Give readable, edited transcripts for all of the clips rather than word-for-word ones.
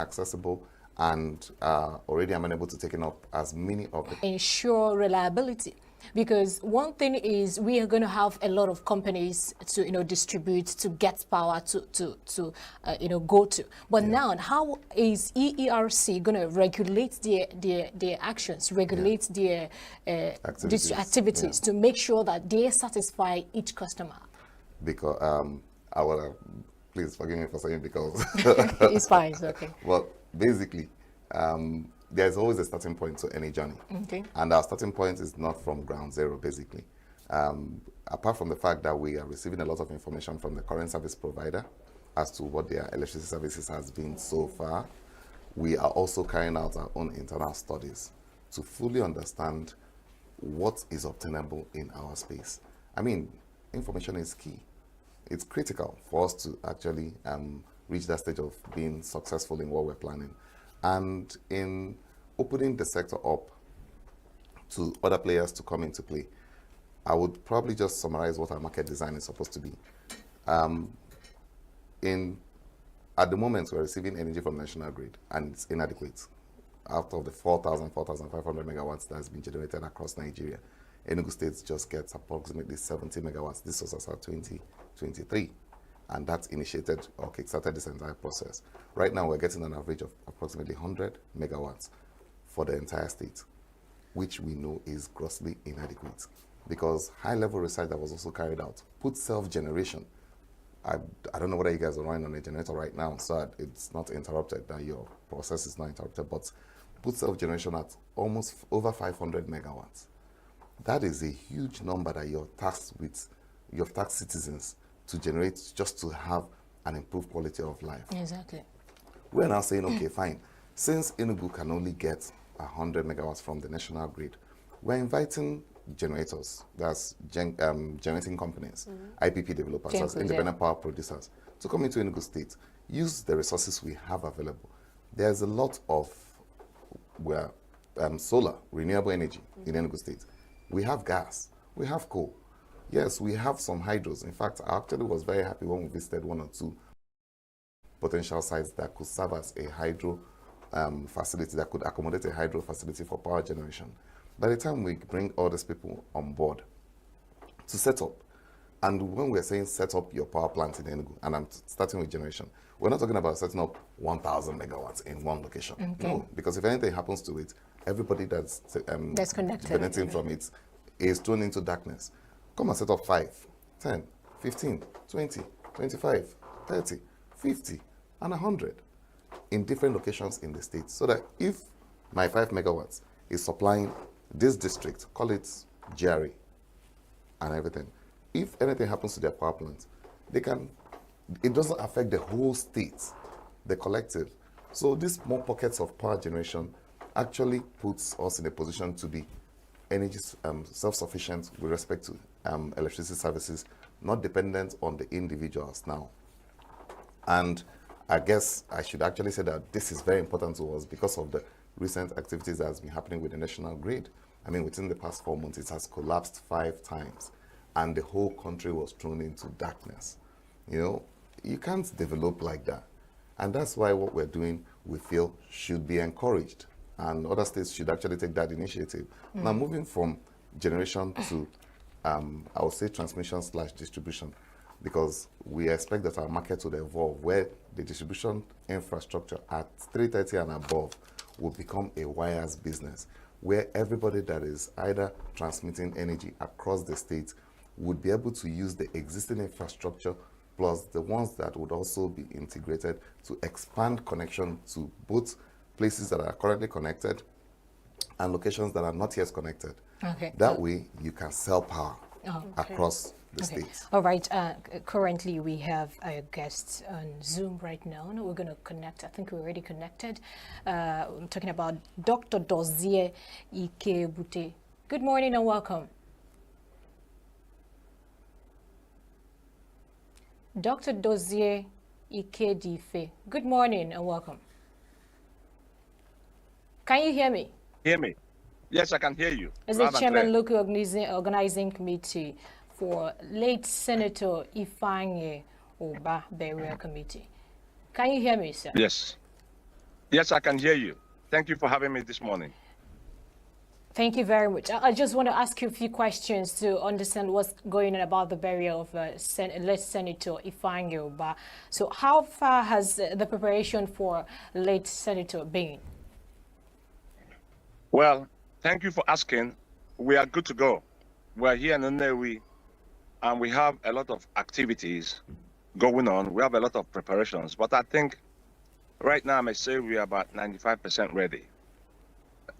accessible, and already I'm unable to take up as many of the... Ensure reliability. Because one thing is we are going to have a lot of companies to distribute, to get power to go to. But now, how is EERC going to regulate their actions, regulate their activities to make sure that they satisfy each customer? Because I will please forgive me for saying because it's fine, it's okay. Well, basically, there's always a starting point to any journey. Okay. And our starting point is not from ground zero, basically. Apart from the fact that we are receiving a lot of information from the current service provider as to what their electricity services has been so far, we are also carrying out our own internal studies to fully understand what is obtainable in our space. I mean, information is key. It's critical for us to actually reach that stage of being successful in what we're planning. And in opening the sector up to other players to come into play, I would probably just summarize what our market design is supposed to be. At the moment, we're receiving energy from National Grid, and it's inadequate. Out of the 4,500 megawatts that has been generated across Nigeria, ENUGU State just gets approximately 70 megawatts. This was as of 2023. And that initiated or kickstarted this entire process. Right now, we're getting an average of approximately 100 megawatts for the entire state, which we know is grossly inadequate because high-level research that was also carried out put self-generation. I don't know whether you guys are running on a generator right now, so that it's not interrupted, that your process is not interrupted, but put self-generation at almost over 500 megawatts. That is a huge number that you're tasked with, you've tasked citizens to generate just to have an improved quality of life. Exactly. We're now saying, okay, fine. Since ENUGU can only get 100 megawatts from the national grid, we're inviting generators, that's generating companies, IPP developers, as independent power producers, to come into ENUGU State, use the resources we have available. There's a lot of solar, renewable energy in ENUGU State. We have gas, we have coal. Yes, we have some hydros. In fact, I actually was very happy when we visited one or two potential sites that could serve as a hydro facility, that could accommodate a hydro facility for power generation. By the time we bring all these people on board to set up, and when we're saying set up your power plant in ENUGU, and I'm starting with generation, we're not talking about setting up 1,000 megawatts in one location. Okay. No, because if anything happens to it, everybody that's benefiting from it is thrown into darkness. Come and set up 5, 10, 15, 20, 25, 30, 50, and 100 in different locations in the state. So that if my 5 megawatts is supplying this district, call it GRA and everything, if anything happens to their power plant, it doesn't affect the whole state, the collective. So these small pockets of power generation actually puts us in a position to be energy self-sufficient with respect to electricity services, not dependent on the individuals now. And I guess I should actually say that this is very important to us because of the recent activities that has been happening with the national grid. I mean, within the past 4 months, it has collapsed 5 times, and the whole country was thrown into darkness. You know, you can't develop like that. And that's why what we're doing, we feel, should be encouraged. And other states should actually take that initiative. Now, moving from generation to, I would say, transmission/distribution, because we expect that our market will evolve where the distribution infrastructure at 330 and above will become a wires business, where everybody that is either transmitting energy across the state would be able to use the existing infrastructure plus the ones that would also be integrated to expand connection to both places that are currently connected and locations that are not yet connected. Okay. That way, you can sell power across the states. All right. Currently, we have a guest on Zoom right now. We're going to connect. I think we're already connected. I'm talking about Dr. Dozie Ikebute. Good morning and welcome. Dr. Dozie Ikedife. Good morning and welcome. Can you hear me? Hear me? Yes, I can hear you. As the chairman, local organizing committee for late Senator Ifeanyi Oba Burial Committee. Can you hear me, sir? Yes. Yes, I can hear you. Thank you for having me this morning. Thank you very much. I just want to ask you a few questions to understand what's going on about the burial of late Senator Ifeanyi Ubah. So how far has the preparation for late Senator been? Well, thank you for asking. We are good to go. We're here in Nnewi, and we have a lot of activities going on. We have a lot of preparations, but I think right now I may say we are about 95% ready,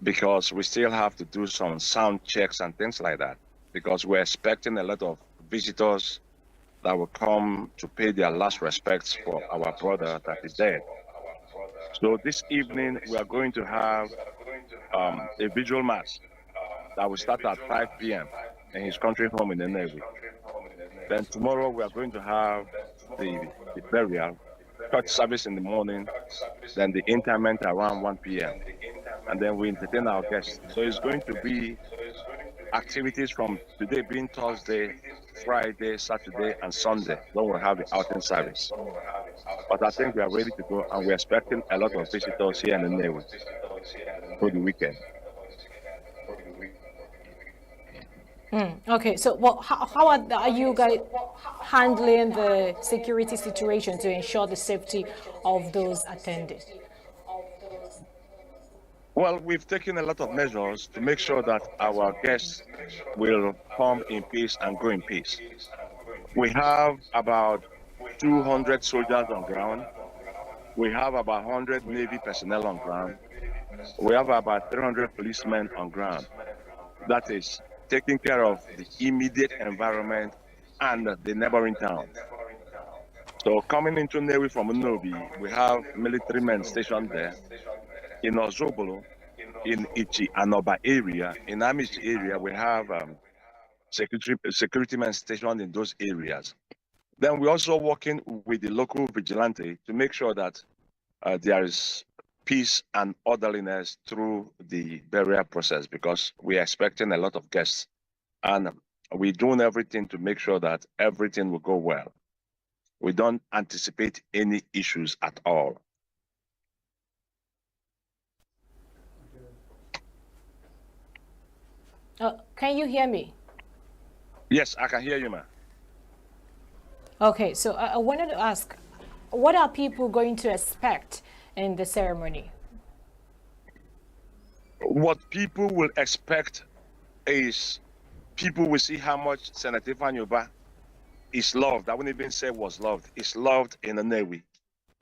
because we still have to do some sound checks and things like that, because we're expecting a lot of visitors that will come to pay their last respects for our brother that is dead. So this evening we are going to have a visual mass that will start at 5 p.m. in his country home in the Navy. Then tomorrow we are going to have the burial, church service in the morning, then the interment around 1 p.m. And then we entertain our guests. So it's going to be activities from today being Thursday, Friday, Saturday, and Sunday when we'll have the outing service. But I think we are ready to go, and we're expecting a lot of visitors here in the Navy for the weekend. Okay, so how are you guys handling the security situation to ensure the safety of those attending? Well, we've taken a lot of measures to make sure that our guests will come in peace and go in peace. We have about 200 soldiers on ground. We have about 100 Navy personnel on ground. We have about 300 policemen on ground. That is taking care of the immediate environment and the neighboring towns. So coming into Nnewi from Unobi, we have military men stationed there. In Ozobolo, in Ichi Anoba area, in Amish area, we have security men stationed in those areas. Then we're also working with the local vigilante to make sure that there is peace and orderliness through the burial process, because we're expecting a lot of guests, and we're doing everything to make sure that everything will go well. We don't anticipate any issues at all. Can you hear me? Yes, I can hear you, ma'am. Okay, so I wanted to ask, what are people going to expect in the ceremony? What people will expect is people will see how much Senator Ifeanyi Ubah is loved. I wouldn't even say was loved. Is loved in the Nnewi.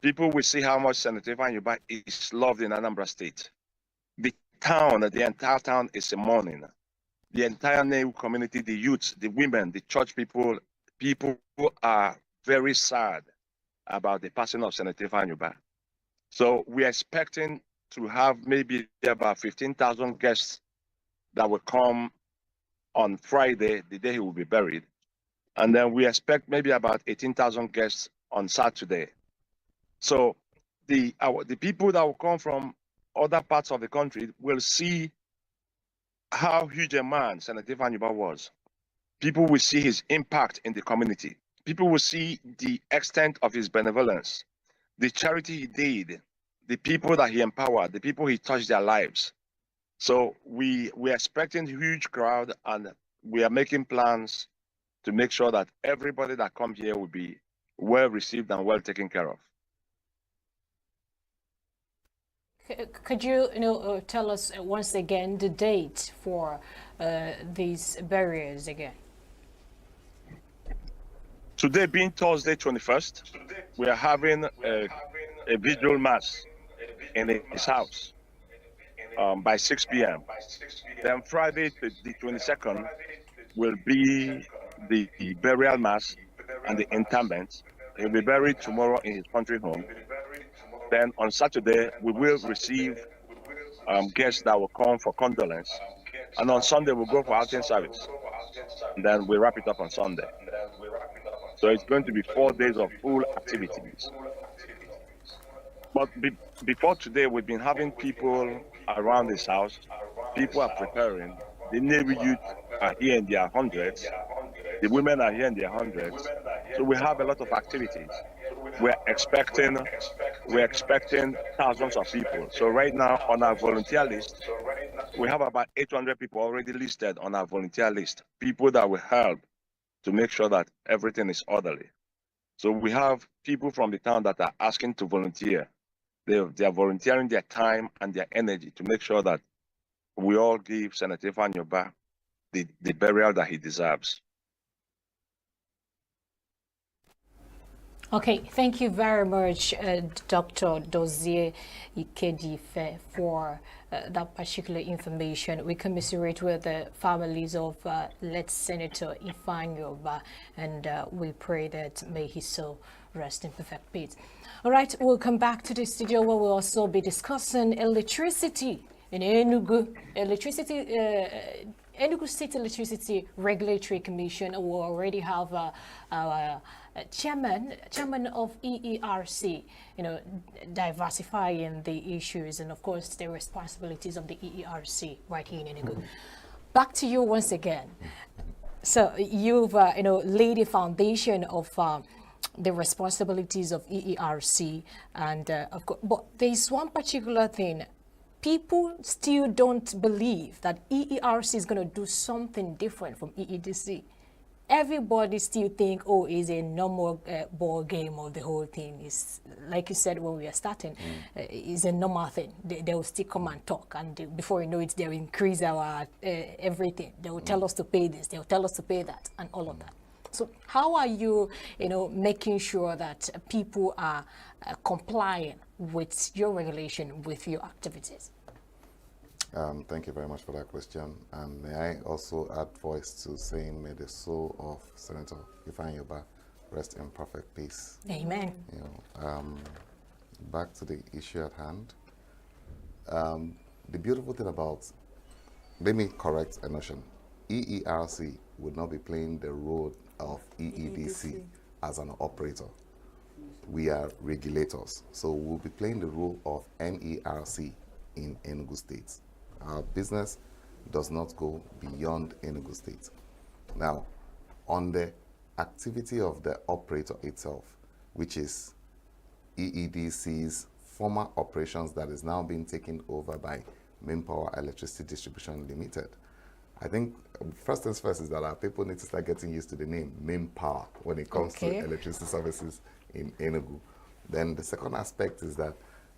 People will see how much Senator Ifeanyi Ubah is loved in Anambra State. The town, the entire town is in mourning. The entire Nnewi community, the youths, the women, the church people are very sad about the passing of Senator Ifeanyi Ubah. So we're expecting to have maybe about 15,000 guests that will come on Friday, the day he will be buried. And then we expect maybe about 18,000 guests on Saturday. So the people that will come from other parts of the country will see how huge a man Senator Ifeanyi Ubah was. People will see his impact in the community. People will see the extent of his benevolence, the charity he did, the people that he empowered, the people he touched their lives. So we're expecting a huge crowd, and we are making plans to make sure that everybody that comes here will be well received and well taken care of. Could you, tell us once again the date for these burials again? Today being Thursday 21st, we are having a visual mass in his house by 6 p.m. Then Friday, the 22nd, will be the burial mass and the interment. He'll be buried tomorrow in his country home. Then on Saturday, we will receive guests that will come for condolence. And on Sunday, we'll go for outing service. And then we wrap it up on Sunday. So it's going to be 4 days of full activities. But before today, we've been having people around this house. People are preparing. The Navy youth are here in their hundreds. The women are here in their hundreds. So we have a lot of activities. We're expecting we're expecting thousands of people. So right now on our volunteer list, we have about 800 people already listed on our volunteer list, people that will help to make sure that everything is orderly. So we have people from the town that are asking to volunteer. They are volunteering their time and their energy to make sure that we all give Senator Fanyoba the burial that he deserves. Okay, thank you very much, Dr. Dozie Ikedife, for that particular information. We commiserate with the families of late Senator Ifanyoba, and we pray that may his soul rest in perfect peace. All right, we'll come back to the studio where we'll also be discussing electricity in Enugu. Enugu State Electricity Regulatory Commission will already have our chairman of EERC, diversifying the issues and of course the responsibilities of the EERC right here in Enugu. Back to you once again. So you've laid a foundation of the responsibilities of EERC, and of course, but there's one particular thing. People still don't believe that EERC is going to do something different from EEDC. Everybody still think, oh, it's a normal ball game of the whole thing. It's like you said when we were starting, it's a normal thing. They will still come and talk, and before you know it, they'll increase our everything. They will tell us to pay this, they'll tell us to pay that, and all of that. So how are you, making sure that people are complying with your regulation, with your activities? Thank you very much for that question. And may I also add voice to saying, may the soul of Senator Ifanyoba rest in perfect peace. Amen. Back to the issue at hand. The beautiful thing about, let me correct a notion. EERC would not be playing the role of EEDC as an operator. We are regulators, so we'll be playing the role of NERC in Enugu State. Our business does not go beyond Enugu State. Now, on the activity of the operator itself, which is EEDC's former operations that is now being taken over by Main Power Electricity Distribution Limited. I think first things first is that our people need to start getting used to the name Main Power when it comes to electricity services in Enugu. Then the second aspect is that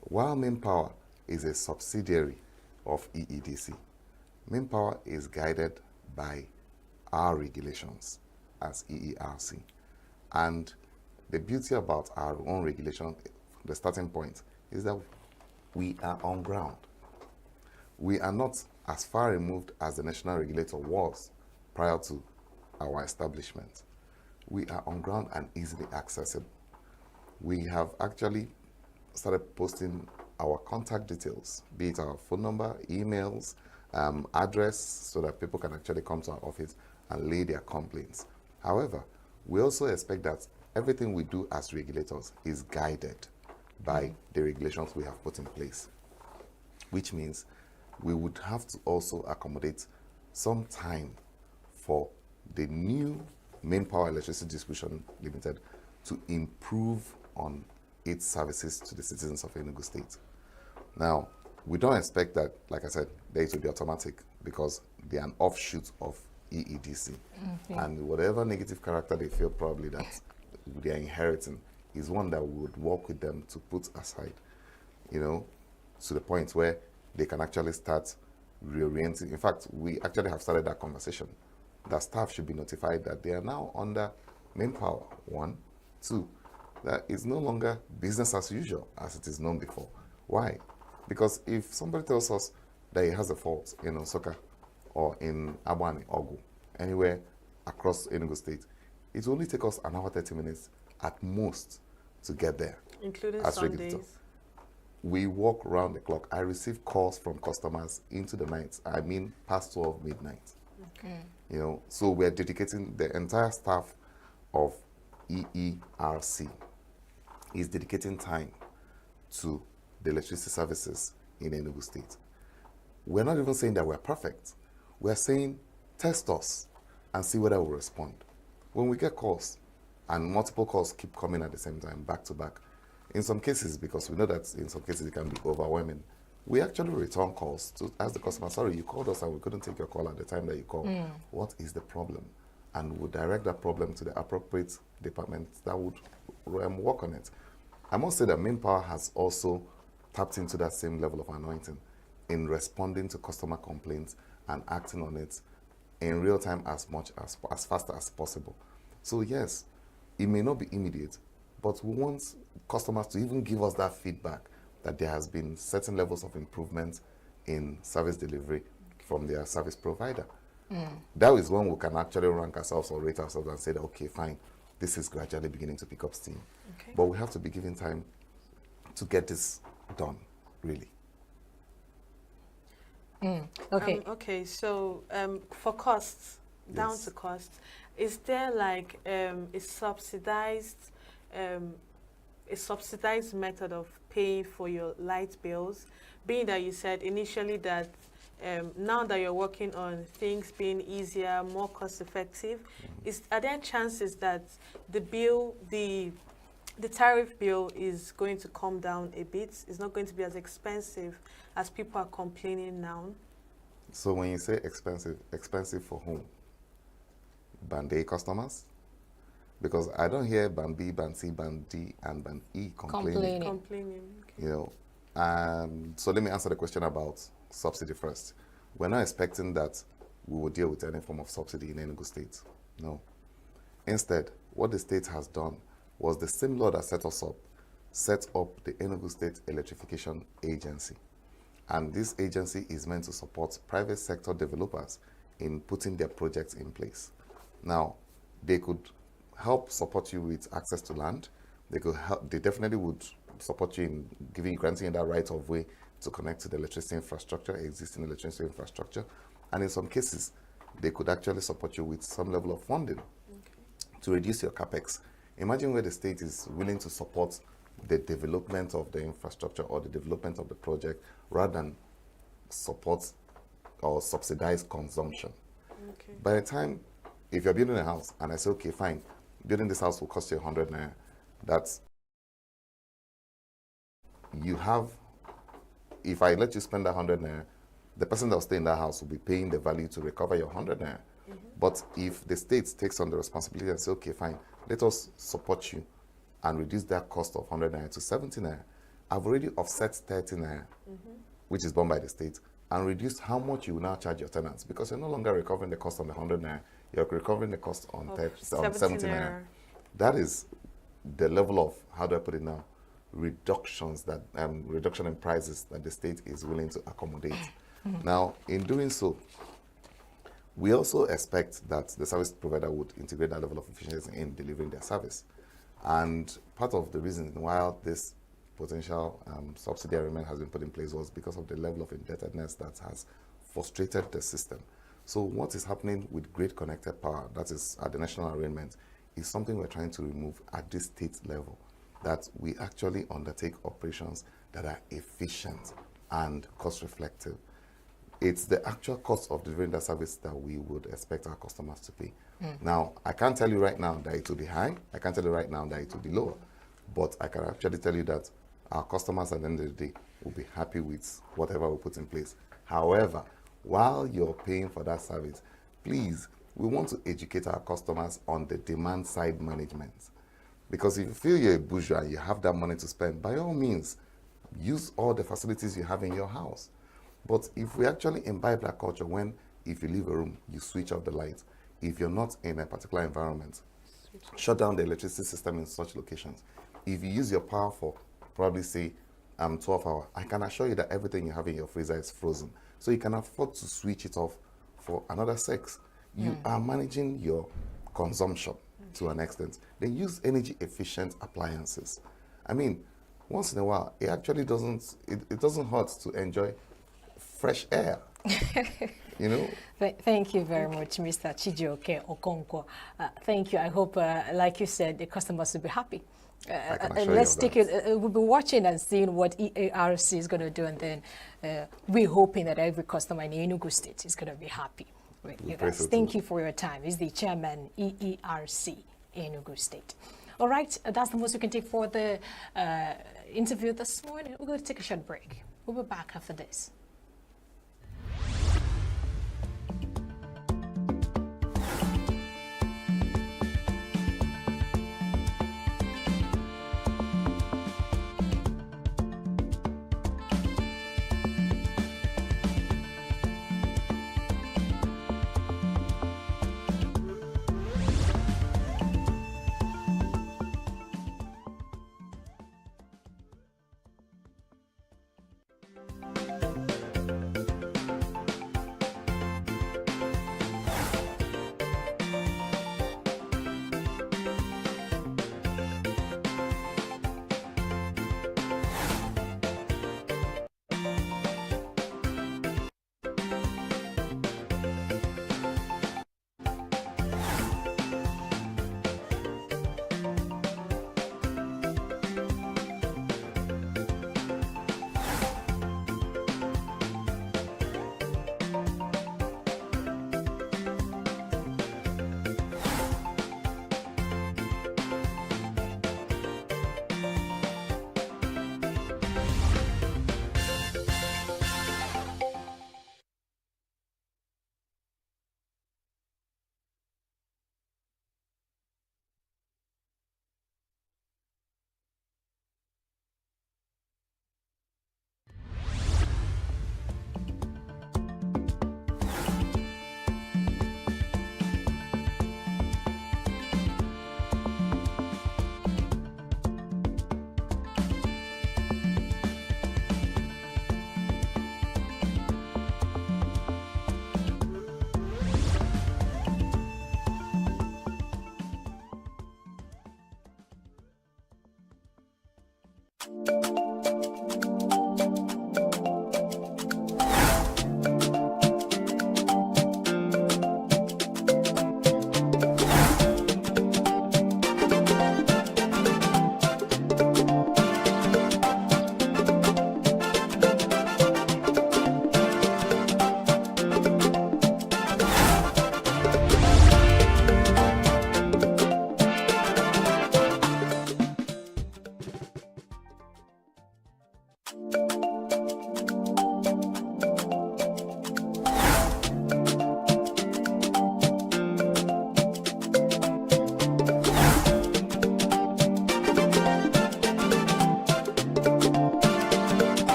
while Main Power is a subsidiary of EEDC, Main Power is guided by our regulations as EERC. And the beauty about our own regulation, the starting point, is that we are on ground. We are not as far removed as the national regulator was prior to our establishment. We are on ground and easily accessible. We have actually started posting our contact details, be it our phone number, emails, address, so that people can actually come to our office and lay their complaints. However, we also expect that everything we do as regulators is guided by the regulations we have put in place, which means we would have to also accommodate some time for the new Main Power Electricity Distribution Limited to improve on its services to the citizens of Enugu State. Now, we don't expect that, like I said, they will be automatic because they are an offshoot of EEDC. And whatever negative character they feel probably that they are inheriting is one that we would work with them to put aside, to the point where they can actually start reorienting. In fact, we actually have started that conversation. That staff should be notified that they are now under Main Power, 1. 2, that it's no longer business as usual as it is known before. Why? Because if somebody tells us that he has a fault in Osaka or in Abani, Ogu, anywhere across Enugu State, it will only take us an hour, 30 minutes at most to get there. Including as Sundays? regulator. We walk around the clock. I receive calls from customers into the night. I mean, past 12 midnight. Okay. So we're dedicating the entire staff of EERC is dedicating time to the electricity services in Enugu State. We're not even saying that we're perfect. We're saying test us and see whether we'll respond. When we get calls and multiple calls keep coming at the same time, back to back, In some cases, because we know that in some cases it can be overwhelming, we actually return calls to ask the customer, sorry, you called us and we couldn't take your call at the time that you called. What is the problem? And we'll direct that problem to the appropriate department that would work on it. I must say that Manpower has also tapped into that same level of anointing in responding to customer complaints and acting on it in real time as fast as possible. So yes, it may not be immediate, but we want customers to even give us that feedback that there has been certain levels of improvement in service delivery from their service provider. That is when we can actually rank ourselves or rate ourselves and say that, okay, fine, this is gradually beginning to pick up steam. Okay. But we have to be given time to get this done, really. Okay. Okay, so for costs, down Yes. to costs, is there like a subsidized method of paying for your light bills? Being that you said initially that now that you're working on things being easier, more cost effective, are there chances that the tariff bill is going to come down a bit? It's not going to be as expensive as people are complaining now? So when you say expensive, expensive for whom? Band A customers? Because I don't hear Band B, Band C, Band D, and Band E complaining. Complaining. Okay. You know, so let me answer the question about subsidy first. We're not expecting that we will deal with any form of subsidy in Enugu State. No. Instead, what the state has done was the same law that set up the Enugu State Electrification Agency. And this agency is meant to support private sector developers in putting their projects in place. Now, they could help support you with access to land. They definitely would support you in granting you that right of way to connect to the electricity infrastructure, existing electricity infrastructure. And in some cases, they could actually support you with some level of funding to reduce your capex. Imagine where the state is willing to support the development of the infrastructure or the development of the project rather than support or subsidize consumption. Okay. By the time, if you're building a house and I say, okay, fine, building this house will cost you 100 naira, that's, you have, if I let you spend that 100 naira, the person that will stay in that house will be paying the value to recover your 100 naira. But if the state takes on the responsibility and say, okay, fine, let us support you and reduce that cost of 100 naira to 70 naira, I've already offset 30 naira, which is borne by the state, and reduced how much you will now charge your tenants, because you're no longer recovering the cost on the 100 naira, you're recovering the cost on, on 70 naira. That is the level of, how do I put it now, reduction in prices that the state is willing to accommodate. Now, in doing so, we also expect that the service provider would integrate that level of efficiency in delivering their service. And part of the reason why this potential subsidy arrangement has been put in place was because of the level of indebtedness that has frustrated the system. So what is happening with grid connected power, that is at the national arrangement, is something we're trying to remove at this state level, that we actually undertake operations that are efficient and cost reflective. It's the actual cost of delivering that service that we would expect our customers to pay. Now, I can't tell you right now that it will be high. I can't tell you right now that it will be lower. But I can actually tell you that our customers at the end of the day will be happy with whatever we put in place. However, while you're paying for that service, please, we want to educate our customers on the demand side management. Because if you feel you're a bourgeois and you have that money to spend, by all means, use all the facilities you have in your house. But if we actually imbibe that culture when, if you leave a room, you switch off the light. If you're not in a particular environment, shut down the electricity system in such locations. If you use your power for probably say 12 hours, I can assure you that everything you have in your freezer is frozen. So you can afford to switch it off for another 6. You are managing your consumption to an extent. Then use energy efficient appliances. I mean, once in a while, it actually doesn't, it doesn't hurt to enjoy fresh air. You know? Thank you very much, Mr. Chijioke Okonkwo. Thank you. I hope, like you said, the customers will be happy. Let's take it. We'll be watching and seeing what EARC is going to do, and then we're hoping that every customer in Enugu State is going to be happy with you guys. Thank you for your time. He's the chairman, EERC, Enugu State. All right, that's the most we can take for the interview this morning. We're going to take a short break. We'll be back after this.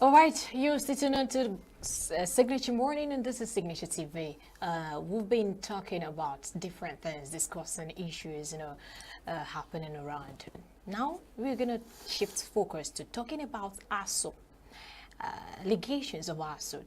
All right, you're sitting on to Signature Morning, and this is Signature TV. We've been talking about different things, discussing issues, happening around. Now we're gonna shift focus to talking about ASO, allegations of ASO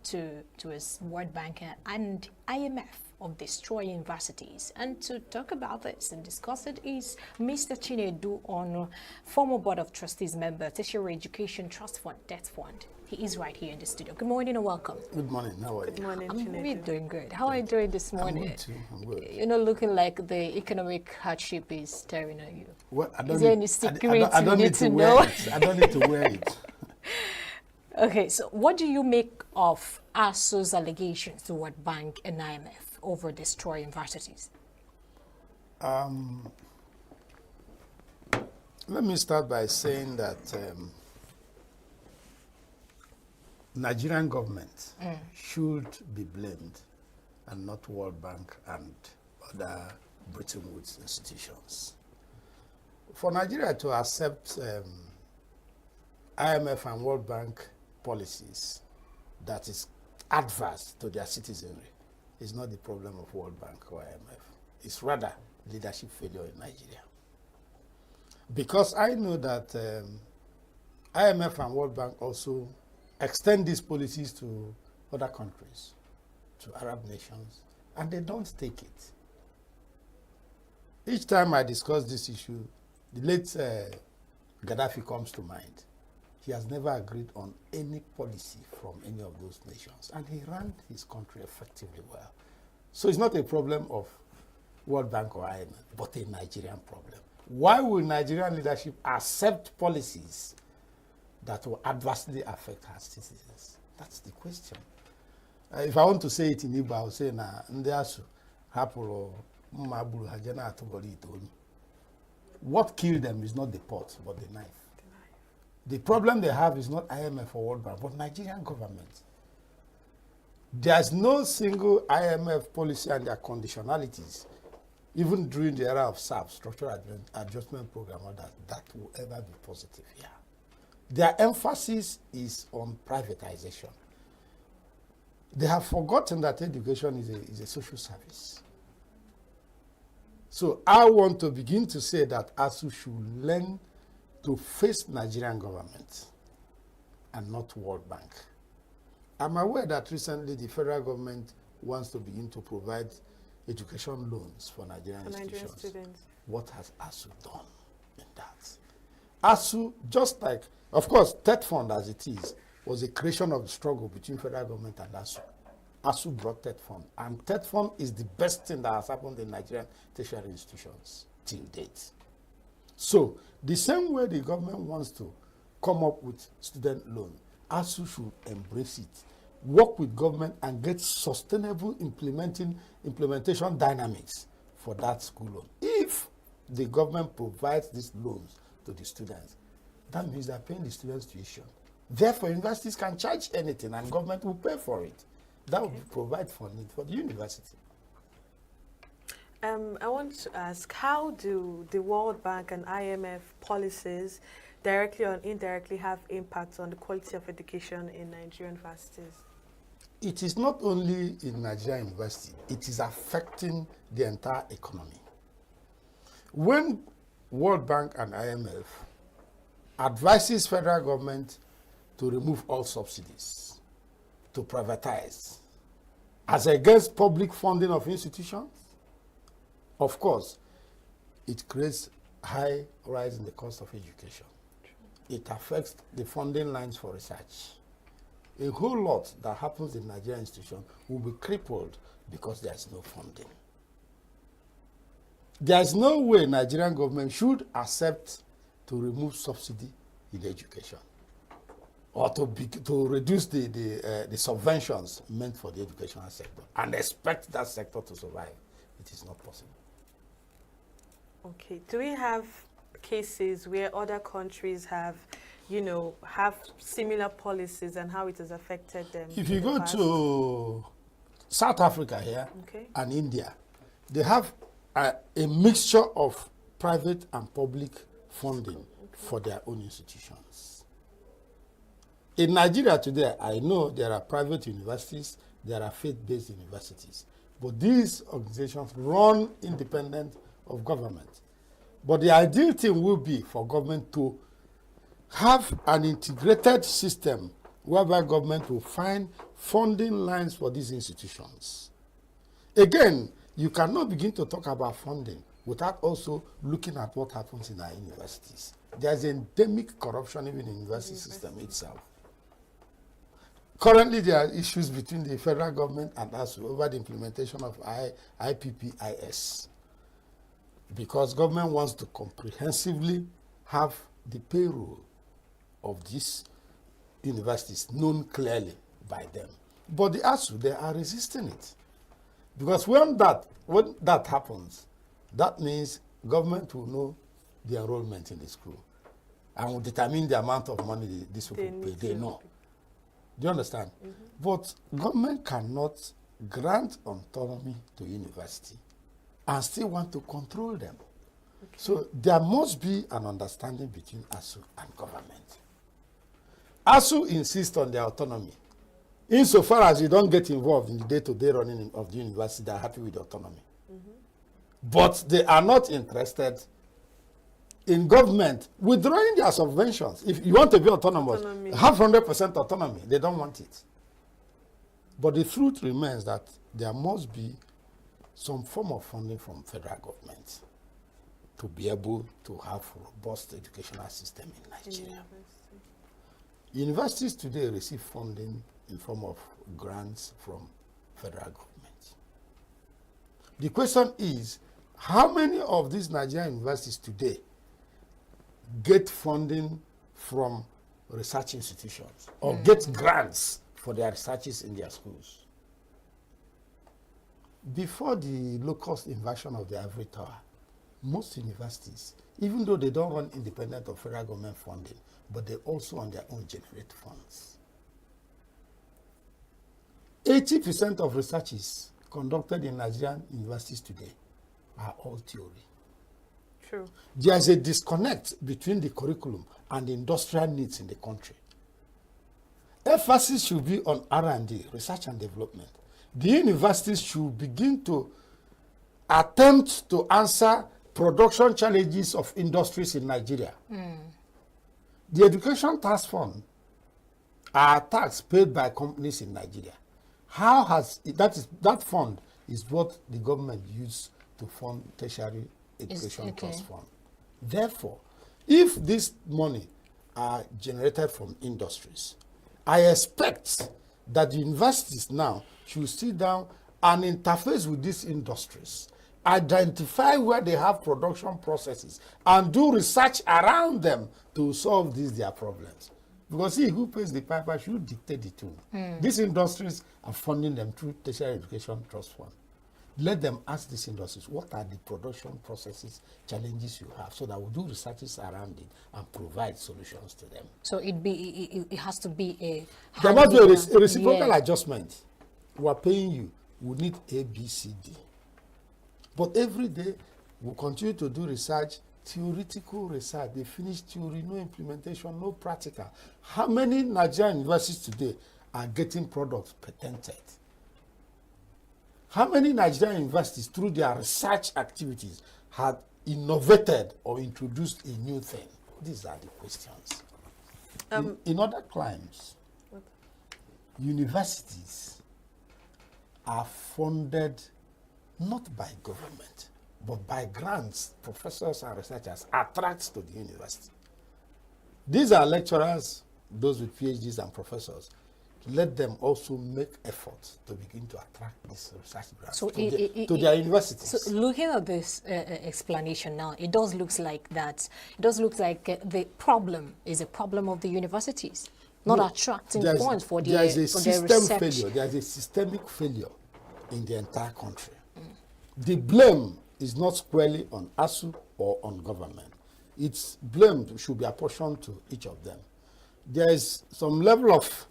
to its World Bank and IMF of destroying universities. And to talk about this and discuss it is Mr. Chinedu Ono, former Board of Trustees member, Tertiary Education Trust Fund, Debt Fund. He is right here in the studio. Good morning and welcome. Good morning. How are you? Good morning, I'm Chinedu. really doing good. How are you doing this morning? I'm good too. I'm good. You're not looking like the economic hardship is staring at you. Well, I don't Is there need- any I secret don't you need need to wear know? it. I don't need to wear it. Okay, so what do you make of ASO's allegations to World Bank and IMF over destroying universities? Let me start by saying that Nigerian government should be blamed and not World Bank and other Bretton Woods institutions. For Nigeria to accept IMF and World Bank policies that is adverse to their citizenry is not the problem of World Bank or IMF. It's rather leadership failure in Nigeria. Because I know that IMF and World Bank also extend these policies to other countries, to Arab nations, and they don't take it. Each time I discuss this issue, the late Gaddafi comes to mind. He has never agreed on any policy from any of those nations, and he ran his country effectively well. So it's not a problem of World Bank or IMF, but a Nigerian problem. Why will Nigerian leadership accept policies that will adversely affect our citizens? That's the question. If I want to say it in Igbo, I will say, na ndị ASUU hapụrụ mma gburu ha je na-atụgọrọ itoolu. What killed them is not the pot, but the knife. The problem they have is not IMF or World Bank, but Nigerian government. There's no single IMF policy and their conditionalities, even during the era of SAP, Structural Adjustment Program, or that will ever be positive here. Their emphasis is on privatization. They have forgotten that education is a social service. So I want to begin to say that ASUU should learn to face Nigerian government and not World Bank. I'm aware that recently the federal government wants to begin to provide education loans for Nigerian institutions. Students. What has ASUU done in that? ASUU, just like, of course, TED Fund as it is, was a creation of the struggle between federal government and ASUU. ASUU brought TED Fund, and TED Fund is the best thing that has happened in Nigerian tertiary institutions till date. So, the same way the government wants to come up with student loan, ASUU should embrace it, work with government and get sustainable implementation dynamics for that school loan. If the government provides these loans to the students, that means they're paying the students tuition. Therefore, universities can charge anything and government will pay for it. That will provide funding for the university. I want to ask, how do the World Bank and IMF policies directly or indirectly have impact on the quality of education in Nigerian universities? It is not only in Nigerian university, it is affecting the entire economy. When World Bank and IMF advises federal government to remove all subsidies, to privatize, as against public funding of institutions, of course, it creates high rise in the cost of education. It affects the funding lines for research. A whole lot that happens in Nigerian institutions will be crippled because there is no funding. There is no way Nigerian government should accept to remove subsidy in education, or to reduce the subventions meant for the educational sector and expect that sector to survive. It is not possible. Okay. Do we have cases where other countries have, have similar policies and how it has affected them? If you go to South Africa here and India, they have a mixture of private and public funding for their own institutions. In Nigeria today, I know there are private universities, there are faith-based universities, but these organizations run independent of government. But the ideal thing will be for government to have an integrated system whereby government will find funding lines for these institutions. Again, you cannot begin to talk about funding without also looking at what happens in our universities. There's endemic corruption even in the university system itself. Currently, there are issues between the federal government and ASUU over the implementation of IPPIS, because government wants to comprehensively have the payroll of these universities known clearly by them. But the ASUU, they are resisting it. Because when that happens, that means government will know the enrollment in the school and will determine the amount of money these people pay. They know. Do you understand? But government cannot grant autonomy to university and still want to control them. So there must be an understanding between ASUU and government. ASUU insists on their autonomy. Insofar as you don't get involved in the day-to-day running of the university, they're happy with the autonomy. But they are not interested in government withdrawing their subventions. If you want to be autonomous, have 100% autonomy. They don't want it. But the truth remains that there must be some form of funding from federal government to be able to have a robust educational system in Nigeria. Universities today receive funding in form of grants from federal government. The question is, how many of these Nigerian universities today get funding from research institutions or get grants for their researches in their schools. Before the low-cost invasion of the ivory tower, most universities, even though they don't run independent of federal government funding, but they also on their own generate funds. 80% of researches conducted in Nigerian universities today are all theory. True. There is a disconnect between the curriculum and the industrial needs in the country. Emphasis should be on R&D, research and development. The universities should begin to attempt to answer production challenges of industries in Nigeria. The Education Tax Fund are tax paid by companies in Nigeria. How has that fund is what the government used to fund tertiary education trust fund. Therefore, if this money are generated from industries, I expect that the universities now should sit down and interface with these industries, identify where they have production processes, and do research around them to solve their problems. Because he who pays the piper should dictate the tune. These industries are funding them through tertiary education trust fund. Let them ask these industries, what are the production processes, challenges you have, so that we'll do researches around it and provide solutions to them. So it has to be a... There must be a reciprocal adjustment. We are paying you, we need A, B, C, D. But every day, we continue to do research, theoretical research. They finish theory, no implementation, no practical. How many Nigerian universities today are getting products patented? How many Nigerian universities, through their research activities, have innovated or introduced a new thing? These are the questions. In other climes, universities are funded not by government, but by grants. Professors and researchers attract to the university. These are lecturers, those with PhDs and professors. Let them also make efforts to begin to attract these research grants to their universities. So looking at this explanation now, it does look like that. It does look like the problem is a problem of the universities, not attracting funds for their research. Failure. There is a systemic failure in the entire country. The blame is not squarely on ASU or on government. Its blame should be apportioned to each of them. There is some level of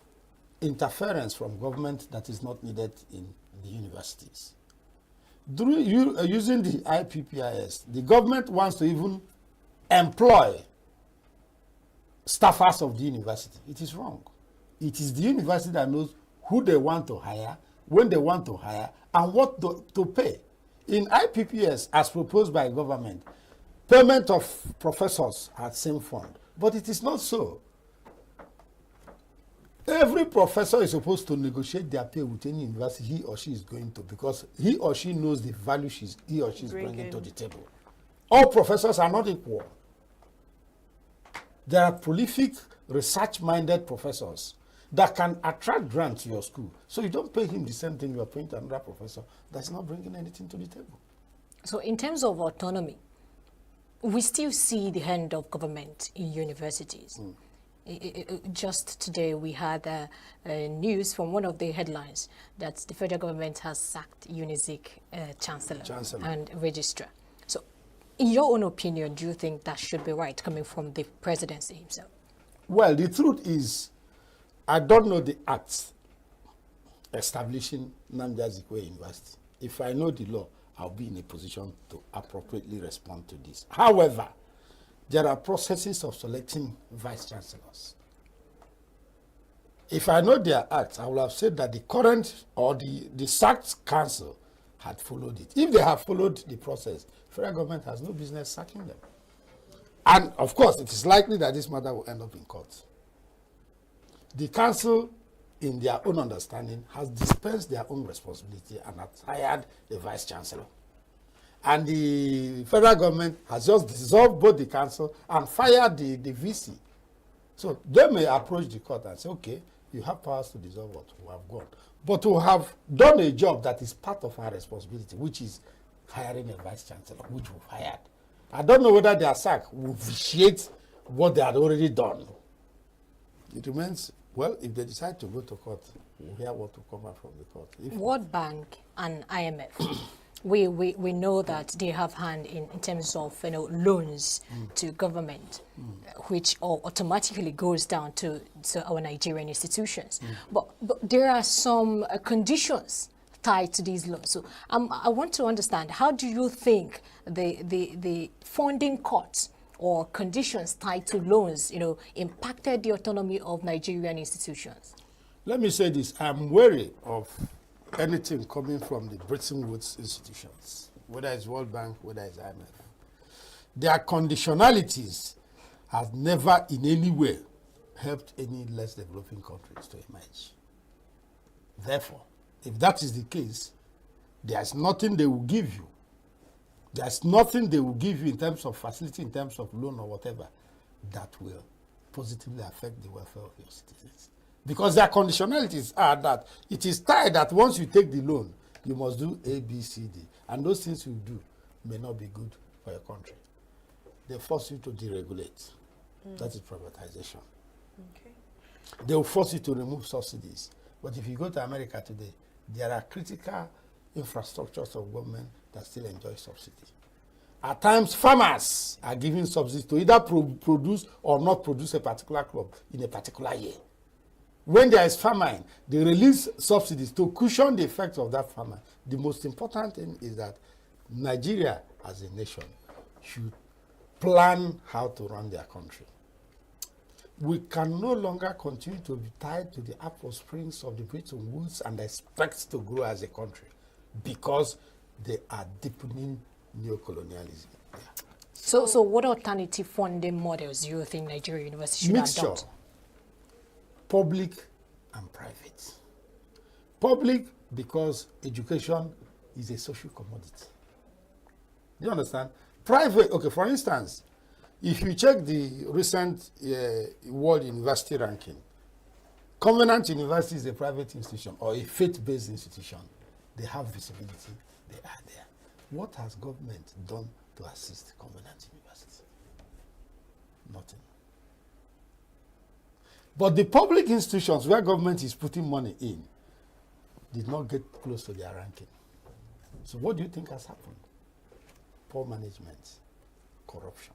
interference from government that is not needed in the universities. Using the IPPIS, the government wants to even employ staffers of the university. It is wrong. It is the university that knows who they want to hire, when they want to hire, and what to pay. In IPPS, as proposed by government, payment of professors at same fund. But it is not so. Every professor is supposed to negotiate their pay with any university he or she is going to, because he or she knows the value he or she is bringing to the table. All professors are not equal. There are prolific, research-minded professors that can attract grants to your school. So you don't pay him the same thing you are paying to another professor that's not bringing anything to the table. So in terms of autonomy, we still see the hand of government in universities. Just today we had news from one of the headlines that the federal government has sacked UNIZIK chancellor and registrar. So in your own opinion, do you think that should be right coming from the presidency himself? Well, the truth is, I don't know the acts establishing Nnamdi Azikiwe University. If I know the law, I'll be in a position to appropriately respond to this. However, there are processes of selecting vice chancellors. If I know their acts, I will have said that the current or the sacked council had followed it. If they have followed the process, federal government has no business sacking them. And of course, it is likely that this matter will end up in court. The council, in their own understanding, has dispensed their own responsibility and has hired the vice chancellor. And the federal government has just dissolved both the council and fired the VC. So they may approach the court and say, okay, you have powers to dissolve what we have gone. But to have done a job that is part of our responsibility, which is hiring a vice chancellor, which we've hired. I don't know whether their sack will vitiate what they had already done. It remains, well, if they decide to go to court, we'll hear what will come out from the court. If World Bank and IMF, we know that they have hand in terms of loans to government, which automatically goes down to our Nigerian institutions. But there are some conditions tied to these loans. So I want to understand, how do you think the funding cuts or conditions tied to loans, impacted the autonomy of Nigerian institutions? Let me say this, I'm wary of anything coming from the Bretton Woods institutions, whether it's World Bank, whether it's IMF. Their conditionalities have never in any way helped any less developing countries to emerge. Therefore, if that is the case, there's nothing they will give you. There's nothing they will give you in terms of facility, in terms of loan or whatever, that will positively affect the welfare of your citizens. Because their conditionalities are that it is tied that once you take the loan, you must do A, B, C, D. And those things you do may not be good for your country. They force you to deregulate. That is privatization. Okay. They will force you to remove subsidies. But if you go to America today, there are critical infrastructures of government that still enjoy subsidy. At times, farmers are given subsidies to either produce or not produce a particular crop in a particular year. When there is famine, they release subsidies to cushion the effects of that famine. The most important thing is that Nigeria as a nation should plan how to run their country. We can no longer continue to be tied to the apple springs of the Bretton Woods and expect to grow as a country because they are deepening neocolonialism. Yeah. So what alternative funding models do you think Nigeria University should Mixture. adopt? Public and private. Public because education is a social commodity. Do you understand? Private, okay, for instance, if you check the recent World University ranking, Covenant University is a private institution or a faith-based institution. They have visibility, they are there. What has government done to assist Covenant University? Nothing. But the public institutions where government is putting money in did not get close to their ranking. So what do you think has happened? Poor management, corruption.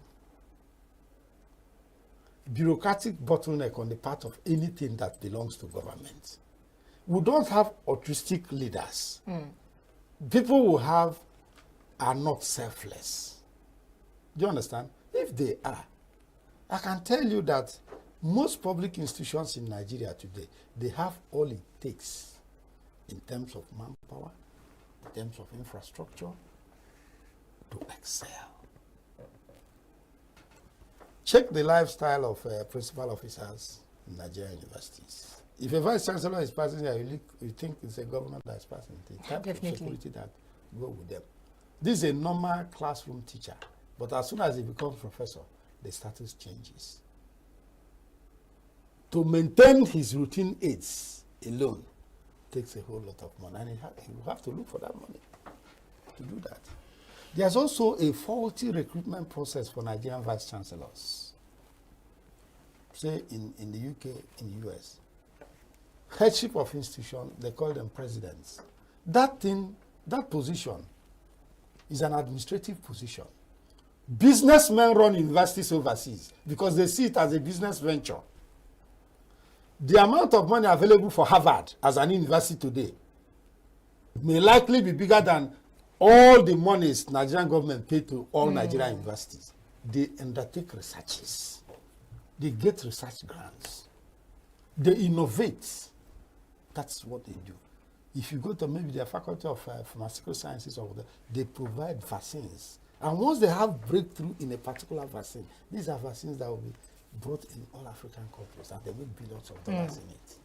Bureaucratic bottleneck on the part of anything that belongs to government. We don't have altruistic leaders. People who are not selfless. Do you understand? If they are, I can tell you that most public institutions in Nigeria today, they have all it takes in terms of manpower, in terms of infrastructure, to excel. Check the lifestyle of principal officers in Nigerian universities. If a vice chancellor is passing here, you think it's a governor that is passing. The type Definitely. of security that go with them. This is a normal classroom teacher, but as soon as he becomes professor, the status changes. To maintain his routine aids alone takes a whole lot of money, and he will have to look for that money to do that. There's also a faulty recruitment process for Nigerian vice chancellors. Say in the UK, in the US, headship of institution, they call them presidents. That position is an administrative position. Businessmen run universities overseas because they see it as a business venture. The amount of money available for Harvard as an university today may likely be bigger than all the monies Nigerian government pay to all Nigerian universities. They undertake researches. They get research grants. They innovate. That's what they do. If you go to maybe the Faculty of Pharmaceutical Sciences or whatever, they provide vaccines. And once they have breakthrough in a particular vaccine, these are vaccines that will be brought in all African countries, and they make billions of dollars in it.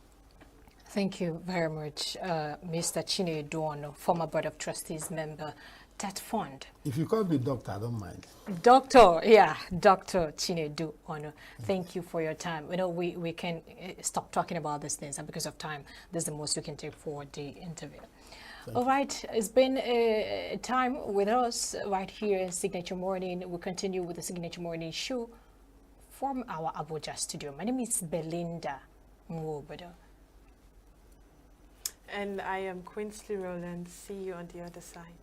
Thank you very much, Mr. Chinedu Ono, former Board of Trustees member, TET Fund. If you call me doctor, I don't mind. Dr. Chinedu Ono, thank you for your time. We can stop talking about these things, and because of time, this is the most we can take for the interview. All right, it's been a time with us right here in Signature Morning. We'll continue with the Signature Morning show from our Abuja studio. My name is Belinda Mwobodo. And I am Quinsley Rowland. See you on the other side.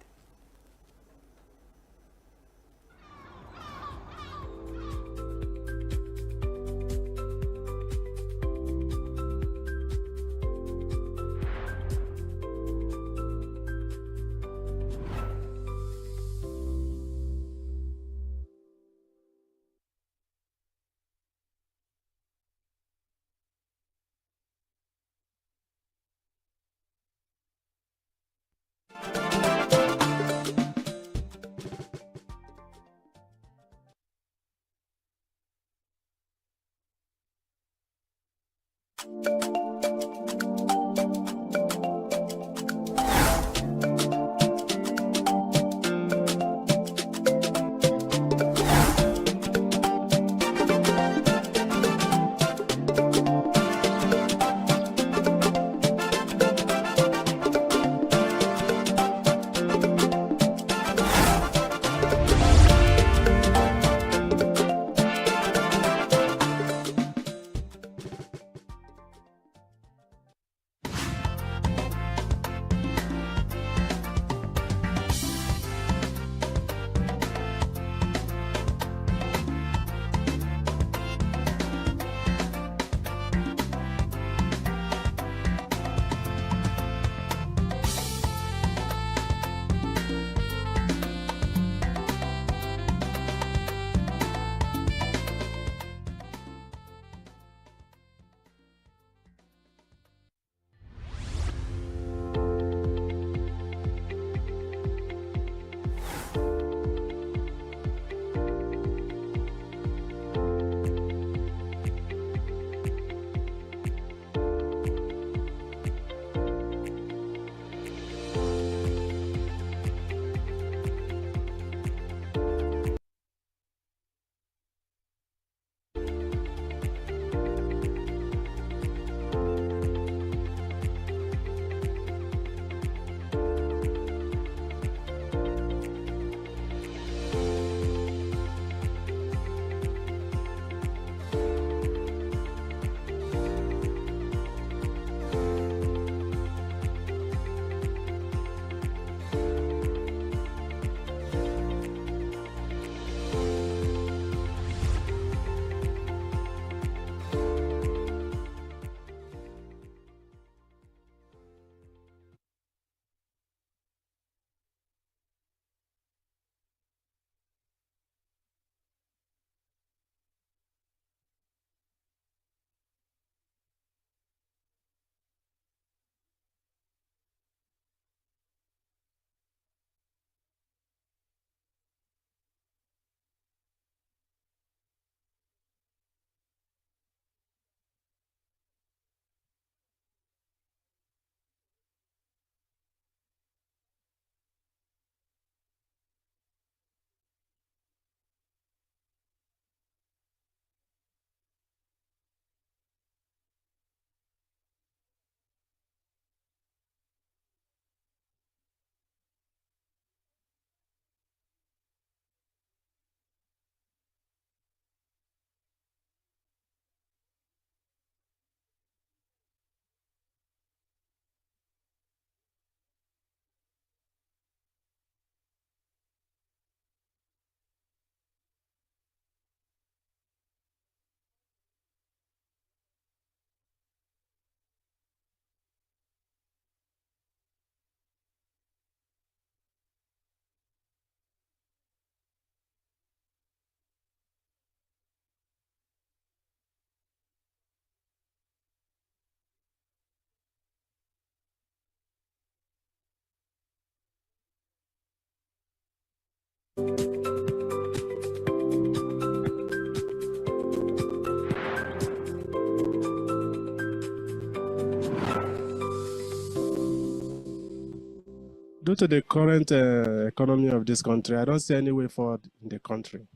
Due to the current economy of this country, I don't see any way forward in the country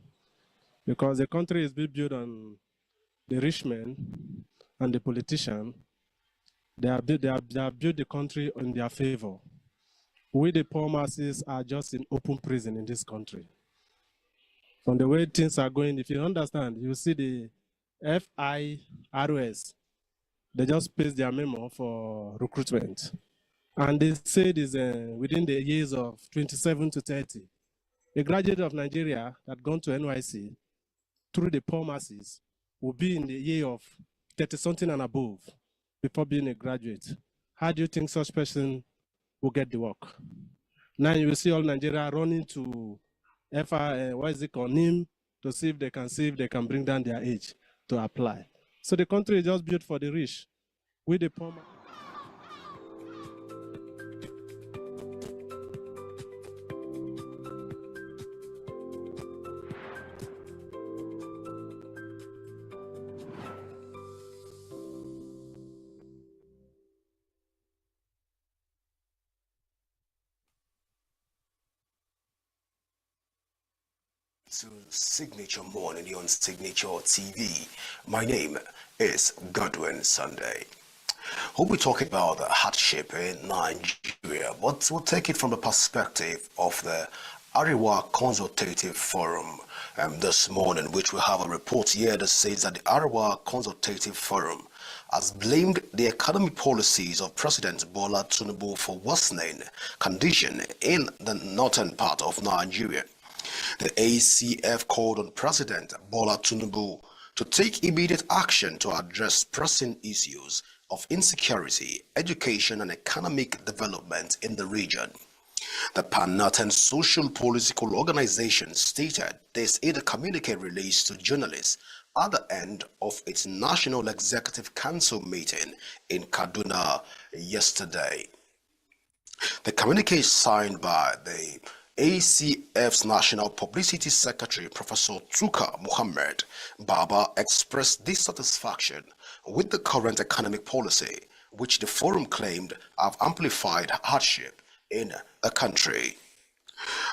because the country is being built on the rich men and the politician. They have built the country in their favor. We, the poor masses, are just in open prison in this country. From the way things are going, if you understand, you see the FIROS, they just paste their memo for recruitment. And they said is within the years of 27 to 30, a graduate of Nigeria that gone to NYC through the poor masses will be in the year of 30 something and above before being a graduate. How do you think such person will get the work? Now you will see all Nigeria running to what is it called, NIM, to see if they can bring down their age to apply. So the country is just built for the rich. With the poor. To Signature Morning on Signature TV. My name is Godwin Sunday. We'll be talking about the hardship in Nigeria, but we'll take it from the perspective of the Ariwa Consultative Forum this morning, which we have a report here that says that the Ariwa Consultative Forum has blamed the economic policies of President Bola Tinubu for worsening condition in the northern part of Nigeria. The ACF called on President Bola Tinubu to take immediate action to address pressing issues of insecurity, education, and economic development in the region. The Pan-Northern Social Political Organization stated this in a communique released to journalists at the end of its National Executive Council meeting in Kaduna yesterday. The communique is signed by the ACF's National Publicity Secretary, Professor Tuka Muhammad Baba, expressed dissatisfaction with the current economic policy, which the forum claimed have amplified hardship in the country.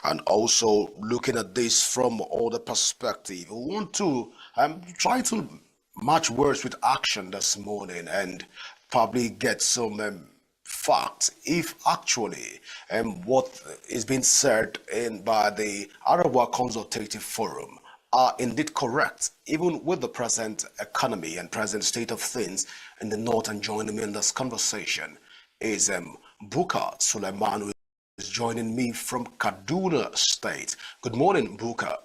And also looking at this from other perspective, we want to try to match words with action this morning and probably get some fact if actually what is being said by the Arawa Consultative Forum are indeed correct, even with the present economy and present state of things in the north. And joining me in this conversation is Buka Suleiman, who is joining me from Kaduna State. Good morning, Buka.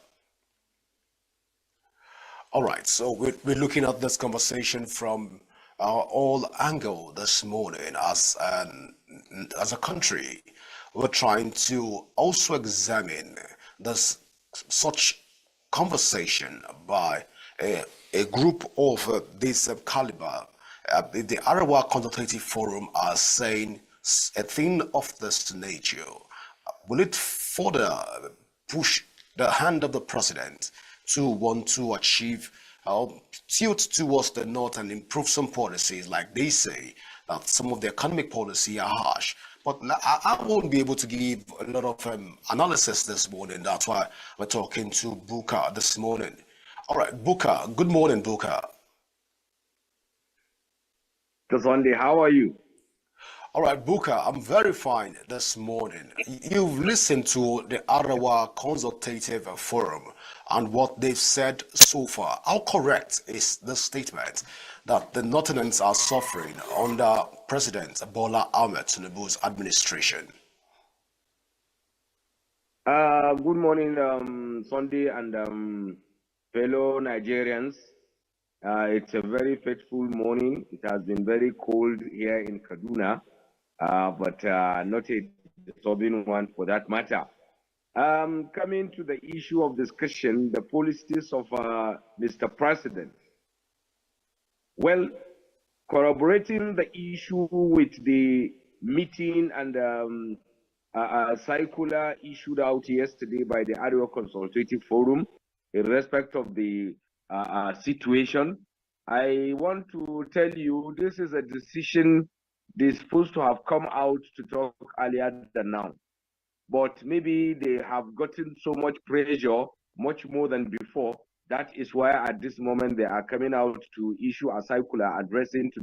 All right, so we're looking at this conversation from all angle this morning. As a country, we're trying to also examine this such conversation by a group of this caliber. The Arawa Consultative Forum are saying a thing of this nature. Will it further push the hand of the president to want to achieve tilt towards the north and improve some policies? Like they say that some of the economic policy are harsh, but I won't be able to give a lot of analysis this morning. That's why we're talking to Buka this morning. All right, Buka. Good morning, Buka. Sunday, how are you? All right, Buka, I'm very fine this morning. You've listened to the Arawa Consultative Forum and what they've said so far. How correct is the statement that the Northerners are suffering under President Bola Ahmed Tinubu's administration? Good morning, Sunday and fellow Nigerians. It's a very fateful morning. It has been very cold here in Kaduna, but not a disturbing one for that matter. Coming to the issue of discussion, the policies of Mr. President. Well, corroborating the issue with the meeting and a circular issued out yesterday by the Arewa Consultative Forum in respect of the situation, I want to tell you this is a decision they're supposed to have come out to talk earlier than now. But maybe they have gotten so much pressure, much more than before. That is why at this moment they are coming out to issue a circular addressing to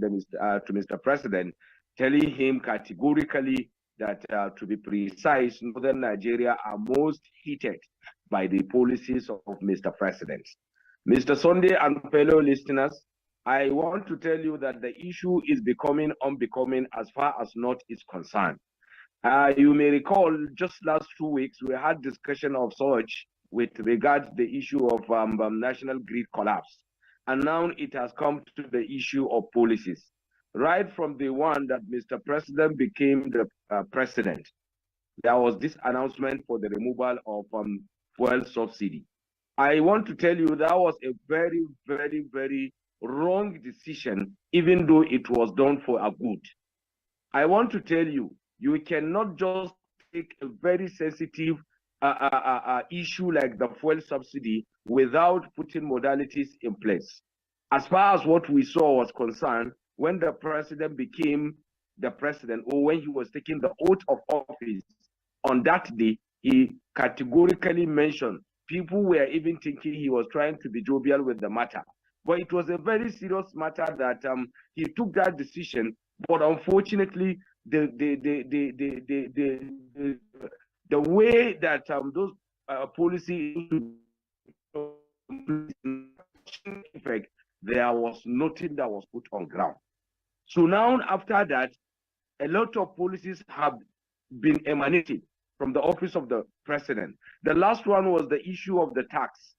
Mr. President, telling him categorically that, to be precise, northern Nigeria are most heated by the policies of Mr. President. Mr. Sunday and fellow listeners, I want to tell you that the issue is becoming unbecoming as far as North is concerned. You may recall just last 2 weeks, we had discussion of such with regard to the issue of national grid collapse. And now it has come to the issue of policies. Right from the one that Mr. President became the president, there was this announcement for the removal of fuel subsidy. I want to tell you that was a very, very, very wrong decision, even though it was done for a good. I want to tell you, you cannot just take a very sensitive issue like the fuel subsidy without putting modalities in place. As far as what we saw was concerned, when the president became the president, or when he was taking the oath of office, on that day, he categorically mentioned people were even thinking he was trying to be jovial with the matter. But it was a very serious matter that he took that decision. But unfortunately, the way that those policies effect, there was nothing that was put on ground. So now after that, a lot of policies have been emanated from the office of the president. The last one was the issue of the tax.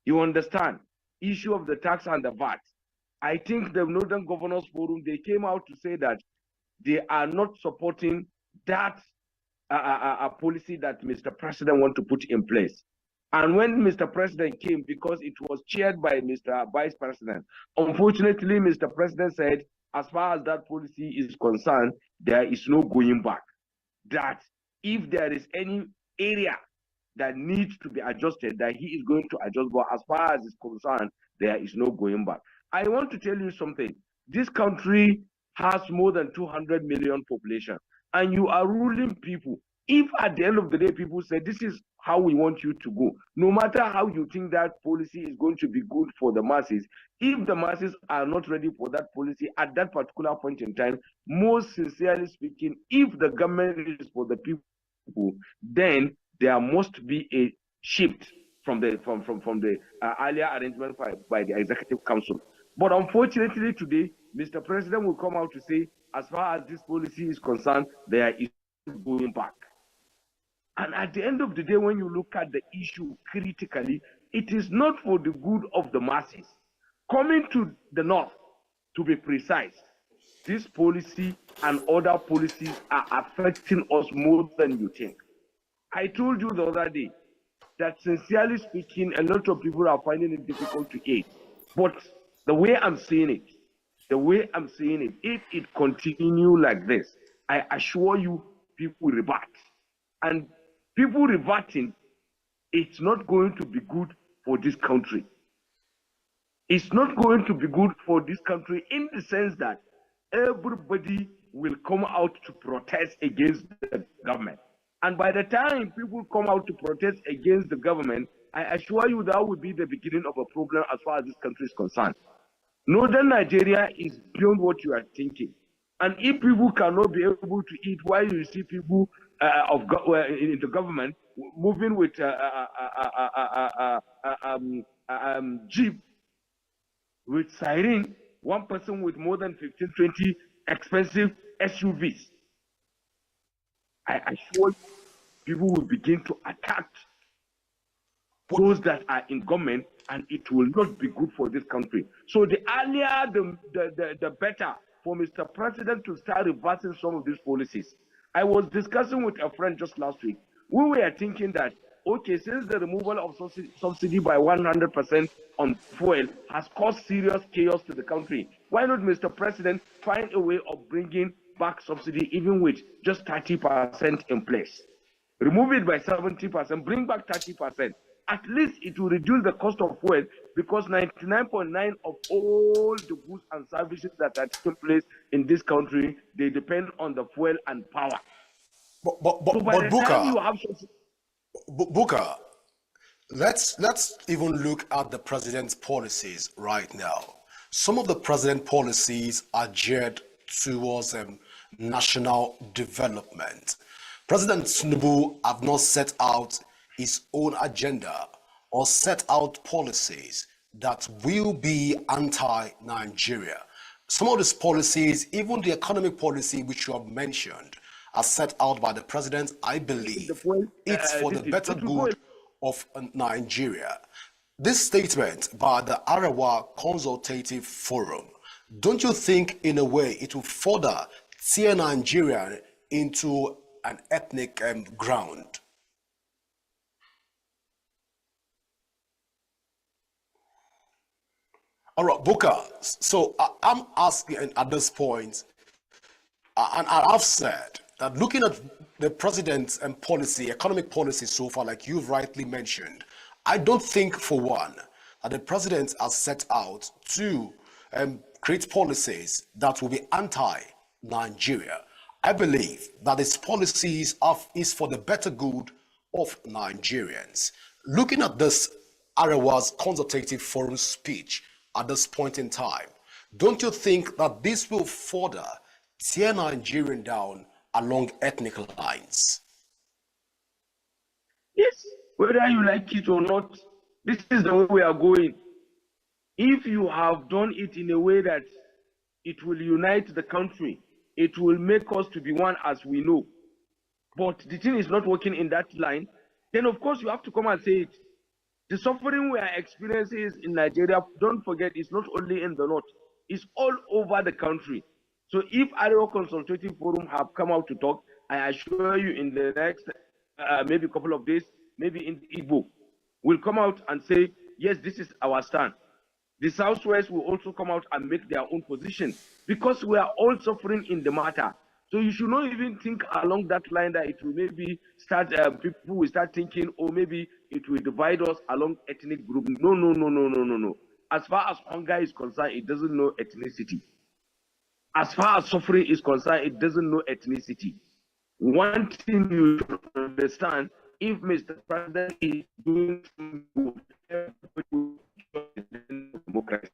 You understand? Issue of the tax and the VAT. I think the Northern Governors Forum, they came out to say that they are not supporting that policy that Mr. President want to put in place. And when Mr. President came, because it was chaired by Mr. Vice President, unfortunately, Mr. President said, as far as that policy is concerned, there is no going back. That if there is any area that needs to be adjusted, that he is going to adjust, but as far as it's concerned, there is no going back. I want to tell you something. This country has more than 200 million population, and you are ruling people. If at the end of the day, people say, this is how we want you to go, no matter how you think that policy is going to be good for the masses, if the masses are not ready for that policy at that particular point in time, most sincerely speaking, if the government is for the people, then there must be a shift from the earlier arrangement by the Executive Council. But unfortunately today, Mr. President will come out to say, as far as this policy is concerned, there is no going back. And at the end of the day, when you look at the issue critically, it is not for the good of the masses. Coming to the north, to be precise, this policy and other policies are affecting us more than you think. I told you the other day that sincerely speaking, a lot of people are finding it difficult to eat. But the way I'm seeing it, if it continue like this, I assure you, people revert. And people reverting, it's not going to be good for this country. It's not going to be good for this country in the sense that everybody will come out to protest against the government. And by the time people come out to protest against the government, I assure you that will be the beginning of a problem as far as this country is concerned. Northern Nigeria is beyond what you are thinking. And if people cannot be able to eat, why you see people in the government moving with jeep with siren, one person with more than 15, 20 expensive SUVs. I assure you, people will begin to attack those that are in government, and it will not be good for this country. So the earlier, the better for Mr. President to start reversing some of these policies. I was discussing with a friend just last week. We were thinking that, okay, since the removal of subsidy by 100% on fuel has caused serious chaos to the country, why not, Mr. President, find a way of bringing back subsidy even with just 30% in place? Remove it by 70%, bring back 30%. At least it will reduce the cost of fuel, because 99.9% of all the goods and services that are taking place in this country, they depend on the fuel and power. But Booker, let's even look at the president's policies right now. Some of the president's policies are geared towards national development. President Tinubu have not set out its own agenda or set out policies that will be anti-Nigeria. Some of these policies, even the economic policy which you have mentioned, are set out by the president. I The believe point, it's for the this thing, better it will go. good of Nigeria. This statement by the Arawa Consultative Forum, don't you think in a way it will further tear Nigeria into an ethnic ground? All right, Booker. So I'm asking at this point, and I've said that looking at the president's policy, economic policy so far, like you've rightly mentioned, I don't think for one that the president has set out to create policies that will be anti-Nigeria. I believe that his policies is for the better good of Nigerians. Looking at this Arawa's consultative forum speech at this point in time, don't you think that this will further tear Nigerian down along ethnic lines? Yes, whether you like it or not, this is the way we are going. If you have done it in a way that it will unite the country, it will make us to be one as we know. But the thing is not working in that line, then of course you have to come and say it. The suffering we are experiencing in Nigeria, don't forget, it's not only in the north, it's all over the country. So if Arewa Consultative Forum have come out to talk, I assure you in the next maybe couple of days, maybe in Igbo, will come out and say, yes, this is our stand. The Southwest will also come out and make their own position because we are all suffering in the matter. So you should not even think along that line that it will maybe start, people will start thinking, or maybe it will divide us along ethnic group. No, no, no, no, no, no, no. As far as hunger is concerned, it doesn't know ethnicity. As far as suffering is concerned, it doesn't know ethnicity. One thing you should understand, if Mr. President is doing good, everybody will democracy.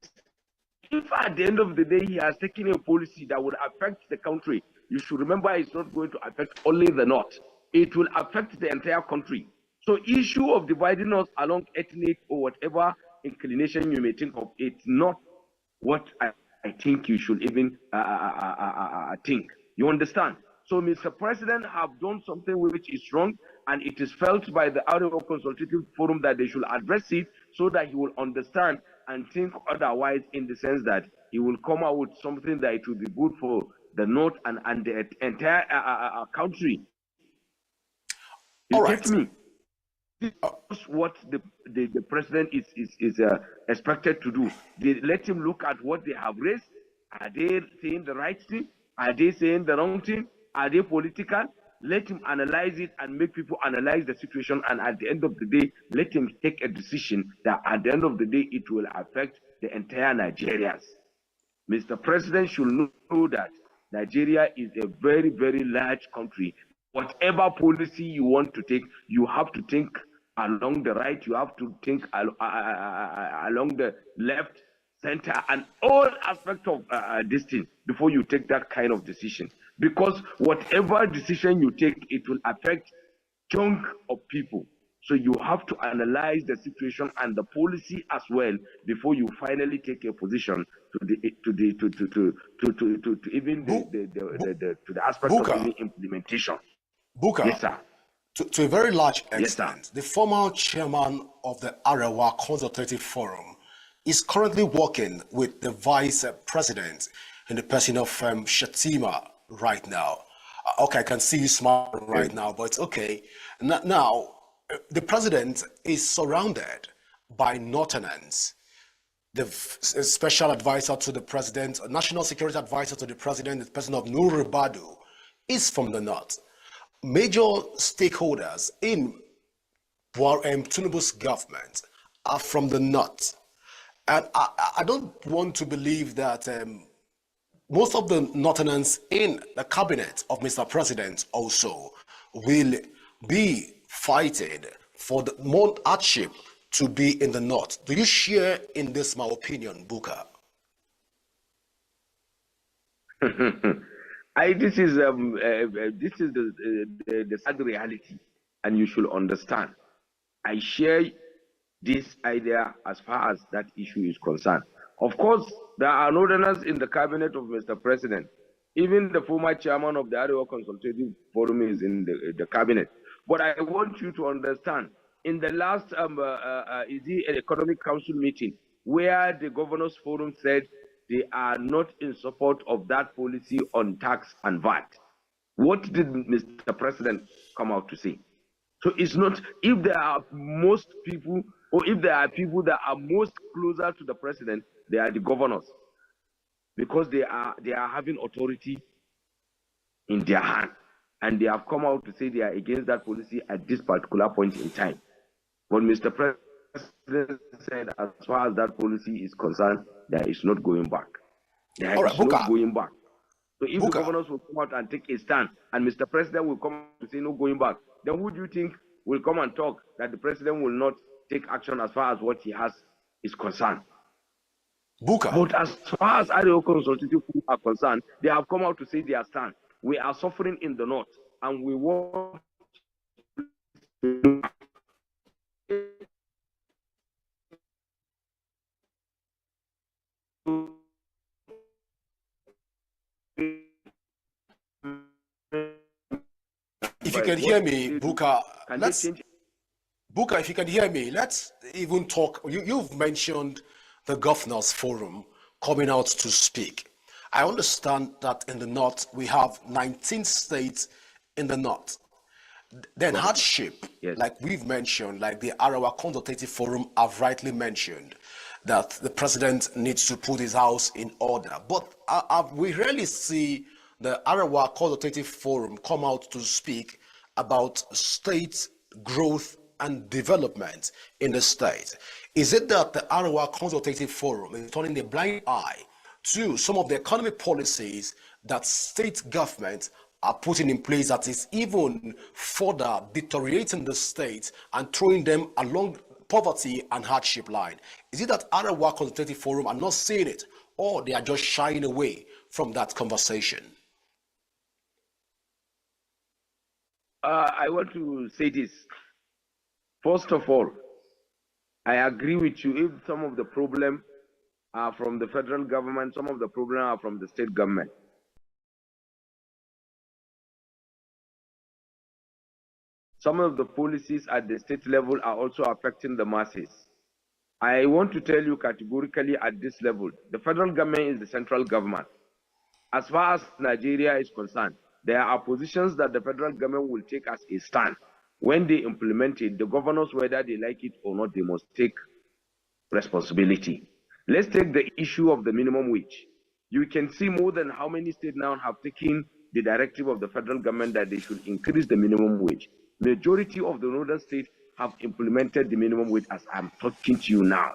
If at the end of the day he has taken a policy that would affect the country, you should remember it's not going to affect only the north. It will affect the entire country. So issue of dividing us along ethnic or whatever inclination you may think of, it's not what I think you should even think. You understand? So Mr. President have done something which is wrong, and it is felt by the Arewa Consultative Forum that they should address it so that he will understand and think otherwise, in the sense that he will come out with something that it will be good for the north and the entire country. You All get right. me? This is what the president is expected to do. They let him look at what they have raised. Are they saying the right thing? Are they saying the wrong thing? Are they political? Let him analyze it and make people analyze the situation. And at the end of the day, let him take a decision that at the end of the day, it will affect the entire Nigerians. Mr. President should know that Nigeria is a very, very large country. Whatever policy you want to take, you have to think along the right, you have to think along the left, center, and all aspects of this thing before you take that kind of decision. Because whatever decision you take, it will affect chunk of people. So you have to analyze the situation and the policy as well before you finally take a position to even the aspect Booker. of the implementation. Booker, Yes, sir. to a very large Yes, sir. extent, the former chairman of the Arewa Consultative Forum is currently working with the vice president in the person of Shatima right now. Okay, I can see you smiling right now, but it's okay. Now, the president is surrounded by Northerners. The special advisor to the president, national security advisor to the president, the person of Nur Badu, is from the north. Major stakeholders in Tinubu's government are from the north. And I don't want to believe that most of the Northerners in the cabinet of Mr. President also will be fighting for the more hardship to be in the north. Do you share in this my opinion, Booker? This is the sad reality, and you should understand. I share this idea as far as that issue is concerned. Of course, there are northerners in the cabinet of Mr. President. Even the former chairman of the Arewa Consultative Forum is in the cabinet. But I want you to understand, in the last Economic Council meeting, where the Governors Forum said they are not in support of that policy on tax and VAT, what did Mr. President come out to say? So it's not, if there are most people, or if there are people that are most closer to the president, they are the governors, because they are having authority in their hand, and they have come out to say they are against that policy at this particular point in time. But Mr. President said, as far as that policy is concerned, there is not going back. There is not going back. So if the governors will come out and take a stand, and Mr. President will come to say no going back, then who do you think will come and talk that the president will not take action as far as what he has is concerned? But as far as Arewa Consultative are concerned, they have come out to say their stand. We are suffering in the north, and we want If you can hear me, Buka, if you can hear me, let's even talk. You've mentioned the Governors Forum coming out to speak. I understand that in the north, we have 19 states in the north. Then hardship, like we've mentioned, like the Arewa Consultative Forum have rightly mentioned, that the president needs to put his house in order. But we rarely see the Arewa Consultative Forum come out to speak about state growth and development in the state. Is it that the Arewa Consultative Forum is turning a blind eye to some of the economic policies that state governments are putting in place that is even further deteriorating the state and throwing them along poverty and hardship line? Is it that Arewa Consultative Forum are not seeing it, or they are just shying away from that conversation? I want to say this. First of all, I agree with you. If some of the problem are from the federal government, some of the problem are from the state government. Some of the policies at the state level are also affecting the masses. I want to tell you categorically at this level, the federal government is the central government. As far as Nigeria is concerned, there are positions that the federal government will take as a stand. When they implement it, the governors, whether they like it or not, they must take responsibility. Let's take the issue of the minimum wage. You can see more than how many states now have taken the directive of the federal government that they should increase the minimum wage. Majority of the northern states have implemented the minimum wage as I'm talking to you now.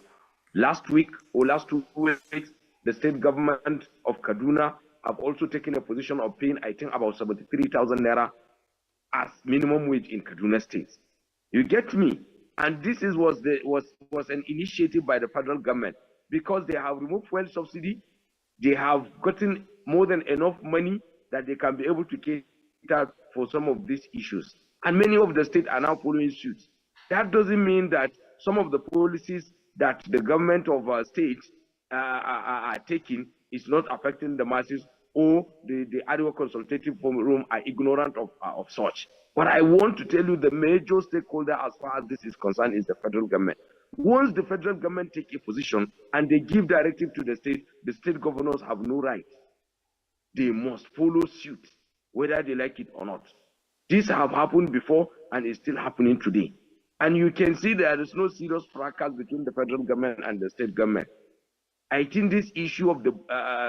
Last week or last 2 weeks, the state government of Kaduna have also taken a position of paying, I think, about 73,000 naira as minimum wage in Kaduna State. You get me? And this was an initiative by the federal government, because they have removed fuel subsidy. They have gotten more than enough money that they can be able to cater for some of these issues. And many of the states are now following suit. That doesn't mean that some of the policies that the government of states are taking is not affecting the masses, or the Arewa Consultative Forum are ignorant of such. But I want to tell you, the major stakeholder as far as this is concerned is the federal government. Once the federal government take a position and they give directive to the state governors have no right. They must follow suit, whether they like it or not. This have happened before and is still happening today. And you can see there is no serious fracas between the federal government and the state government. I think this issue of the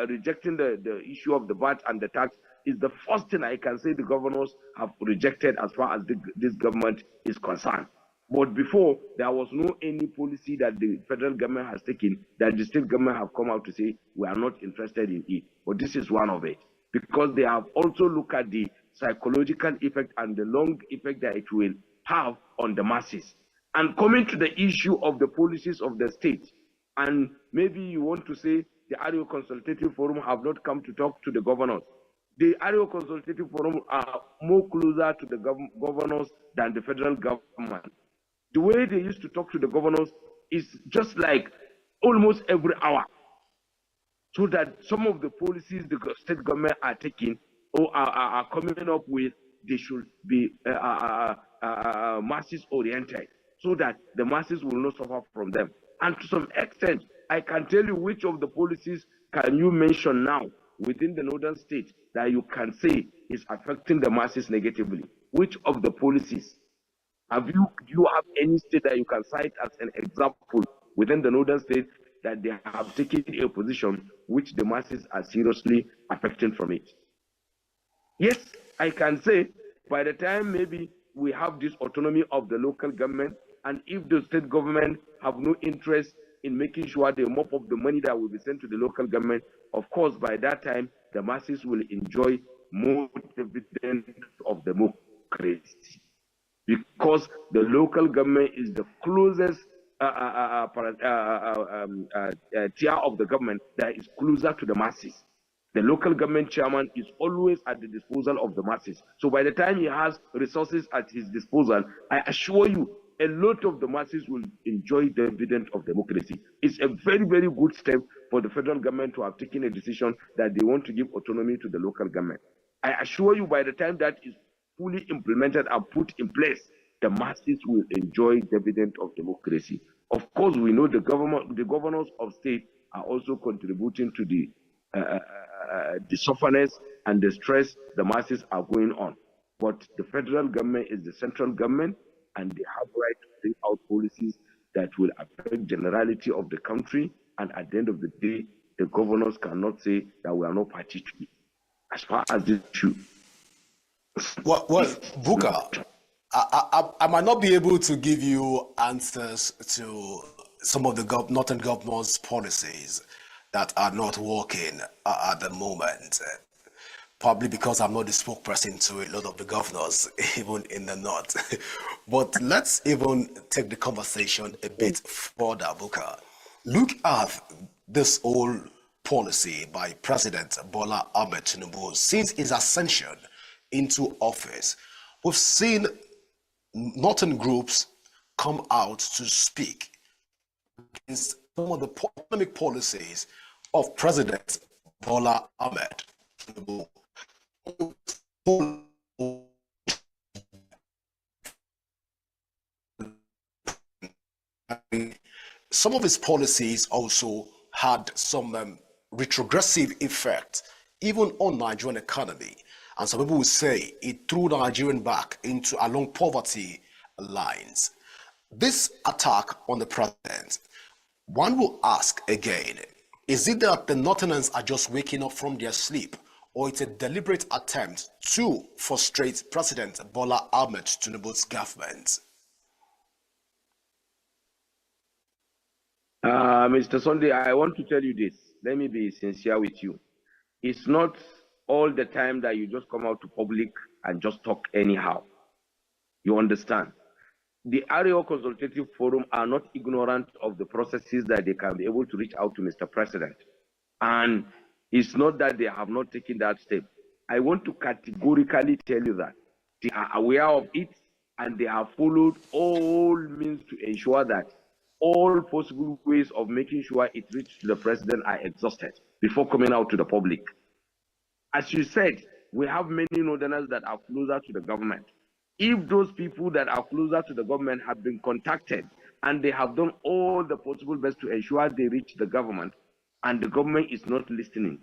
rejecting the issue of the VAT and the tax is the first thing I can say the governors have rejected as far as this government is concerned. But before, there was no any policy that the federal government has taken that the state government have come out to say we are not interested in it. But this is one of it, because they have also looked at the psychological effect and the long effect that it will have on the masses. And coming to the issue of the policies of the state, and maybe you want to say the Arewa Consultative Forum have not come to talk to the governors. The Arewa Consultative Forum are more closer to the governors than the federal government. The way they used to talk to the governors is just like almost every hour. So that some of the policies the state government are taking or are coming up with, they should be masses oriented, so that the masses will not suffer from them. And to some extent, I can tell you which of the policies can you mention now within the northern state that you can say is affecting the masses negatively. Which of the policies? Do you have any state that you can cite as an example within the northern state that they have taken a position which the masses are seriously affecting from it? Yes, I can say by the time maybe we have this autonomy of the local government, and if the state government have no interest in making sure they mop up the money that will be sent to the local government, of course, by that time, the masses will enjoy more dividend of democracy, because the local government is the closest tier of the government that is closer to the masses. The local government chairman is always at the disposal of the masses. So by the time he has resources at his disposal, I assure you, a lot of the masses will enjoy the dividend of democracy. It's a very, very good step for the federal government to have taken a decision that they want to give autonomy to the local government. I assure you, by the time that is fully implemented and put in place, the masses will enjoy dividend of democracy. Of course, we know the governors of state are also contributing to the sufferness and the stress the masses are going on. But the federal government is the central government, and they have right to bring out policies that will affect generality of the country. And at the end of the day, the governors cannot say that we are not party to it. As far as this issue. Well, Buka, I might not be able to give you answers to some of the northern government's policies that are not working at the moment. Probably because I'm not the spokesperson to a lot of the governors, even in the north. But let's even take the conversation a bit further, Buka. Look at this whole policy by President Bola Ahmed Tinubu since his ascension into office. We've seen northern groups come out to speak against some of the economic policies of President Bola Ahmed Tinubu. Some of his policies also had some retrogressive effect even on Nigerian economy, and some people will say it threw Nigerian back into along poverty lines. This attack on the president, one will ask again, is it that the Northerners are just waking up from their sleep, or it's a deliberate attempt to frustrate President Bola Ahmed Tinubu's government? Mr. Sunday, I want to tell you this. Let me be sincere with you. It's not all the time that you just come out to public and just talk anyhow. You understand? The Arewa Consultative Forum are not ignorant of the processes that they can be able to reach out to Mr. President. And it's not that they have not taken that step. I want to categorically tell you that they are aware of it, and they have followed all means to ensure that all possible ways of making sure it reaches the president are exhausted before coming out to the public. As you said, we have many northerners that are closer to the government. If those people that are closer to the government have been contacted and they have done all the possible best to ensure they reach the government, and the government is not listening,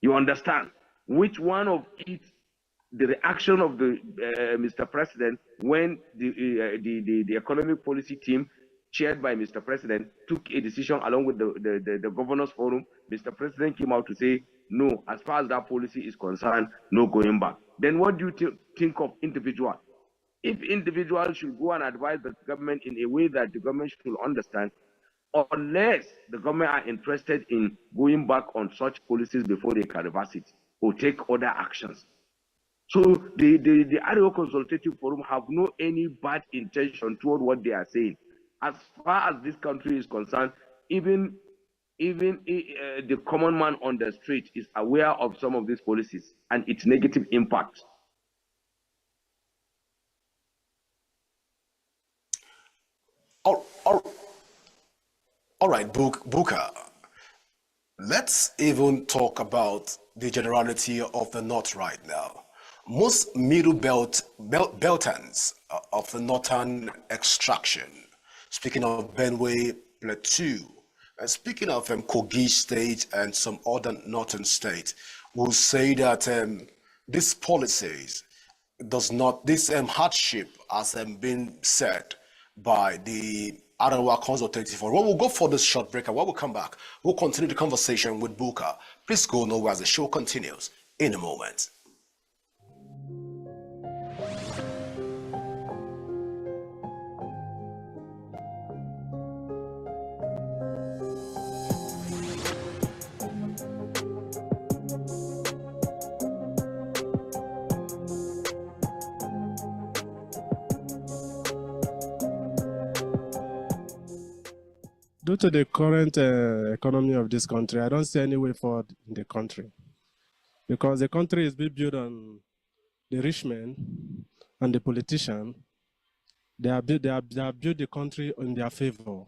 you understand which one of it, the reaction of the Mr. President when the economic policy team chaired by Mr. President took a decision along with the governors forum. Mr. President came out to say, no, as far as that policy is concerned, no going back. Then what do you think of individual? If individuals should go and advise the government in a way that the government should understand, unless the government are interested in going back on such policies before they can reverse it or take other actions. So the Arewa Consultative Forum have no any bad intention toward what they are saying. As far as this country is concerned, even the common man on the street is aware of some of these policies and its negative impact. All right, Buka, let's even talk about the generality of the North right now. Most middle beltans of the northern extraction, speaking of Benue Plateau, speaking of Kogi State and some other northern states, will say that these policies does not, this hardship has been said by the Arawa Consultative Forum. Well, we'll go for this short break, and when we come back, we'll continue the conversation with Buka. Please go nowhere as the show continues in a moment. Due to the current economy of this country, I don't see any way forward in the country, because the country is being built on the rich men and the politicians. They have built the country in their favor.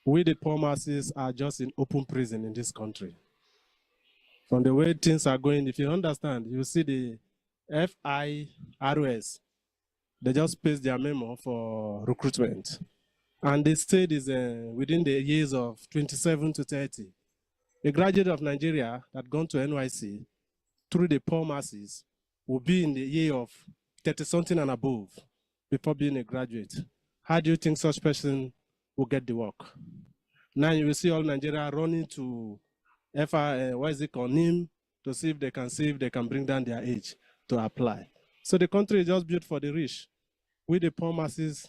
We, the poor masses, are just in open prison in this country. From the way things are going, if you understand, you see the FIRS, they just paste their memo for recruitment. And the state is within the years of 27 to 30. A graduate of Nigeria that gone to NYC through the poor masses will be in the year of 30-something and above before being a graduate. How do you think such person will get the work? Now you will see all Nigeria running to NIM to see if they can bring down their age to apply. So the country is just built for the rich. We, the poor masses,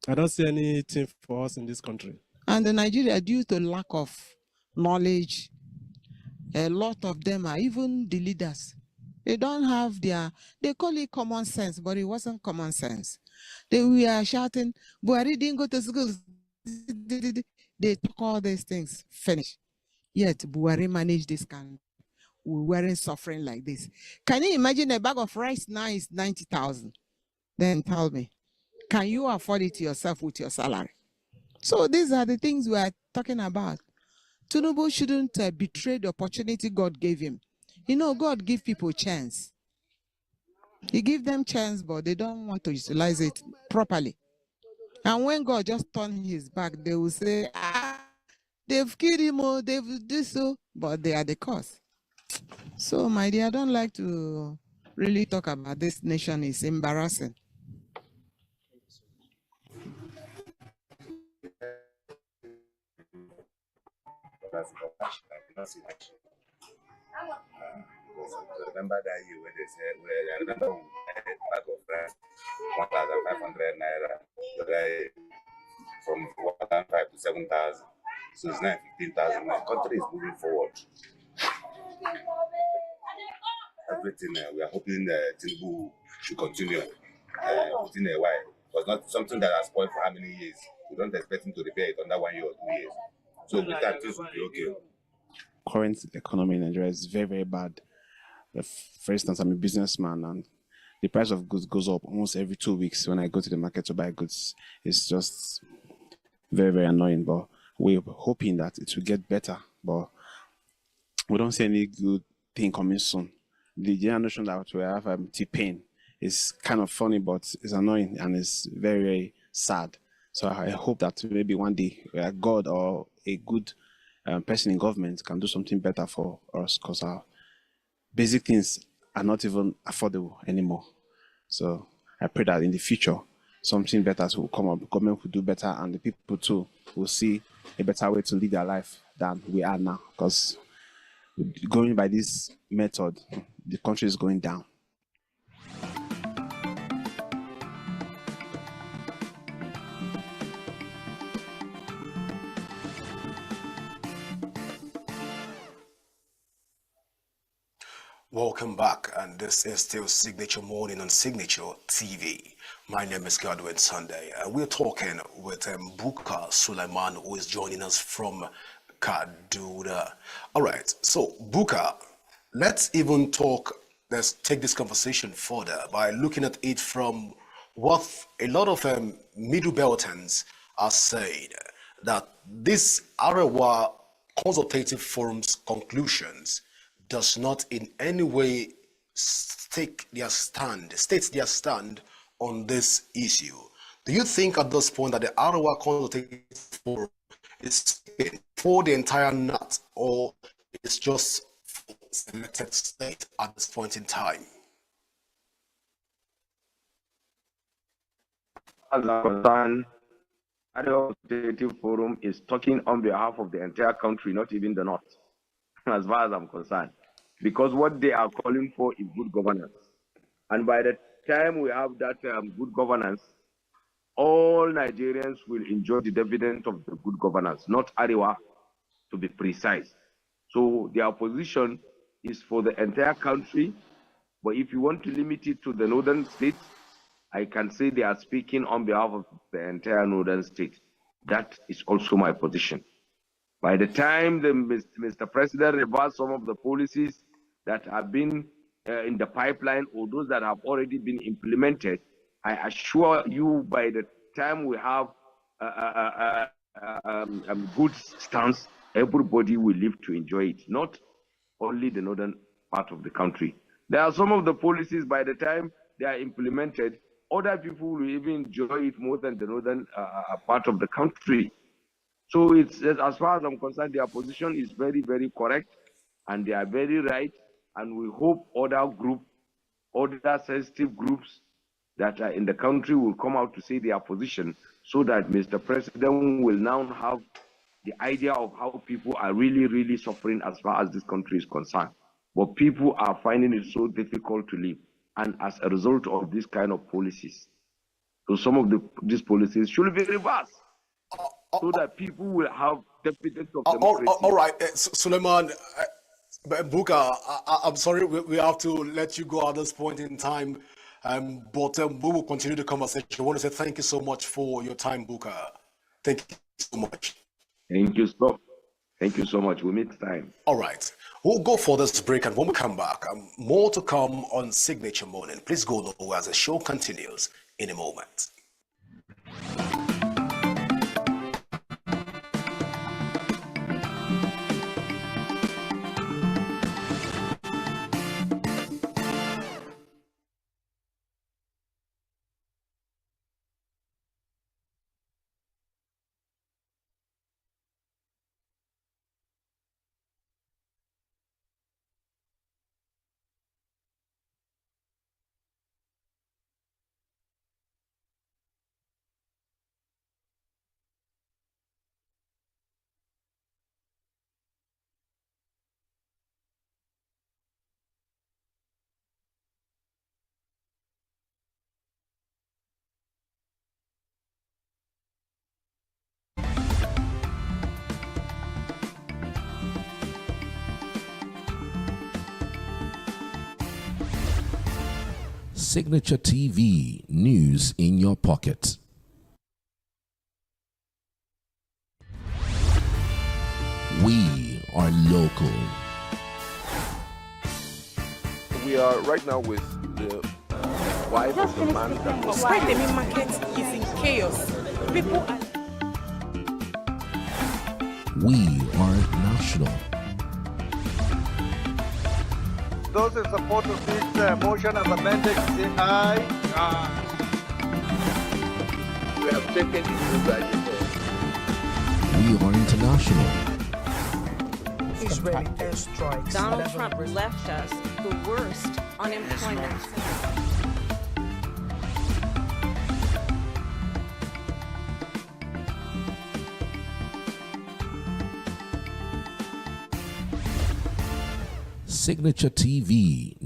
I don't see anything for us in this country. And in Nigeria, due to lack of knowledge, a lot of them are, even the leaders, they don't have they call it common sense, but it wasn't common sense. They were shouting, Buhari didn't go to school. They took all these things, finish. Yet Buhari managed this country. We weren't suffering like this. Can you imagine a bag of rice now is 90,000? Then tell me, can you afford it yourself with your salary? So these are the things we are talking about. Tinubu shouldn't betray the opportunity God gave him. You know, God give people a chance. He give them chance, but they don't want to utilize it properly. And when God just turn his back, they will say, they've killed him, or they've do so, but they are the cause. So, my dear, I don't like to really talk about this nation. It's embarrassing. Remember that year when they said, well, I remember we had a bag of rice, 1,500 naira, from 1,500 to 7,000. So it's now 15,000. My country is moving forward. Everything we are hoping Tinubu should continue within a while. It was not something that has spoiled for how many years. We don't expect him to repair it under 1 year or 2 years. So with that, things will be okay. Current economy in Nigeria is very, very bad. For instance, I'm a businessman, and the price of goods goes up almost every 2 weeks when I go to the market to buy goods. It's just very, very annoying, but we're hoping that it will get better, but we don't see any good thing coming soon. The generation that we have T-Pain is kind of funny, but it's annoying and it's very, very sad. So I hope that maybe one day God or a good person in government can do something better for us, because our basic things are not even affordable anymore. So I pray that in the future, something better will come up, government will do better, and the people too will see a better way to lead their life than we are now. Because going by this method, the country is going down. Welcome back, and this is still Signature Morning on Signature TV. My name is Godwin Sunday, and we're talking with Buka Suleiman, who is joining us from Kaduna. All right, so Buka, let's take this conversation further by looking at it from what a lot of middle beltons are saying. that this Arewa Consultative Forum's conclusions does not in any way state their stand on this issue. Do you think at this point that the Arewa Consultative Forum is speaking for the entire NAT, or it's just for selected state at this point in time? As I'm concerned, Arewa Consultative Forum is talking on behalf of the entire country, not even the North, as far as I'm concerned. Because what they are calling for is good governance. And by the time we have that good governance, all Nigerians will enjoy the dividend of the good governance, not Arewa, to be precise. So their position is for the entire country. But if you want to limit it to the northern states, I can say they are speaking on behalf of the entire northern state. That is also my position. By the time Mr. President reversed some of the policies that have been in the pipeline or those that have already been implemented, I assure you by the time we have good stance, everybody will live to enjoy it, not only the northern part of the country. There are some of the policies by the time they are implemented, other people will even enjoy it more than the northern part of the country. So it's, as far as I'm concerned, their position is very, very correct, and they are very right. And we hope other sensitive groups that are in the country will come out to say their position, so that Mr. President will now have the idea of how people are really, really suffering as far as this country is concerned. But people are finding it so difficult to live, and as a result of this kind of policies. So some of these policies should be reversed, so that people will have dividends of democracy. All right, Suleiman Buka, I'm sorry, we have to let you go at this point in time, but we will continue the conversation. I want to say thank you so much for your time, Buka. Thank you so much. Thank you so much. We'll meet time. All right, we'll go for this break, and when we come back, more to come on Signature Morning. Please go nowhere as the show continues in a moment. Signature TV, news in your pocket. We are local. We are right now with the wife of the man that was... Why the main market is in chaos. People are... We are national. Those in support of this motion as amended, say aye. Aye. We have taken it by default. We are international. Israeli airstrikes. Donald Trump left us the worst unemployment. Signature TV.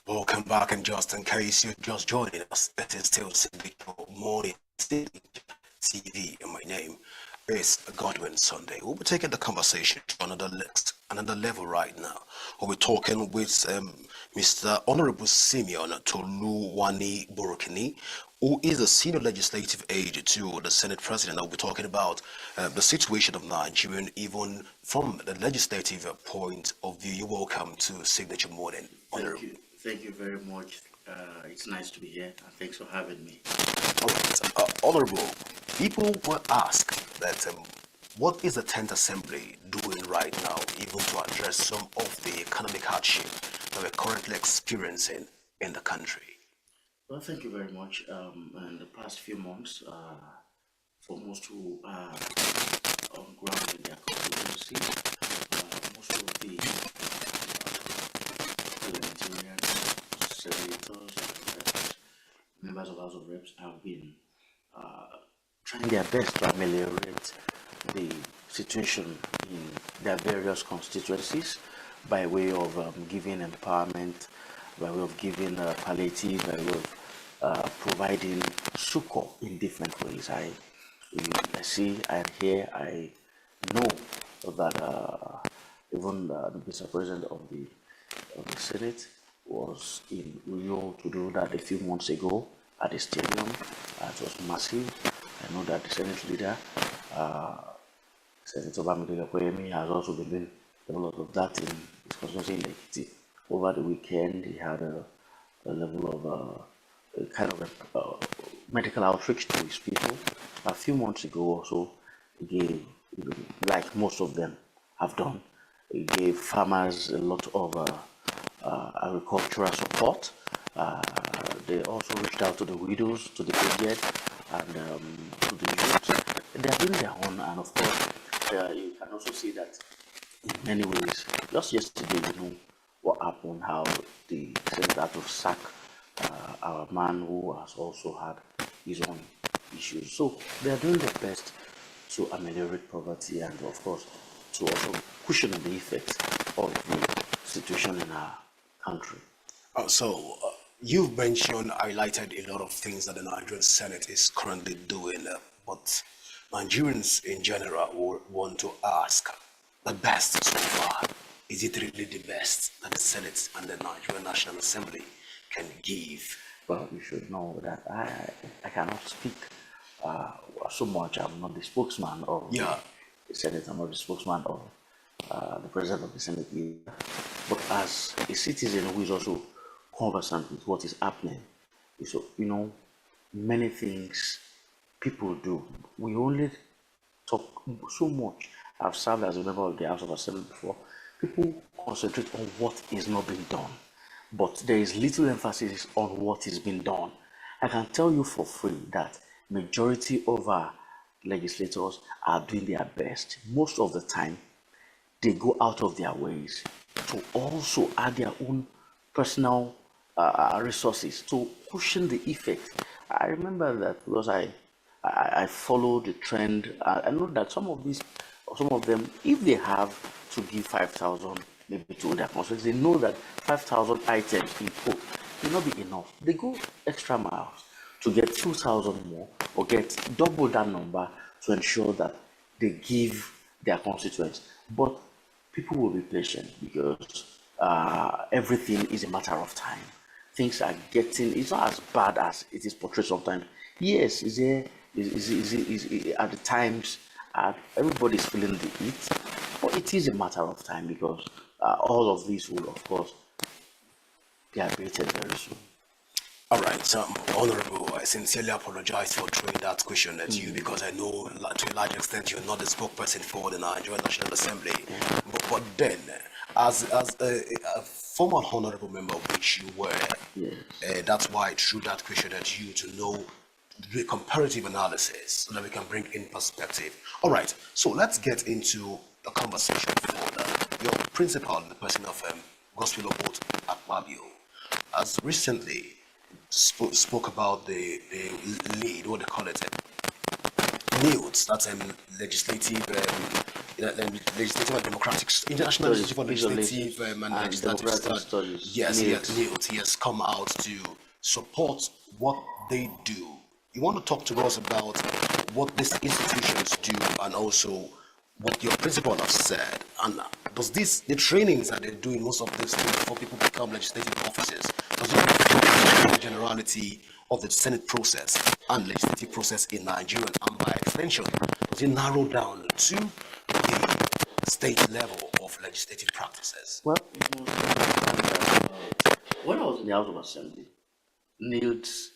Welcome back, and just in case you're just joining us, it is still Signature Morning TV, and my name is Godwin Sunday. We'll be taking the conversation to another next another level right now. We'll be talking with Mr. Honorable Simeon Toluwani Borokini, who is a senior legislative aide to the Senate President. I'll be talking about the situation of Nigeria, even from the legislative point of view. You're welcome to Signature Morning, Honorable. Thank you very much. It's nice to be here, and thanks for having me. All right, Honorable, people will ask that what is the 10th Assembly doing right now, even to address some of the economic hardship that we're currently experiencing in the country? Well, thank you very much. In the past few months, for most who are on ground in their constituency, most of the parliamentarians, senators, and members of House of Reps have been trying their best to ameliorate the situation in their various constituencies by way of giving empowerment, by way of giving palliative, by way of providing succor in different ways. I see, I hear, I know that even the Mr. President of the Senate was in Rio to do that a few months ago at the stadium. It was massive. I know that the Senate leader, Senator Bamidele Koyemi, has also been doing a lot of that in his constituency in Ekiti. Over the weekend, he had a level of a kind of medical outreach to his people. A few months ago or so, he gave, like most of them have done, he gave farmers a lot of agricultural support. They also reached out to the widows, to the aged, and to the youth. They are doing their own, and of course, you can also see that in many ways. Just yesterday, what happened, how the Senate had to sack our man who has also had his own issues. So they are doing their best to ameliorate poverty and, of course, to also cushion the effects of the situation in our country. You've highlighted a lot of things that the Nigerian Senate is currently doing, but Nigerians in general will want to ask, the best so far, is it really the best that the Senate and the Nigerian National Assembly can give? Well, you should know that I cannot speak so much. I'm not the spokesman of the Senate. I'm not the spokesman of the President of the Senate either. But as a citizen who is also conversant with what is happening, so many things people do. We only talk so much. I've served as a member of the House of Assembly before. People concentrate on what is not being done, but there is little emphasis on what is being done. I can tell you for free that majority of our legislators are doing their best. Most of the time, they go out of their ways to also add their own personal resources to cushion the effect. I remember that because I follow the trend. I know that some of them, if they have to give 5,000 maybe to their constituents, they know that 5,000 items in quote will not be enough. They go extra miles to get 2,000 more or get double that number to ensure that they give their constituents. But people will be patient because everything is a matter of time. Things are it's not as bad as it is portrayed sometimes. Yes, is at the times everybody's feeling the heat, but it is a matter of time because all of these will, of course, be abated very soon. All right, Honorable, I sincerely apologize for throwing that question at you because I know to a large extent you're not the spokesperson for the Nigerian National Assembly. But then, as a former honorable member, which you were, that's why I threw that question at you to know the comparative analysis so that we can bring in perspective. All right, so let's get into the conversation further. Your principal, the person of Gospel Vote Akpabio, has recently spoke about the lead, what they call it, NEOTS, that's legislative and democratic, international institute for legislative and legislative studies. Yes, NEOTS, he has come out to support what they do. You want to talk to us about what these institutions do and also what your principal has said, and does this, the trainings that they're doing, most of these things before people become legislative officers, does it reflect the generality of the Senate process and legislative process in Nigeria, and by extension, does it narrow down to the state level of legislative practices? Well, when I was in the House of Assembly, NILs,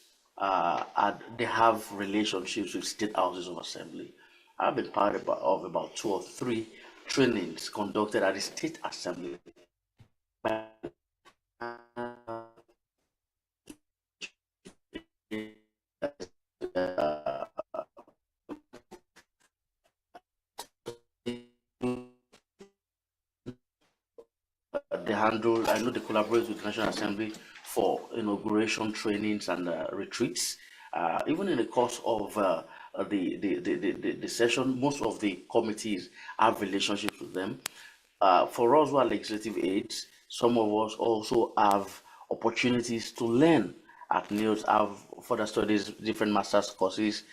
they have relationships with state houses of assembly. I've been part of about 2 or 3 trainings conducted at the state assembly. They handle, I know they collaborate with the National Assembly for inauguration trainings and retreats. Even in the course of the session, most of the committees have relationships with them. For us who are legislative aides, some of us also have opportunities to learn at NILS, have further studies, different master's courses,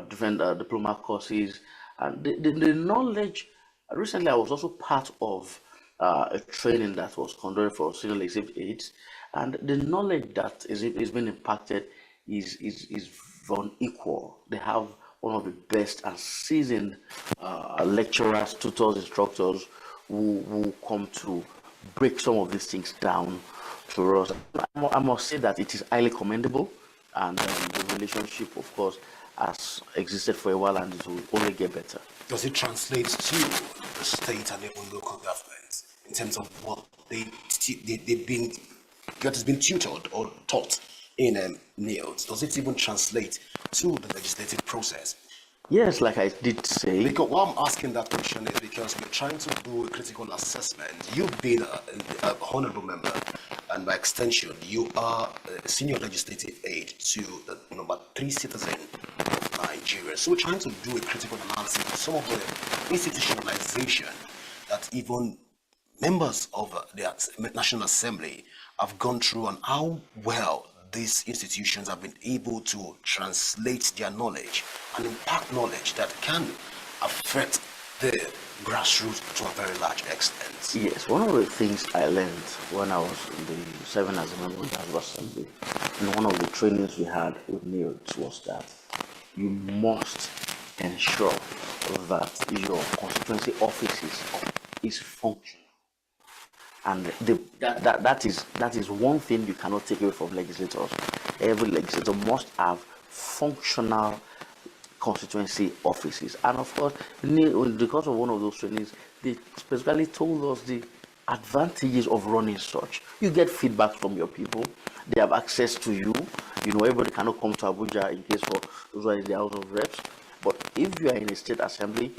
different diploma courses, and the knowledge. Recently, I was also part of a training that was conducted for senior legislative aides, and the knowledge that is being impacted is unequal. They have one of the best and seasoned lecturers, tutors, instructors who come to break some of these things down to us. I must say that it is highly commendable, and the relationship, of course, has existed for a while, and it will only get better. Does it translate to the state and even local governments in terms of what they've been, what has been tutored or taught in NILS? Does it even translate to the legislative process? Yes, like I did say. Because why I'm asking that question is because we're trying to do a critical assessment. You've been a honorable member, and by extension, you are a senior legislative aide to the number 3 citizen of Nigeria. So we're trying to do a critical analysis of some of the institutionalization that even members of the National Assembly have gone through, and how well these institutions have been able to translate their knowledge and impact knowledge that can affect the grassroots to a very large extent. Yes, one of the things I learned when I was serving as a member of the House of Assembly, and one of the trainings we had with NILS was that you must ensure that your constituency offices is functional. And that is one thing you cannot take away from legislators. Every legislator must have functional constituency offices. And of course, because of one of those trainings, they specifically told us the advantages of running such. You get feedback from your people. They have access to you. You know, everybody cannot come to Abuja in case for those who are in the House of Reps. But if you are in a state assembly,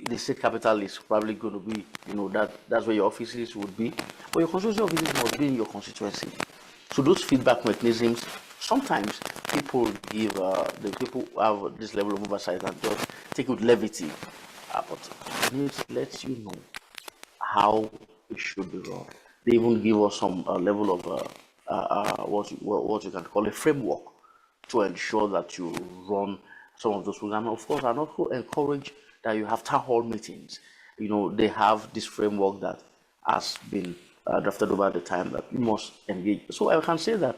the state capital is probably going to be, you know, that's where your offices would be. But your constituency offices must be in your constituency. So those feedback mechanisms, sometimes people give, the people have this level of oversight and just take it with levity. But NILS lets you know how it should be run. They even give us some level of what you can call a framework to ensure that you run some of those programs. Of course, and also encourage that you have town hall meetings. You know, they have this framework that has been drafted over the time that you must engage. So I can say that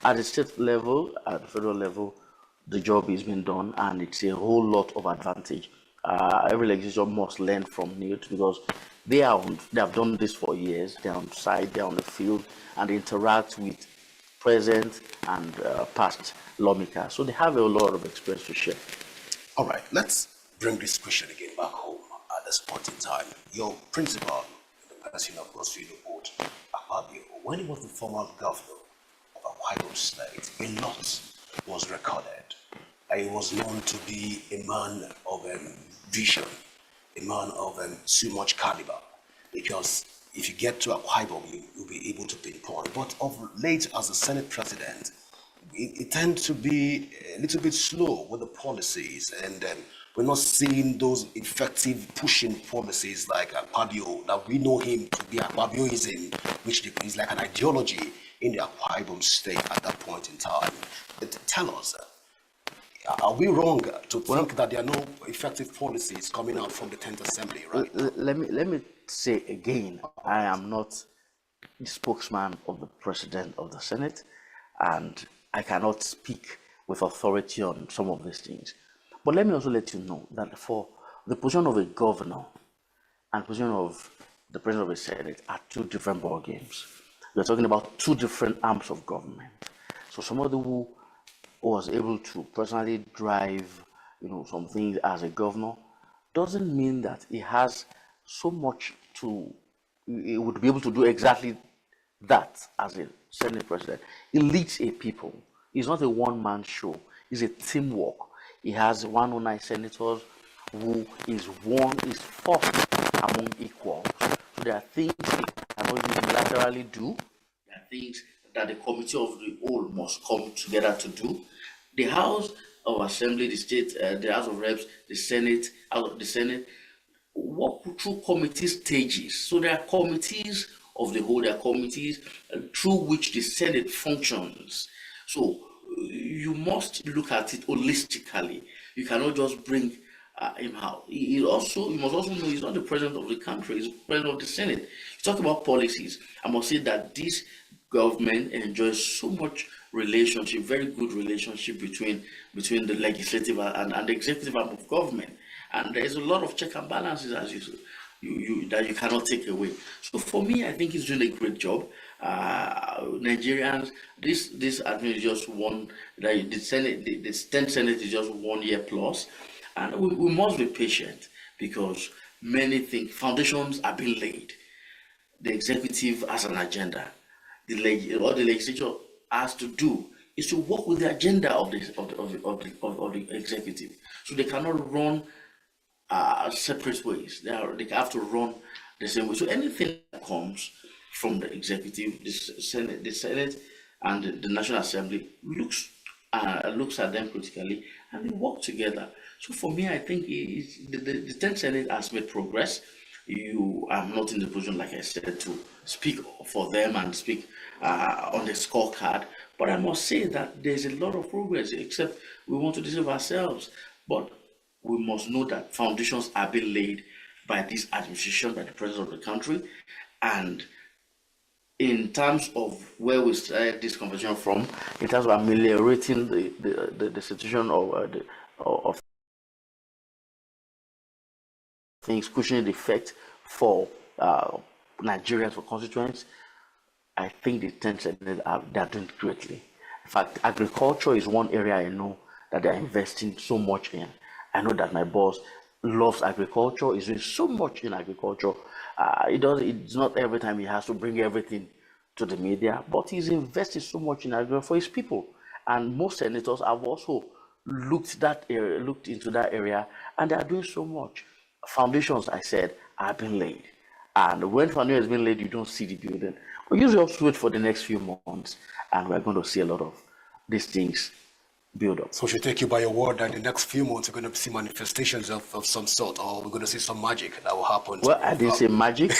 at the state level, at the federal level, the job is being done, and it's a whole lot of advantage. Every legislator must learn from NILS because they have done this for years. They're on site, they're on the field, and they interact with present and past lawmakers. So they have a lot of experience to share. All right, let's bring this question again back home at this point in time. Your principal, the person of Rosfield Board, Akpabio, when he was the former governor of Akwa Ibom State, a lot was recorded. He was known to be a man of vision, a man of so much caliber, because if you get to Akwa Ibom, you'll be able to pinpoint. But of late, as the Senate president, it tends to be a little bit slow with the policies, and we're not seeing those effective pushing policies like Akpabio, that we know him to be Akpabioism, which is like an ideology in the Akwa Ibom State at that point in time. Tell us, Are we wrong to think that there are no effective policies coming out from the 10th Assembly right now? Let me say again, I am not the spokesman of the President of the Senate, and I cannot speak with authority on some of these things. But let me also let you know that for the position of a governor and position of the President of the Senate are two different ball games. We're talking about two different arms of government. So somebody who was able to personally drive, some things as a governor doesn't mean that he has so much he would be able to do exactly that as a Senate president. He leads a people. It's not a one-man show. It's a teamwork. He has 109 senators who is first among equals. So there are things he cannot unilaterally do. There are things that the committee of the whole must come together to do. The House of Assembly, the state, the House of Reps, the Senate, work through committee stages. So there are committees of the whole, there are committees through which the Senate functions. So you must look at it holistically. You cannot just bring him out. You must also know he's not the president of the country, he's the president of the Senate. You talk about policies. I must say that this government enjoys so much relationship, very good relationship between the legislative and the executive arm of government. And there's a lot of check and balances as that you cannot take away. So for me, I think he's doing a great job. Nigerians, this admin is just one. The Senate, the 10th Senate is just 1 year plus, and we must be patient because many things, foundations are being laid. The executive has an agenda. What the legislature has to do is to work with the agenda of the executive. So they cannot run separate ways. They have to run the same way. So anything that comes from the executive, the Senate, and the National Assembly looks at them critically, and they work together. So for me, I think the 10th Senate has made progress. You are not in the position, like I said, to speak for them and speak on the scorecard. But I must say that there's a lot of progress, except we want to deceive ourselves. But we must know that foundations are being laid by this administration, by the president of the country. And in terms of where we started this conversation from, in terms of ameliorating the situation of things, cushioning the effect for Nigerians, for constituents, I think the 10th Senate they're doing greatly. In fact, agriculture is one area I know that they're investing so much in. I know that my boss loves agriculture, is doing so much in agriculture. It's not every time he has to bring everything to the media, but he's invested so much in agriculture for his people. And most senators have also looked into that area, and they are doing so much. Foundations, I said, are being laid. And when foundation has been laid, you don't see the building. We usually have to wait for the next few months, and we're going to see a lot of these things build up. So we should take you by your word that in the next few months we're going to see manifestations of some sort, or we're going to see some magic that will happen. Well, I didn't say magic.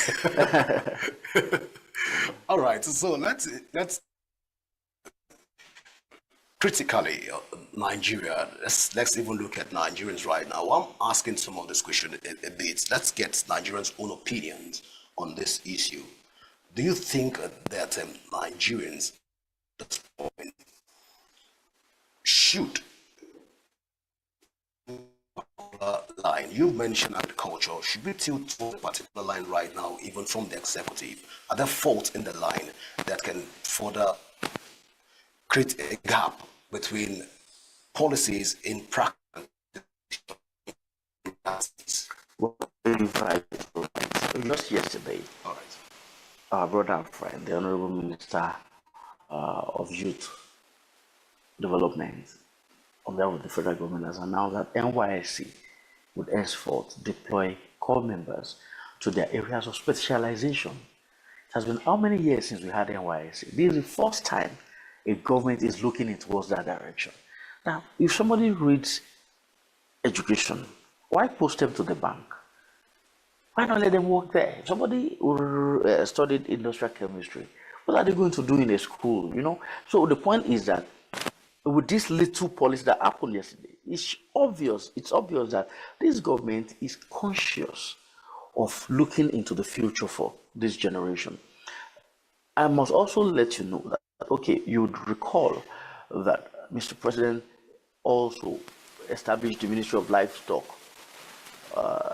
All right, so let's critically Nigeria. Let's even look at Nigerians right now. I'm asking some of this question a bit. Let's get Nigerians' own opinions on this issue. Do you think that Nigerians should line? You mentioned agriculture. Should we tilt to a particular line right now, even from the executive? Are there faults in the line that can further create a gap between policies in practice? Well, just yesterday, our brother and friend, the Honorable Minister of Youth Development, on behalf of the federal government, has announced that NYSC would henceforth deploy corps members to their areas of specialization. It has been how many years since we had NYSC? This is the first time a government is looking towards that direction. Now, if somebody reads education, why post them to the bank? Why not let them work there? If somebody studied industrial chemistry, what are they going to do in a school? So the point is that with this little policy that happened yesterday, it's obvious that this government is conscious of looking into the future for this generation. I must also let you know that, okay, you'd recall that Mr. President also established the Ministry of Livestock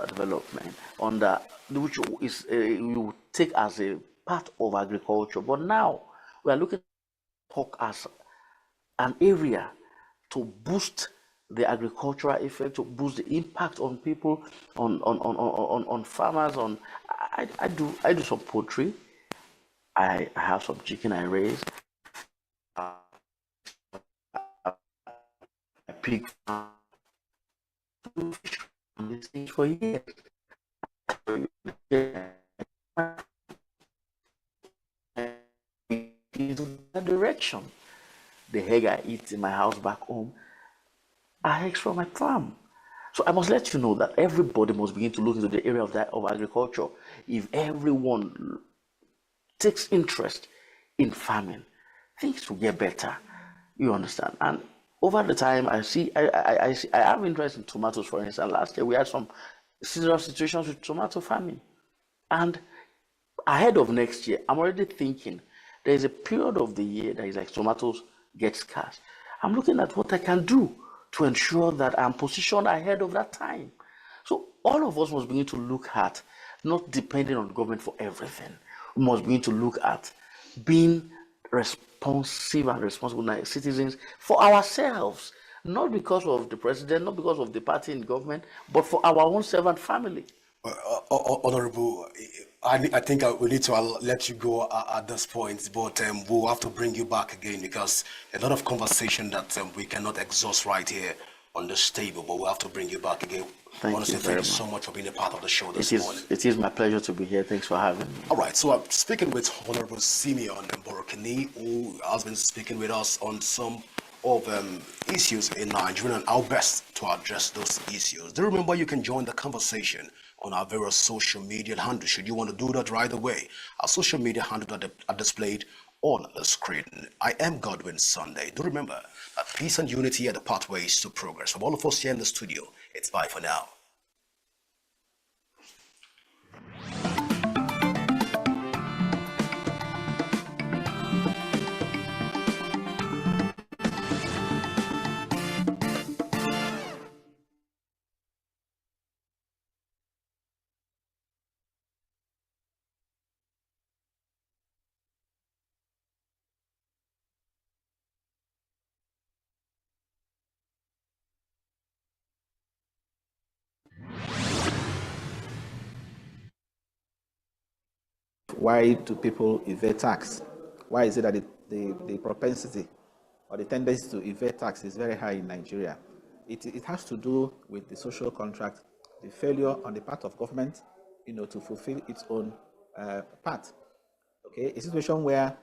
Development, under which is you take as a part of agriculture. But now we are looking at pork as an area to boost the agricultural effect, to boost the impact on people, on farmers. I do some poultry. I have some chicken I raise. A pig farm. These things for years. In that direction. The egg I eat in my house back home are eggs from my farm. So I must let you know that everybody must begin to look into the area of agriculture. If everyone takes interest in farming, things will get better. You understand? And over the time, I have interest in tomatoes. For instance, last year we had some serious situations with tomato farming, and ahead of next year, I'm already thinking there is a period of the year that is like tomatoes get scarce. I'm looking at what I can do to ensure that I'm positioned ahead of that time. So all of us must begin to look at not depending on the government for everything. We must begin to look at being responsive and responsible citizens for ourselves, not because of the president, not because of the party in government, but for our own servant family. Honorable, I think we need to let you go at this point, but we'll have to bring you back again because a lot of conversation that we cannot exhaust right here on this table, but we'll have to bring you back again. Thank you so much for being a part of the show this morning. It is my pleasure to be here. Thanks for having me. All right, so I'm speaking with Honorable Simeon Borokini, who has been speaking with us on some of issues in Nigeria and how best to address those issues. Do remember you can join the conversation on our various social media handles. Should you want to do that right away, our social media handles are displayed on the screen. I am Godwin Sunday. Do remember that peace and unity are the pathways to progress. From all of us here in the studio, it's bye for now. Why do people evade tax? Why is it that the propensity or the tendency to evade tax is very high in Nigeria? It has to do with the social contract, the failure on the part of government, to fulfill its own part. Okay, a situation where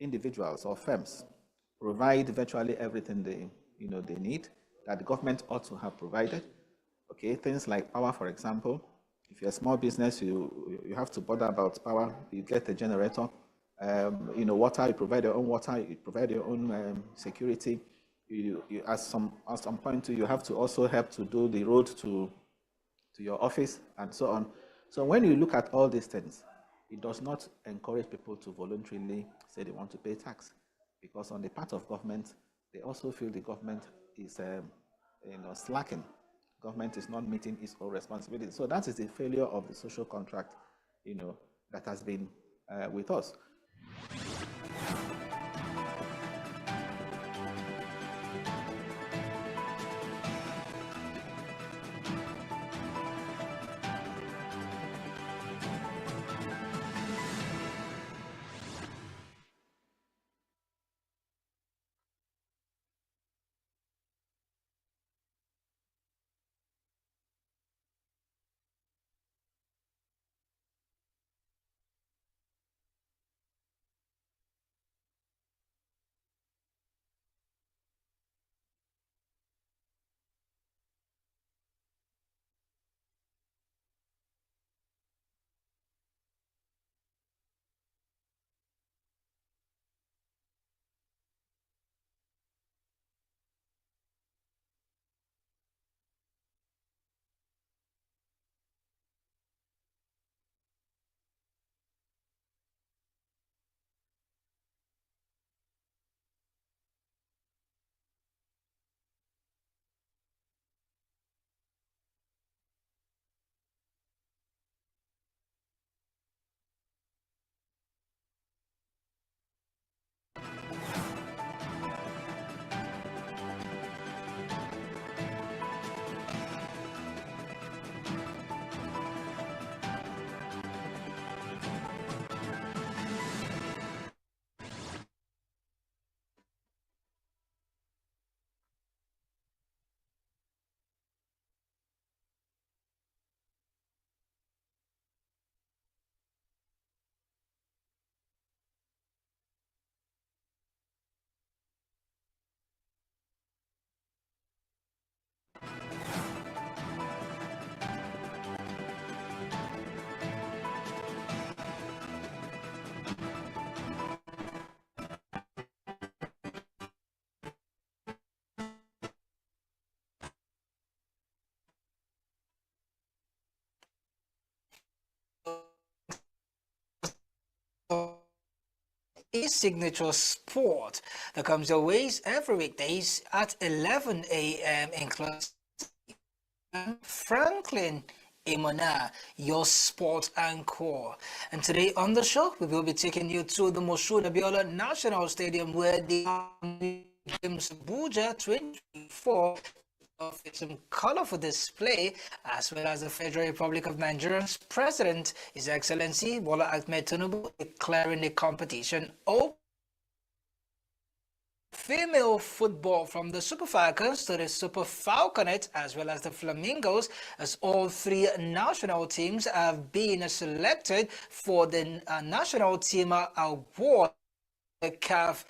individuals or firms provide virtually everything they need that the government ought to have provided. Okay, things like power, for example. If you're a small business, you have to bother about power. You get a generator. Water. You provide your own water. You provide your own security. You at some point you have to also help to do the road to your office and so on. So when you look at all these things, it does not encourage people to voluntarily say they want to pay tax, because on the part of government, they also feel the government is slacking. Government is not meeting its own responsibility. So that is the failure of the social contract, that has been with us. is Signature Sport that comes your ways every weekdays at 11 a.m. in class. Franklin Imona, your sport anchor. And today on the show, we will be taking you to the Moshood Abiola National Stadium where the Games Abuja 2024 of some colorful display, as well as the Federal Republic of Nigeria's President, His Excellency Bola Ahmed Tinubu, declaring the competition open. Female football from the Super Falcons to the Super Falconets as well as the Flamingos, as all three national teams have been selected for the National Team Award, the CAF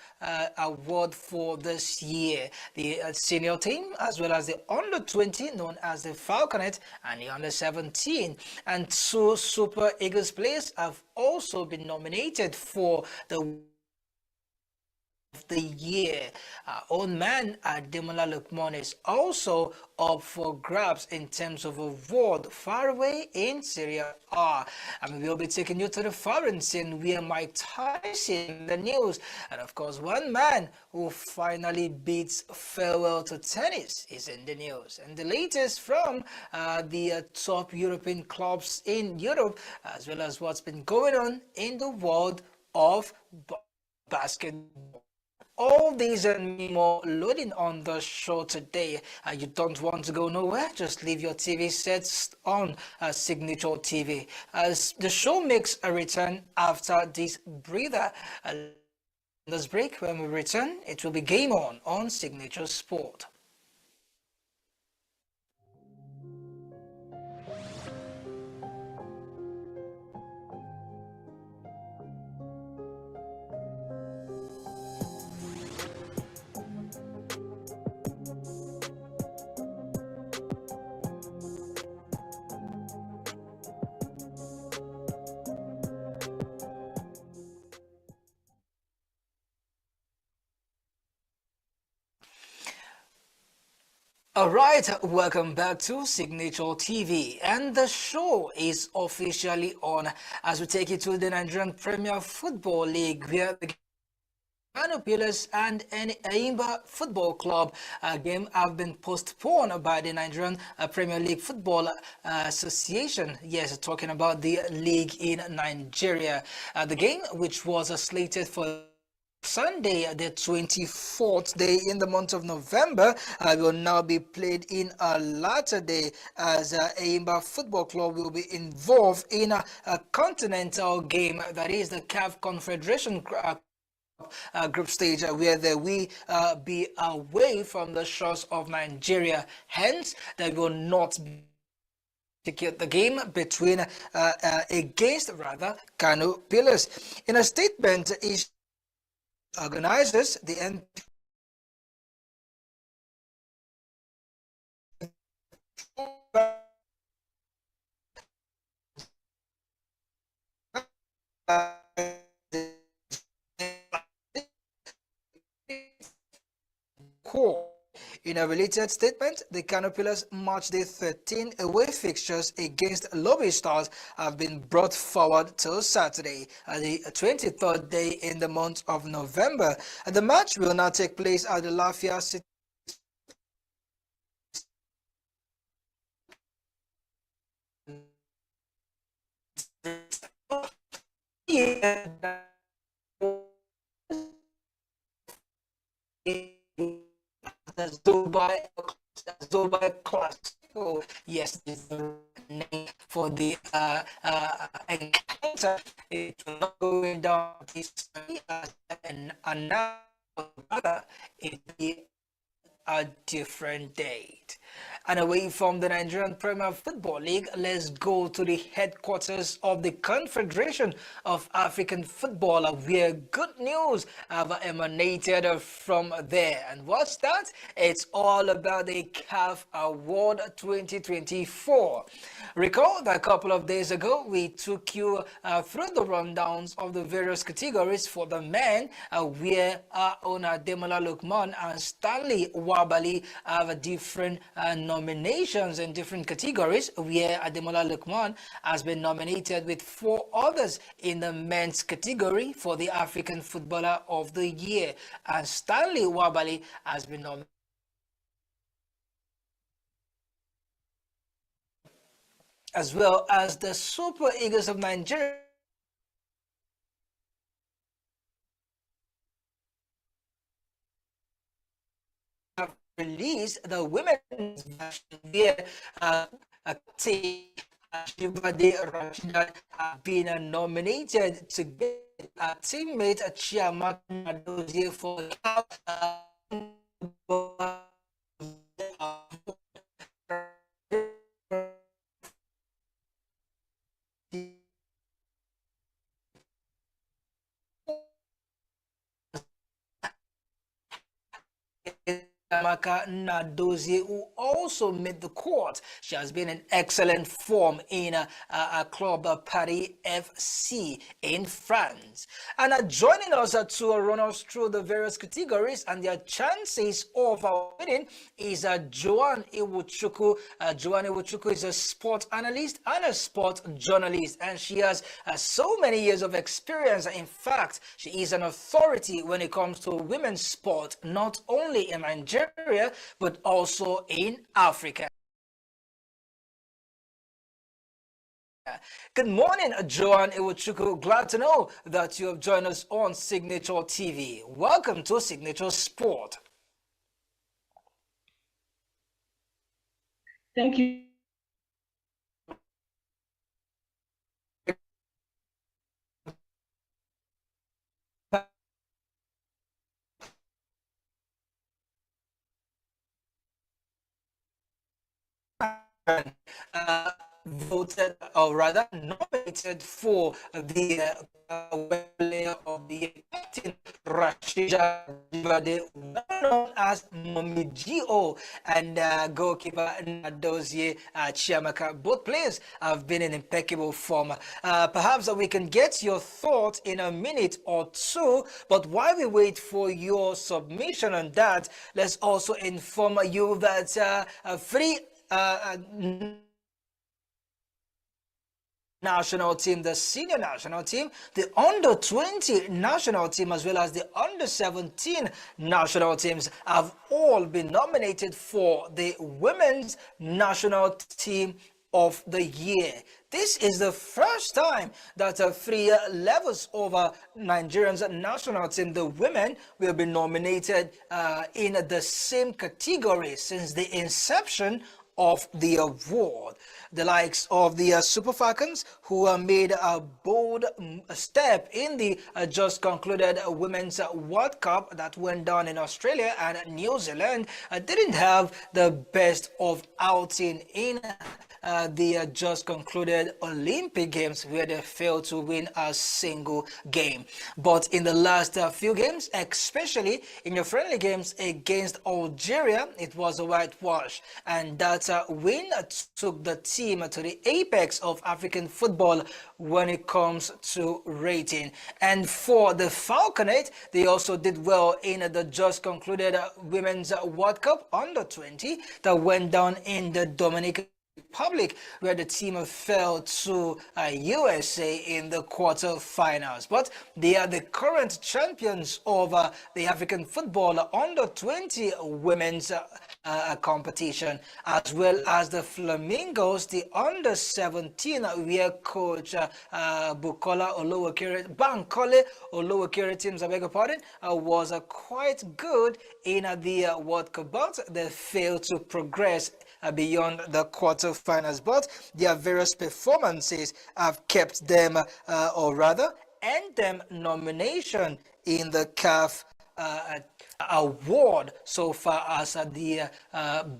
award for this year. The senior team as well as the under 20 known as the Falconet and the under 17, and two Super Eagles players have also been nominated for the of the year. Our own man Ademola Lukman is also up for grabs in terms of award far away in Syria A. And we'll be taking you to the foreign scene where Mike Tyson the news, and of course one man who finally beats farewell to tennis is in the news, and the latest from the top European clubs in Europe, as well as what's been going on in the world of basketball. All these and more loading on the show today. You don't want to go nowhere, just leave your TV sets on Signature TV. As the show makes a return after this breather. This break, when we return, it will be Game On Signature Sport. All right, welcome back to Signature TV, and the show is officially on as we take you to the Nigerian Premier Football League, where the Kano Pillars and Enyimba Football Club game have been postponed by the Nigerian Premier League Football Association. Yes, talking about the league in Nigeria. The game, which was slated for Sunday, the 24th day in the month of November, will now be played in a later day, as Enyimba Football Club will be involved in a continental game, that is the CAF Confederation group stage, where they will be away from the shores of Nigeria. Hence, they will not be the game between against Kano Pillars. In a statement, organizers, the NP In a related statement, the Kano Pillars March Day 13 away fixtures against Lobby Stars have been brought forward till Saturday, the 23rd day in the month of November. And the match will now take place at the Lafia City Dubai Classico. Yes, this is the name for the encounter. It will not go down this and now it will be a different date. And away from the Nigerian Premier Football League, let's go to the headquarters of the Confederation of African Football, where good news have emanated from there. And what's that? It's all about the CAF Award 2024. Recall that a couple of days ago, we took you through the rundowns of the various categories for the men, where our owner Demola Lukman and Stanley Wabali have a different nomination nominations in different categories, where Ademola Lukman has been nominated with 4 others in the men's category for the African Footballer of the Year, and Stanley Wabali has been nominated as well as the Super Eagles of Nigeria have released the women's version where Shivade Rashida have been nominated to get a teammate Chiamaka Nadozie for Amaka Nadozie, who also made the court. She has been in excellent form in a club, Paris FC in France. And joining us to run us through the various categories and their chances of winning is Joanne Iwuchukwu. Joanne Iwuchukwu is a sport analyst and a sport journalist, and she has so many years of experience. In fact, she is an authority when it comes to women's sport, not only in Nigeria, but also in Africa. Good morning, Joanne Iwuchukwu. Glad to know that you have joined us on Signature TV. Welcome to Signature Sport. Thank you. Voted, or rather nominated for the player of the captain Rashida Jibade, known as Mommy Gio, and goalkeeper Nadozie Chiamaka. Both players have been in impeccable form. Perhaps we can get your thoughts in a minute or two, but while we wait for your submission on that, let's also inform you that national team, the senior national team, the under-20 national team, as well as the under-17 national teams have all been nominated for the Women's National Team of the Year. This is the first time that 3 levels of Nigerians national team, the women, will be nominated in the same category since the inception of the award. The likes of the Super Falcons, who made a bold step in the just concluded Women's World Cup that went down in Australia and New Zealand, didn't have the best of outing in the just concluded Olympic Games, where they failed to win a single game. But in the last few games, especially in your friendly games against Algeria, it was a whitewash, and that win took the team to the apex of African football when it comes to rating. And for the Falconet, they also did well in the just concluded Women's World Cup under-20 that went down in the Dominican Republic, where the team fell to USA in the quarterfinals. But they are the current champions of the African football under-20 women's competition, as well as the Flamingos, the under-17, where coach Bankole Olowokere teams, I beg your pardon, was quite good in the World Cup, but they failed to progress beyond the quarterfinals. But their various performances have kept them, or rather, earned them nomination in the CAF award so far as the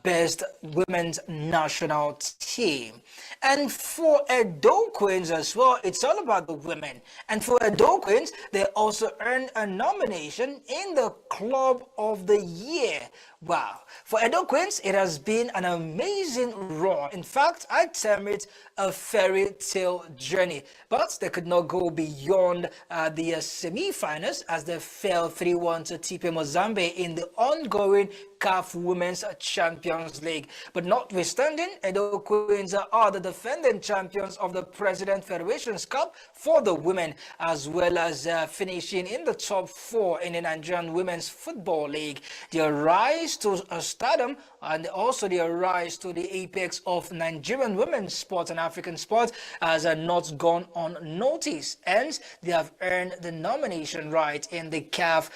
best women's national team. And for Edo Queens as well, it's all about the women. And for Edo Queens, they also earned a nomination in the Club of the Year. Wow. For Edo Queens, it has been an amazing run. In fact, I term it a fairy tale journey. But they could not go beyond the semi-finals as they fell 3-1 to TP Mozambique in the ongoing CAF Women's Champions League. But notwithstanding, Edo Queens are the defending champions of the President Federations Cup for the women, as well as finishing in the top 4 in the Nigerian Women's Football League. Their rise to stardom and also their rise to the apex of Nigerian women's sports and African sports has not gone unnoticed. Hence, they have earned the nomination right in the CAF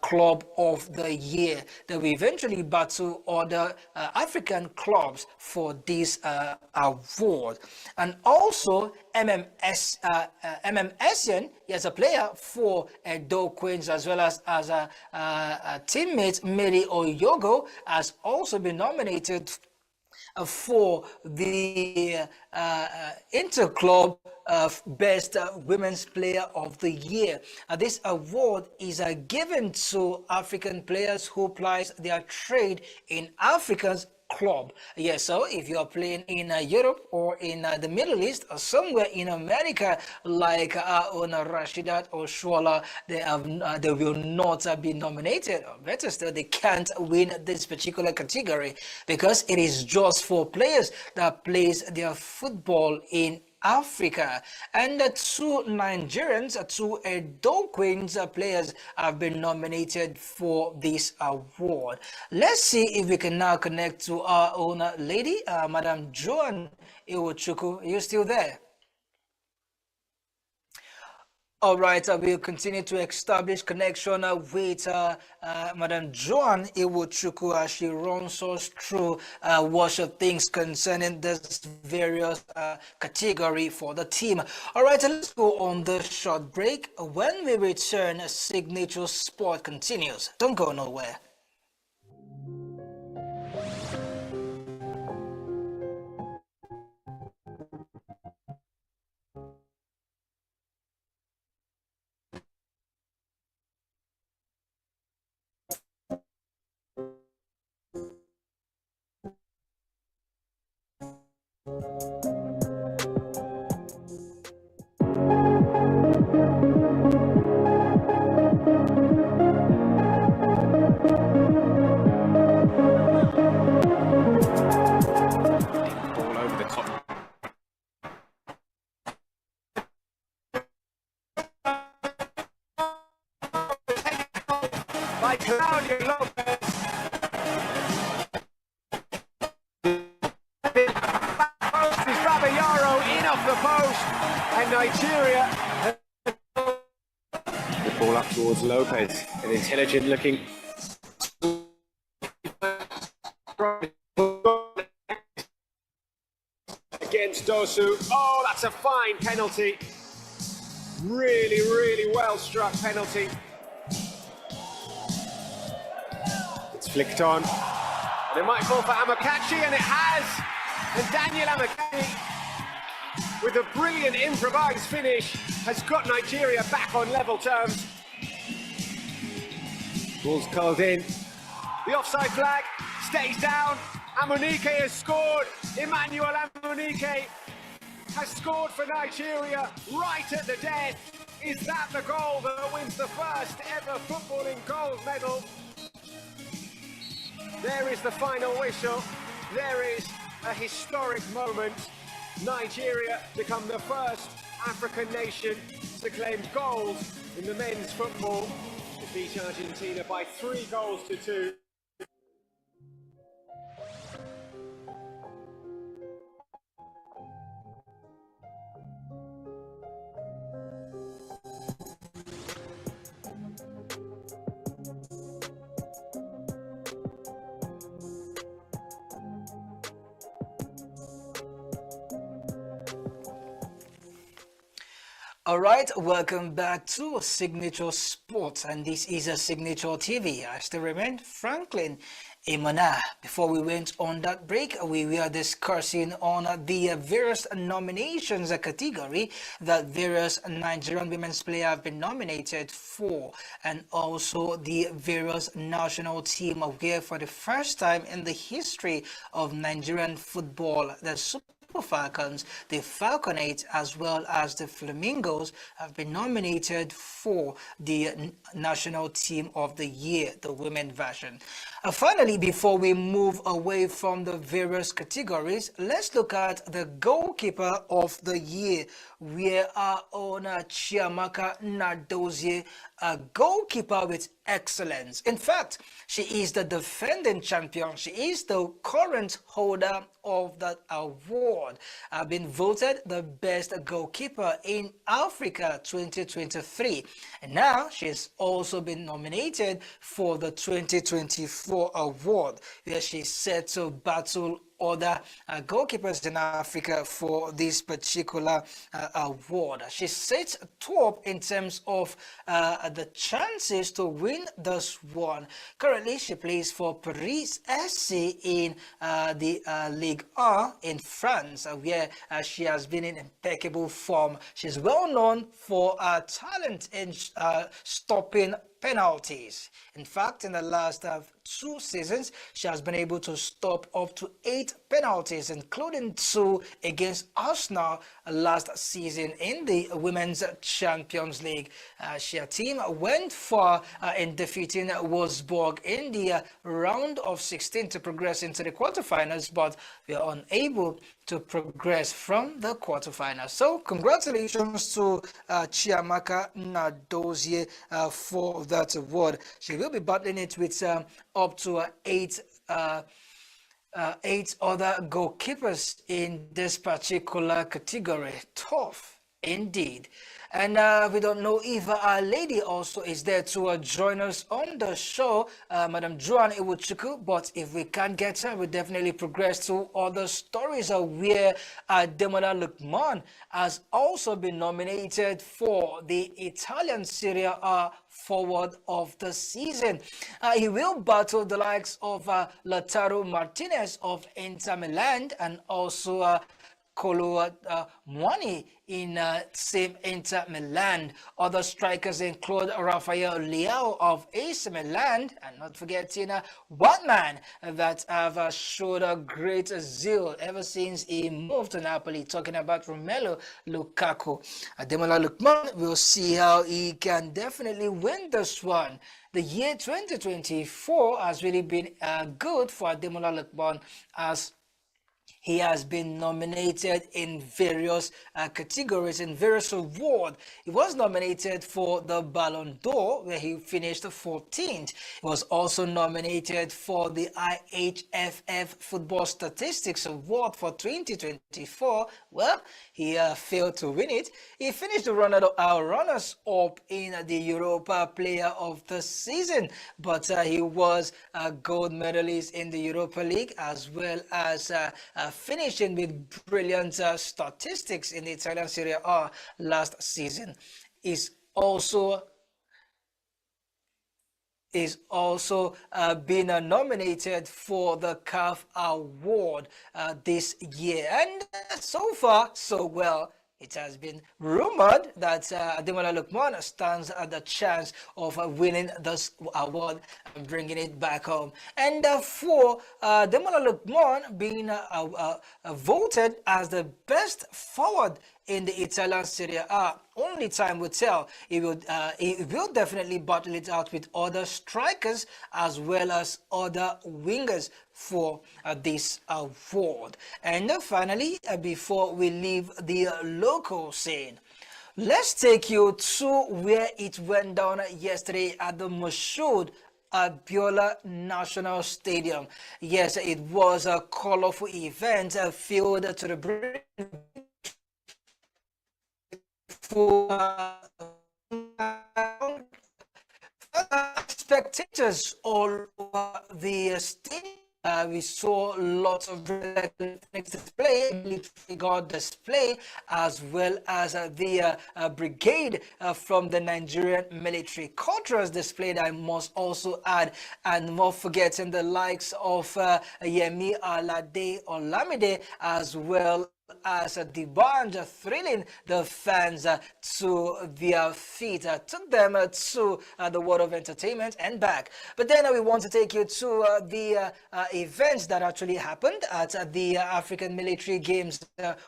Club of the Year. They will eventually battle other African clubs for this award. And also, MMSian is a player for Edo Queens, as well as a teammate Mary Oyogo has also been nominated for the Interclub Best Women's Player of the Year. This award is given to African players who plies their trade in Africa's club. Yes, so if you are playing in Europe or in the Middle East or somewhere in America, like Rashidat or Shwala, they will not be nominated. Or better still, they can't win this particular category because it is just for players that plays their football in Africa. And two Nigerians, two Edo Queens players have been nominated for this award. Let's see if we can now connect to our own lady, Madam Joan Iwochukwu. Are you still there? All right, we'll continue to establish connection with Madam Joan Iwochukwu as she runs us through what of things concerning this various category for the team. All right, let's go on the short break. When we return, Signature Sport continues. Don't go nowhere. By Claudio Lopez. Post is Babayaro in off the post, and Nigeria. The ball up towards Lopez, an intelligent looking. Against Dosu. Oh, that's a fine penalty. Really, really well struck penalty. It's flicked on. And it might fall for Amakachi, and it has. And Daniel Amakachi, with a brilliant improvised finish, has got Nigeria back on level terms. Ball's curled in. The offside flag stays down. Amunike has scored. Emmanuel Amunike has scored for Nigeria right at the death. Is that the goal that wins the first ever footballing gold medal? There is the final whistle. There is a historic moment. Nigeria become the first African nation to claim gold in the men's football. Defeat Argentina by 3 goals to 2. All right, welcome back to Signature Sports, and this is a Signature TV. I still remain Franklin Imona. Before we went on that break, we were discussing on the various nominations category that various Nigerian women's players have been nominated for, and also the various national team where for the first time in the history of Nigerian football, the Super Super Falcons, the Falconets, as well as the Flamingos have been nominated for the National Team of the Year, the women version. Finally, before we move away from the various categories, let's look at the Goalkeeper of the Year, where our owner Chiamaka Nadozie, a goalkeeper with excellence. In fact, she is the defending champion. She is the current holder of that award. Been voted the best goalkeeper in Africa 2023. And now she's also been nominated for the 2024 award, where she's set to battle other goalkeepers in Africa for this particular award. She sits top in terms of the chances to win this one. Currently, she plays for Paris SC in the Ligue 1 in France, where she has been in impeccable form. She's well known for her talent in stopping penalties. In fact, in the last 2 seasons, she has been able to stop up to 8 penalties, including 2 against Arsenal last season in the Women's Champions League. Her team went far in defeating Wolfsburg in the round of 16 to progress into the quarterfinals, but we are unable to progress from the quarterfinals. So congratulations to Chiamaka Nadozie for that award. She will be battling it with up to 8 other goalkeepers in this particular category. Tough indeed. And we don't know if our lady also is there to join us on the show, Madam Joan Iwuchukwu. But if we can't get her, we'll definitely progress to other stories where Demola Lukman has also been nominated for the Italian Serie A Forward of the Season. He will battle the likes of Lautaro Martinez of Inter Milan and also Kolo Muani in same Inter Milan. Other strikers include Rafael Leao of AC Milan, and not forgetting one man that have showed a great zeal ever since he moved to Napoli, talking about Romelu Lukaku. Ademola Lookman will see how he can definitely win this one. The year 2024 has really been good for Ademola Lookman, as he has been nominated in various categories, in various awards. He was nominated for the Ballon d'Or, where he finished 14th. He was also nominated for the IHFF Football Statistics Award for 2024. Well, he failed to win it. He finished the runners-up in the Europa Player of the Season, but he was a gold medalist in the Europa League, as well as finishing with brilliant statistics in the Italian Serie A last season. Is also been nominated for the CAF Award this year, and so far so well. It has been rumored that Ademola Lookman stands a the chance of winning this award and bringing it back home. And for Ademola Lookman being voted as the best forward in the Italian Serie A, only time will tell. He will definitely battle it out with other strikers as well as other wingers for this award. And finally, before we leave the local scene, let's take you to where it went down yesterday at the Moshood Abiola National Stadium. Yes, it was a colorful event filled to the brim for spectators all over the stadium. We saw lots of display, military guard display, as well as the brigade from the Nigerian military. Cultures displayed, I must also add, and not forgetting the likes of Yemi Alade Olamide, as well as the band thrilling the fans to their feet, took them to the world of entertainment and back. But then we want to take you to the events that actually happened at the African Military Games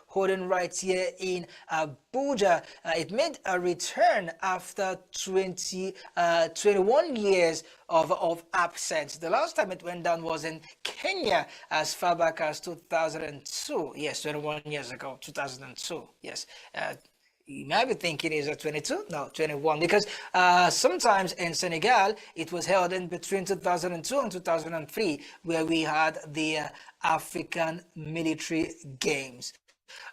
holding right here in Abuja. It made a return after 21 years of absence. The last time it went down was in Kenya as far back as 2002. Yes, 21 years ago, 2002. Yes. You might be thinking, is it 22? No, 21. Because sometimes in Senegal, it was held in between 2002 and 2003, where we had the African Military Games.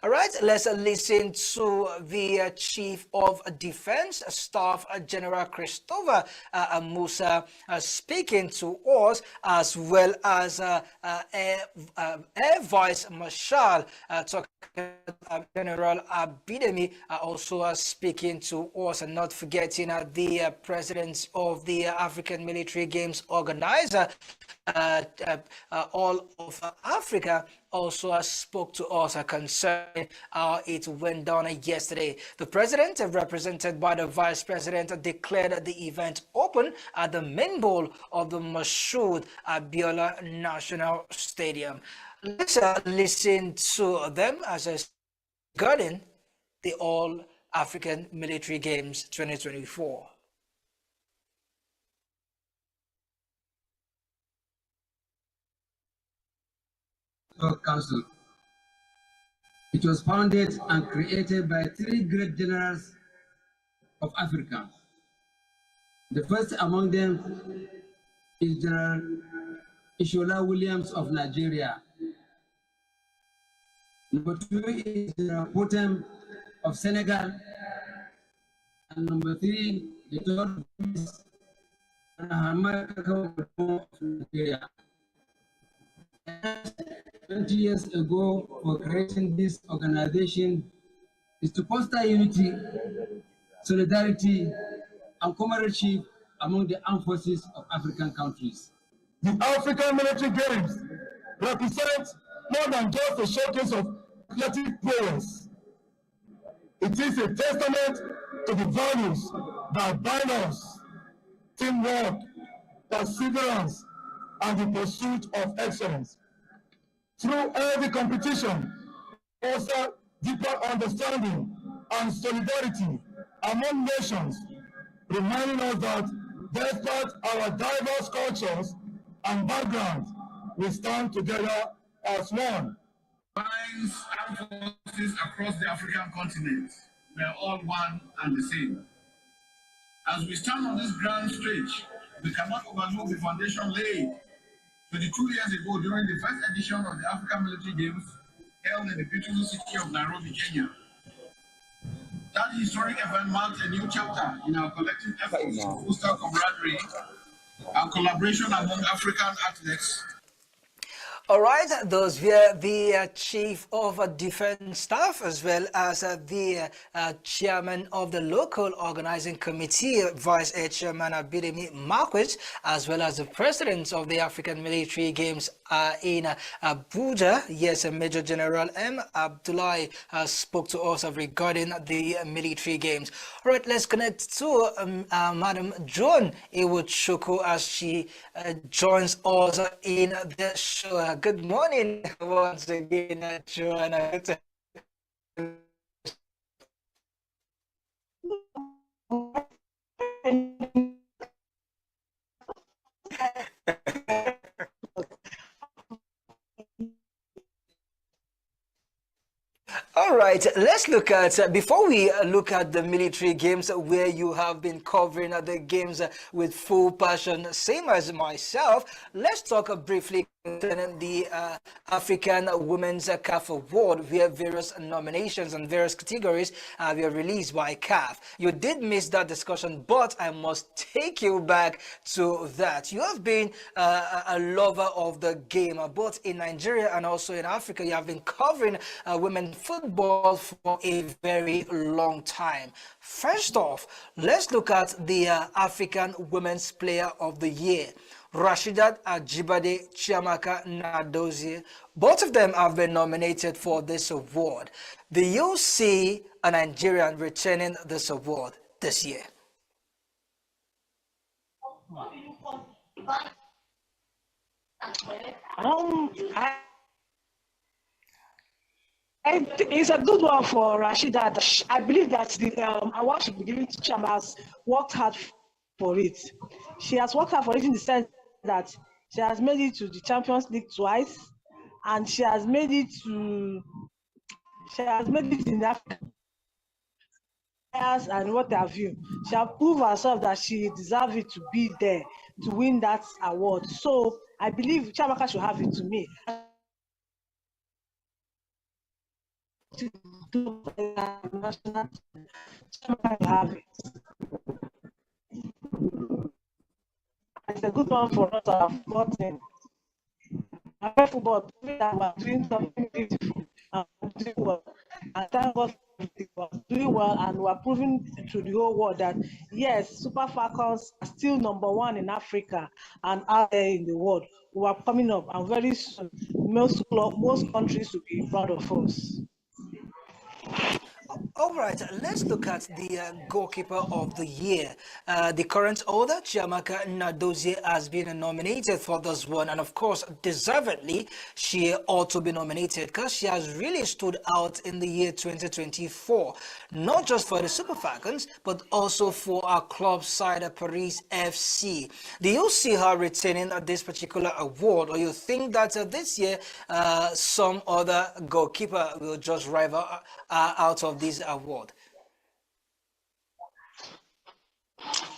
All right, let's listen to the Chief of Defense Staff General Christopher Musa speaking to us, as well as Air Vice Marshal General Abidemi also speaking to us, and not forgetting the President of the African Military Games organizer, all of Africa, also spoke to us concerning how it went down yesterday. The president, represented by the vice president, declared the event open at the main bowl of the Moshood Abiola National Stadium. Let's listen to them as regarding the All African Military Games 2024. Council. It was founded and created by three great generals of Africa. The first among them is General Ishola Williams of Nigeria. Number two is General Potem of Senegal. And number three, the third is General of Nigeria. 20 years ago, for creating this organization is to foster unity, solidarity, and comradeship among the armed forces of African countries. The African Military Games represent more than just a showcase of athletic prowess. It is a testament to the values that bind us: teamwork, perseverance, and the pursuit of excellence. Through every competition, foster deeper understanding and solidarity among nations, reminding us that despite our diverse cultures and backgrounds, we stand together as one. Binds armed forces across the African continent. We are all one and the same. As we stand on this grand stage, we cannot overlook the foundation laid 22 years ago during the first edition of the African Military Games held in the beautiful city of Nairobi, Kenya. That historic event marked a new chapter in our collective efforts to foster camaraderie and collaboration among African athletes. All right, those were the Chief of Defense Staff, as well as the Chairman of the local organizing committee, Vice Air Chairman Abidemi Marquis, as well as the President of the African Military Games in Abuja. Yes, Major General M. Abdullahi spoke to us regarding the military games. All right, let's connect to Madam Joan Iwuchukwu as she joins us in the show. Good morning once again, Joanna. All right, let's look at, before we look at the military games where you have been covering the games with full passion, same as myself, let's talk briefly concerning the African Women's CAF Award, where various nominations and various categories were released by CAF. You did miss that discussion, but I must take you back to that. You have been a lover of the game, both in Nigeria and also in Africa. You have been covering women football for a very long time. First off, let's look at the African Women's Player of the Year. Rashidat Ajibade, Chiamaka Nadozie. Both of them have been nominated for this award. Do you see a Nigerian returning this award this year? I it's a good one for Rashida. I believe that the award should be given to Chama has worked hard for it. She has worked hard for it in the sense that she has made it to the Champions League twice, and she has made it in Africa and what have you. She has proved herself that she deserves it to be there to win that award. So I believe Chamaka should have it to me. To have it. It's a good one for us to have gotten. I football, that we're doing something beautiful and doing well. And thank God for doing well, and we're proving to the whole world that yes, Super Falcons are still #1 in Africa and out there in the world. We are coming up, and very soon most countries will be proud of us. All right, let's look at the goalkeeper of the year. The current holder, Chiamaka Nadozie, has been nominated for this one, and of course, deservedly, she ought to be nominated because she has really stood out in the year 2024, not just for the Super Falcons, but also for our club side, Paris FC. Do you see her retaining this particular award, or you think that this year some other goalkeeper will just rival out of this award?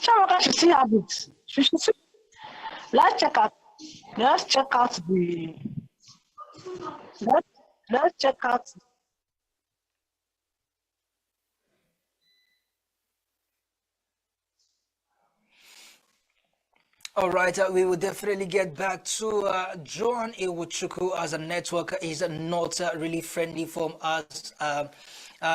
Chamaka should still have it. She should still. Let's check out. Let's check out the. Let's check out. All right, we will definitely get back to Joan Iwuchukwu, as a network is not really friendly from us.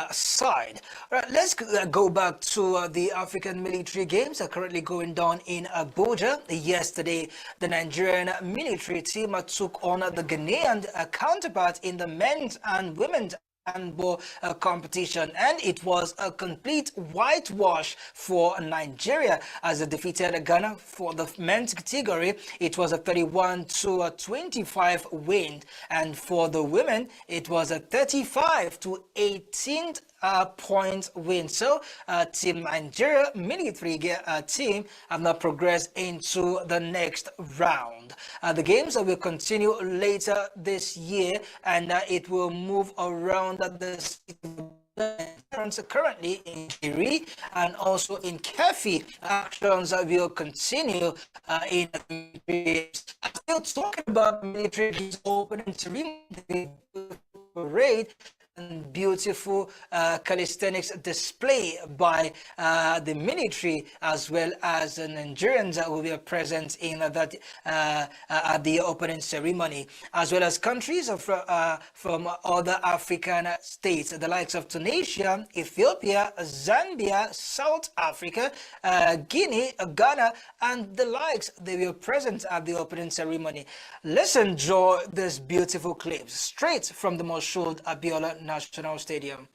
Side. All right, let's go back to the African military games are currently going down in Abuja. Yesterday, the Nigerian military team took on the Ghanaian counterpart in the men's and women's handball competition, and it was a complete whitewash for Nigeria as they defeated Ghana. For the men's category, it was a 31-25 win, and for the women, it was a 35-18 point win. So Team Nigeria military team have now progressed into the next round. The games will continue later this year, and it will move around the city currently in Kiri and also in Kefi. Actions will continue in the still talking about military games opening parade and beautiful calisthenics display by the military, as well as the Nigerians that will be present in that at the opening ceremony, as well as countries from other African states, the likes of Tunisia, Ethiopia, Zambia, South Africa, Guinea, Ghana, and the likes. They will present at the opening ceremony. Let's enjoy this beautiful clips straight from the Moshood Abiola National Stadium.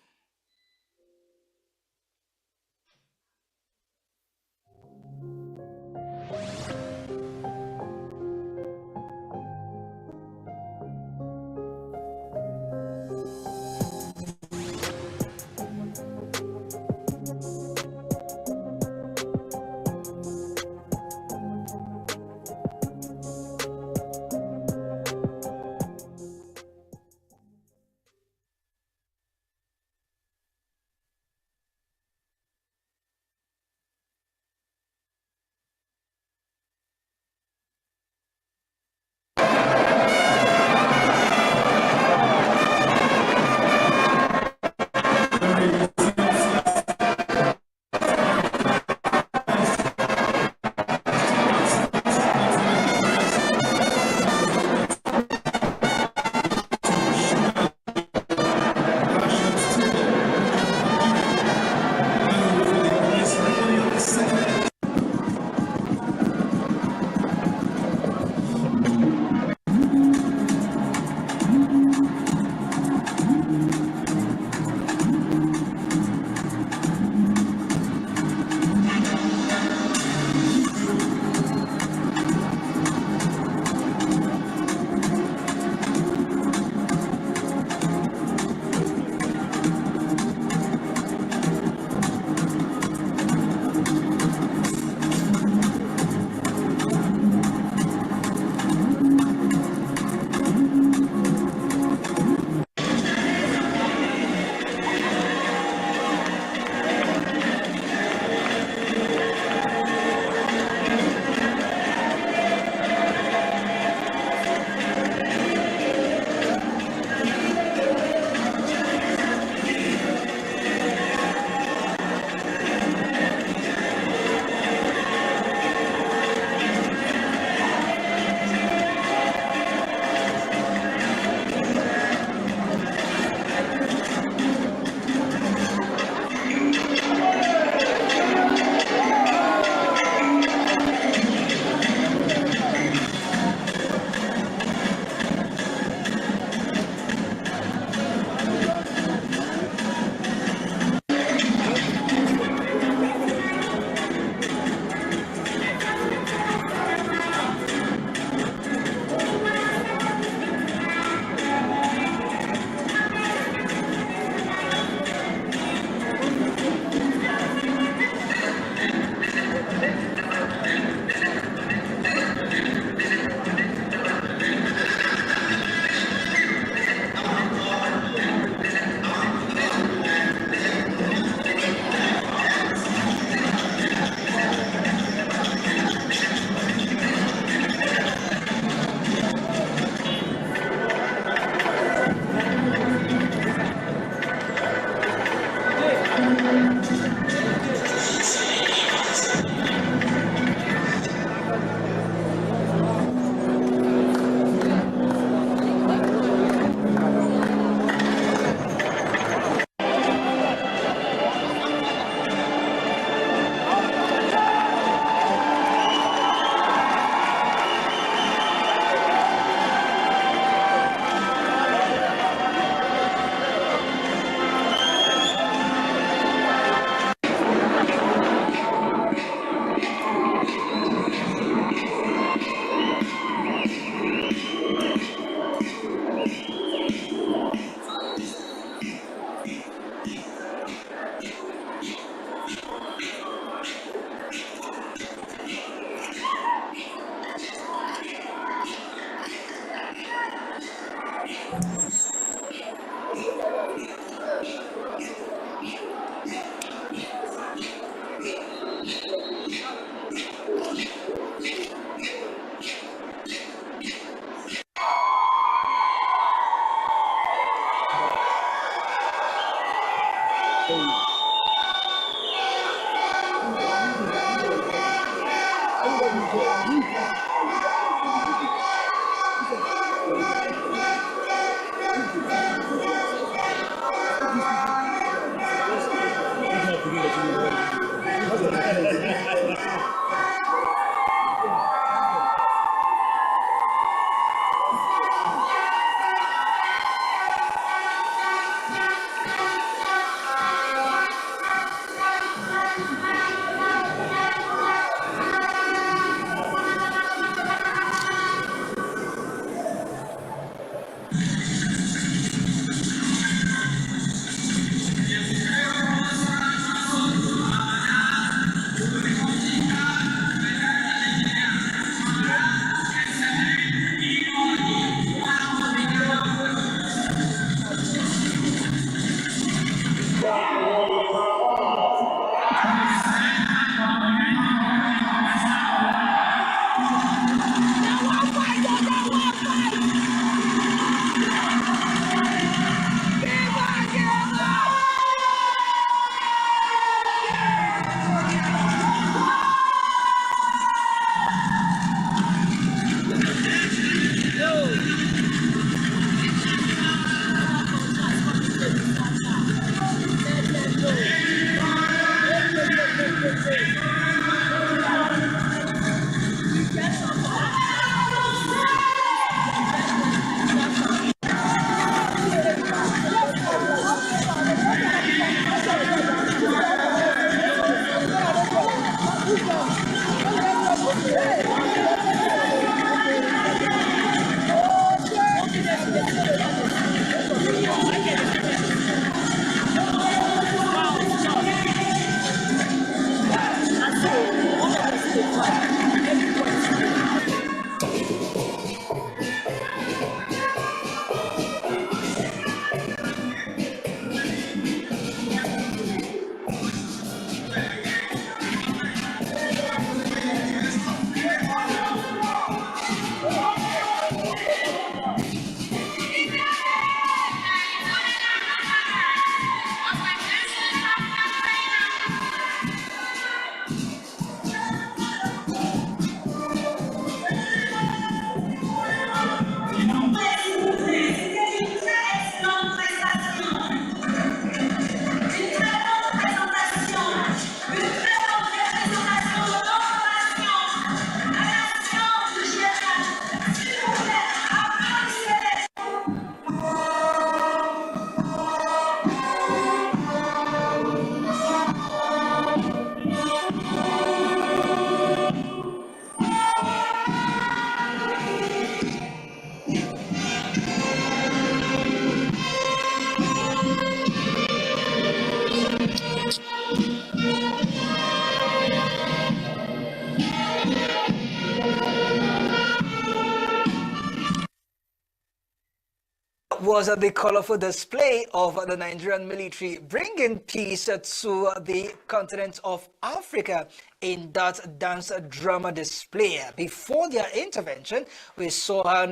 Was the colorful display of the Nigerian military bringing peace to the continent of Africa in that dance drama display. Before their intervention, we saw how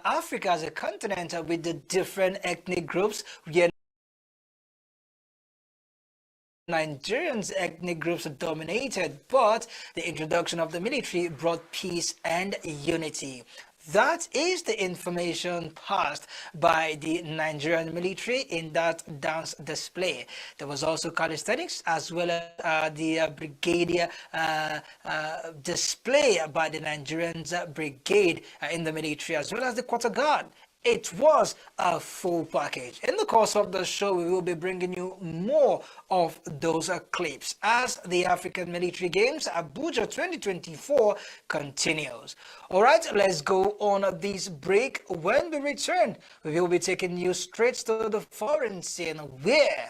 Africa as a continent with the different ethnic groups Nigerians' ethnic groups dominated, but the introduction of the military brought peace and unity. That is the information passed by the Nigerian military in that dance display. There was also calisthenics as well as the brigadier display by the Nigerians brigade in the military, as well as the quarter guard. It was a full package. In the course of the show, we will be bringing you more of those clips as the African Military Games Abuja 2024 continues. All right, let's go on this break. When we return, we will be taking you straight to the foreign scene where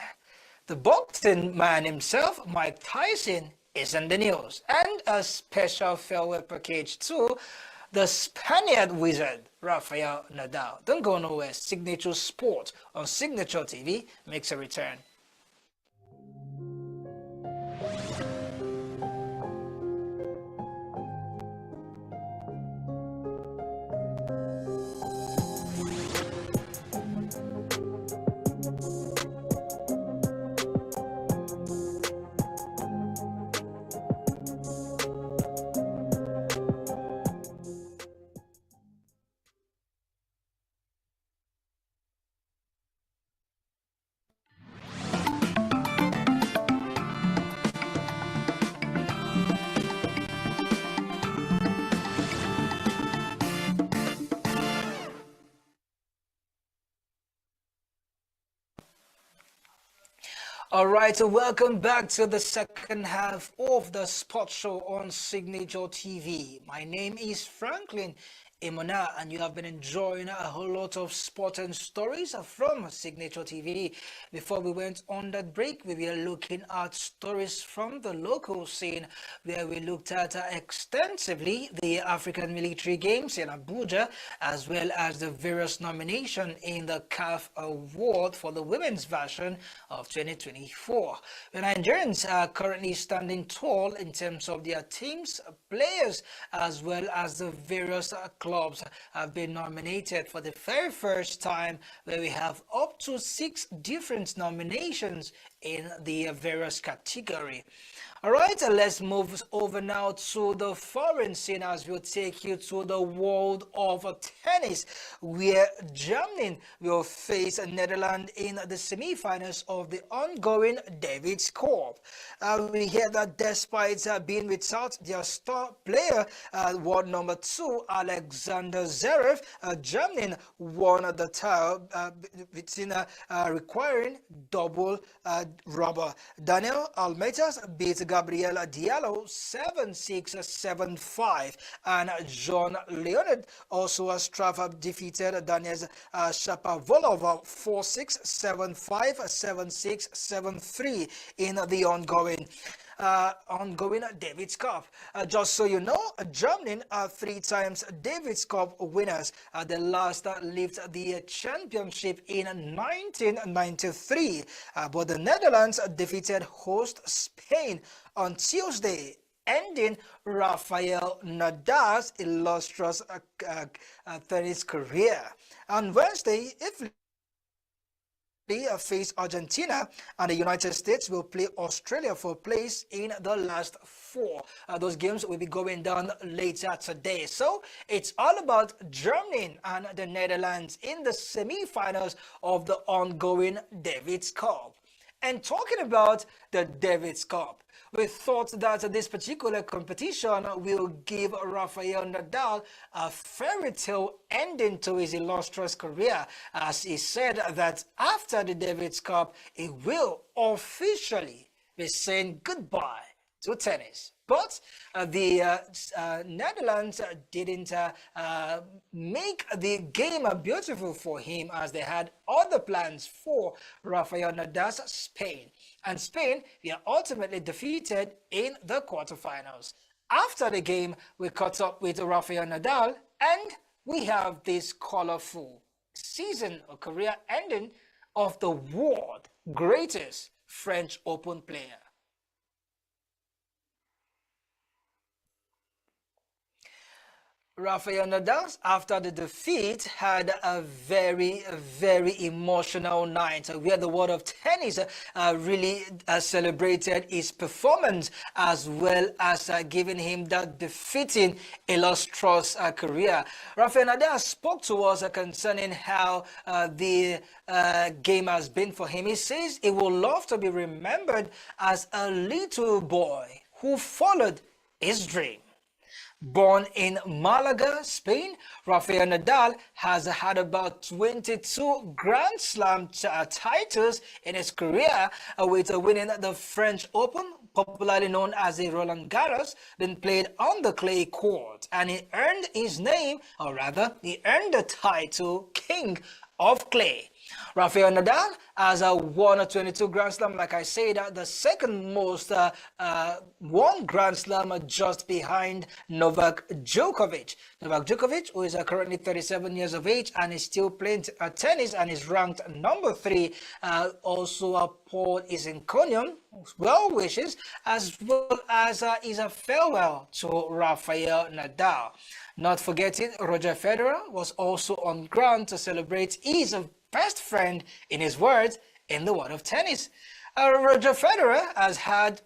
the boxing man himself, Mike Tyson, is in the news. And a special farewell package too. The Spaniard wizard, Rafael Nadal. Don't go nowhere. Signature Sport on Signature TV makes a return. All right, so welcome back to the second half of the sports show on Signature TV. My name is Franklin Imona, and you have been enjoying a whole lot of sport and stories from Signature TV. Before we went on that break, we were looking at stories from the local scene, where we looked at extensively the African Military Games in Abuja, as well as the various nominations in the CAF Award for the women's version of 2024. The Nigerians are currently standing tall in terms of their teams, players, as well as the various clubs have been nominated for the very first time, where we have up to 6 different nominations in the various category. All right, let's move over now to the foreign scene as we'll take you to the world of tennis, where Germany will face Netherlands in the semi-finals of the ongoing Davis Cup. We hear that despite being without their star player, world number 2, Alexander Zverev, Germany won the title within requiring double rubber. Daniel Almeida beat Gabriela Diallo 7-6, 7-5, and John Leonard also defeated Daniel Shapovalov 4-6, 7-5, 7-6, 7-3 in the ongoing Davis Cup. Just so you know, Germany are 3 times Davis Cup winners. They last lifted the championship in 1993, but the Netherlands defeated host Spain on Tuesday, ending Rafael Nadal's illustrious tennis career. On Wednesday, Italy face Argentina, and the United States will play Australia for place in the last 4. Those games will be going down later today. So it's all about Germany and the Netherlands in the semi-finals of the ongoing Davis Cup. And talking about the Davis Cup, we thought that this particular competition will give Rafael Nadal a fairy tale ending to his illustrious career, as he said that after the Davis Cup, he will officially be saying goodbye to tennis. But the Netherlands didn't make the game beautiful for him, as they had other plans for Rafael Nadal's Spain. And Spain were ultimately defeated in the quarterfinals. After the game, we caught up with Rafael Nadal, and we have this colorful season or career ending of the world greatest French Open player. Rafael Nadal, after the defeat, had a very, very emotional night where the world of tennis really celebrated his performance as well as giving him that befitting, illustrious career. Rafael Nadal spoke to us concerning how the game has been for him. He says he would love to be remembered as a little boy who followed his dream. Born in Malaga, Spain, Rafael Nadal has had about 22 Grand Slam titles in his career, with winning the French Open, popularly known as the Roland Garros, been played on the clay court, and he earned his name, or rather, he earned the title King of Clay. Rafael Nadal has won 22 Grand Slam, like I said, the second most won Grand Slam, just behind Novak Djokovic. Novak Djokovic, who is currently 37 years of age and is still playing tennis and is ranked number 3, also poured his encomium, well wishes, as well as is a farewell to Rafael Nadal. Not forgetting, Roger Federer was also on ground to celebrate his best friend, in his words, in the world of tennis. Roger Federer has had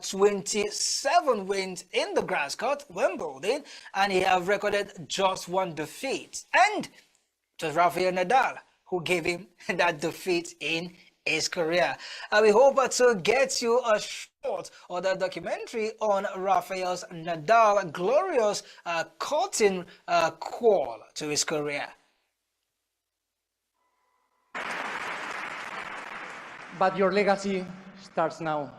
27 wins in the grass court, Wimbledon, and he have recorded just 1 defeat. And it was Rafael Nadal who gave him that defeat in his career. We hope to get you a short or the documentary on Rafael's Nadal glorious curtain call to his career. But your legacy starts now.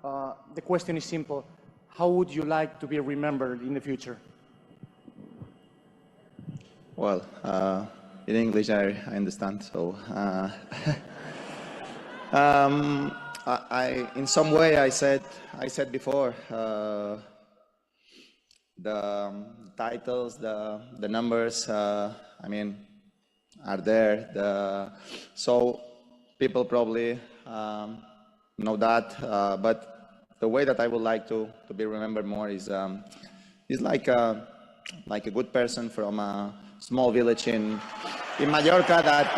The question is simple. How would you like to be remembered in the future? Well, in English, I understand. So, in some way, I said before, the titles, the numbers, I mean, are there. So people probably know that, but the way that I would like to be remembered more is like a good person from a small village in Mallorca that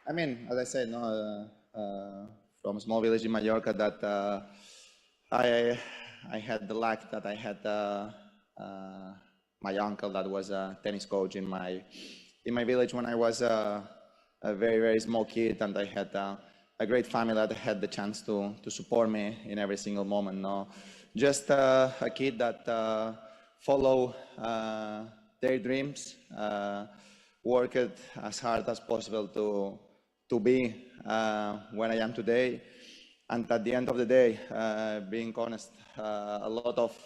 I mean, as I said, from a small village in Mallorca, that I had the luck that I had my uncle that was a tennis coach in my village when I was a very, very small kid, and I had a great family that had the chance to support me in every single moment. No, just a kid that follow their dreams, worked as hard as possible to be where I am today. And at the end of the day, being honest, a lot of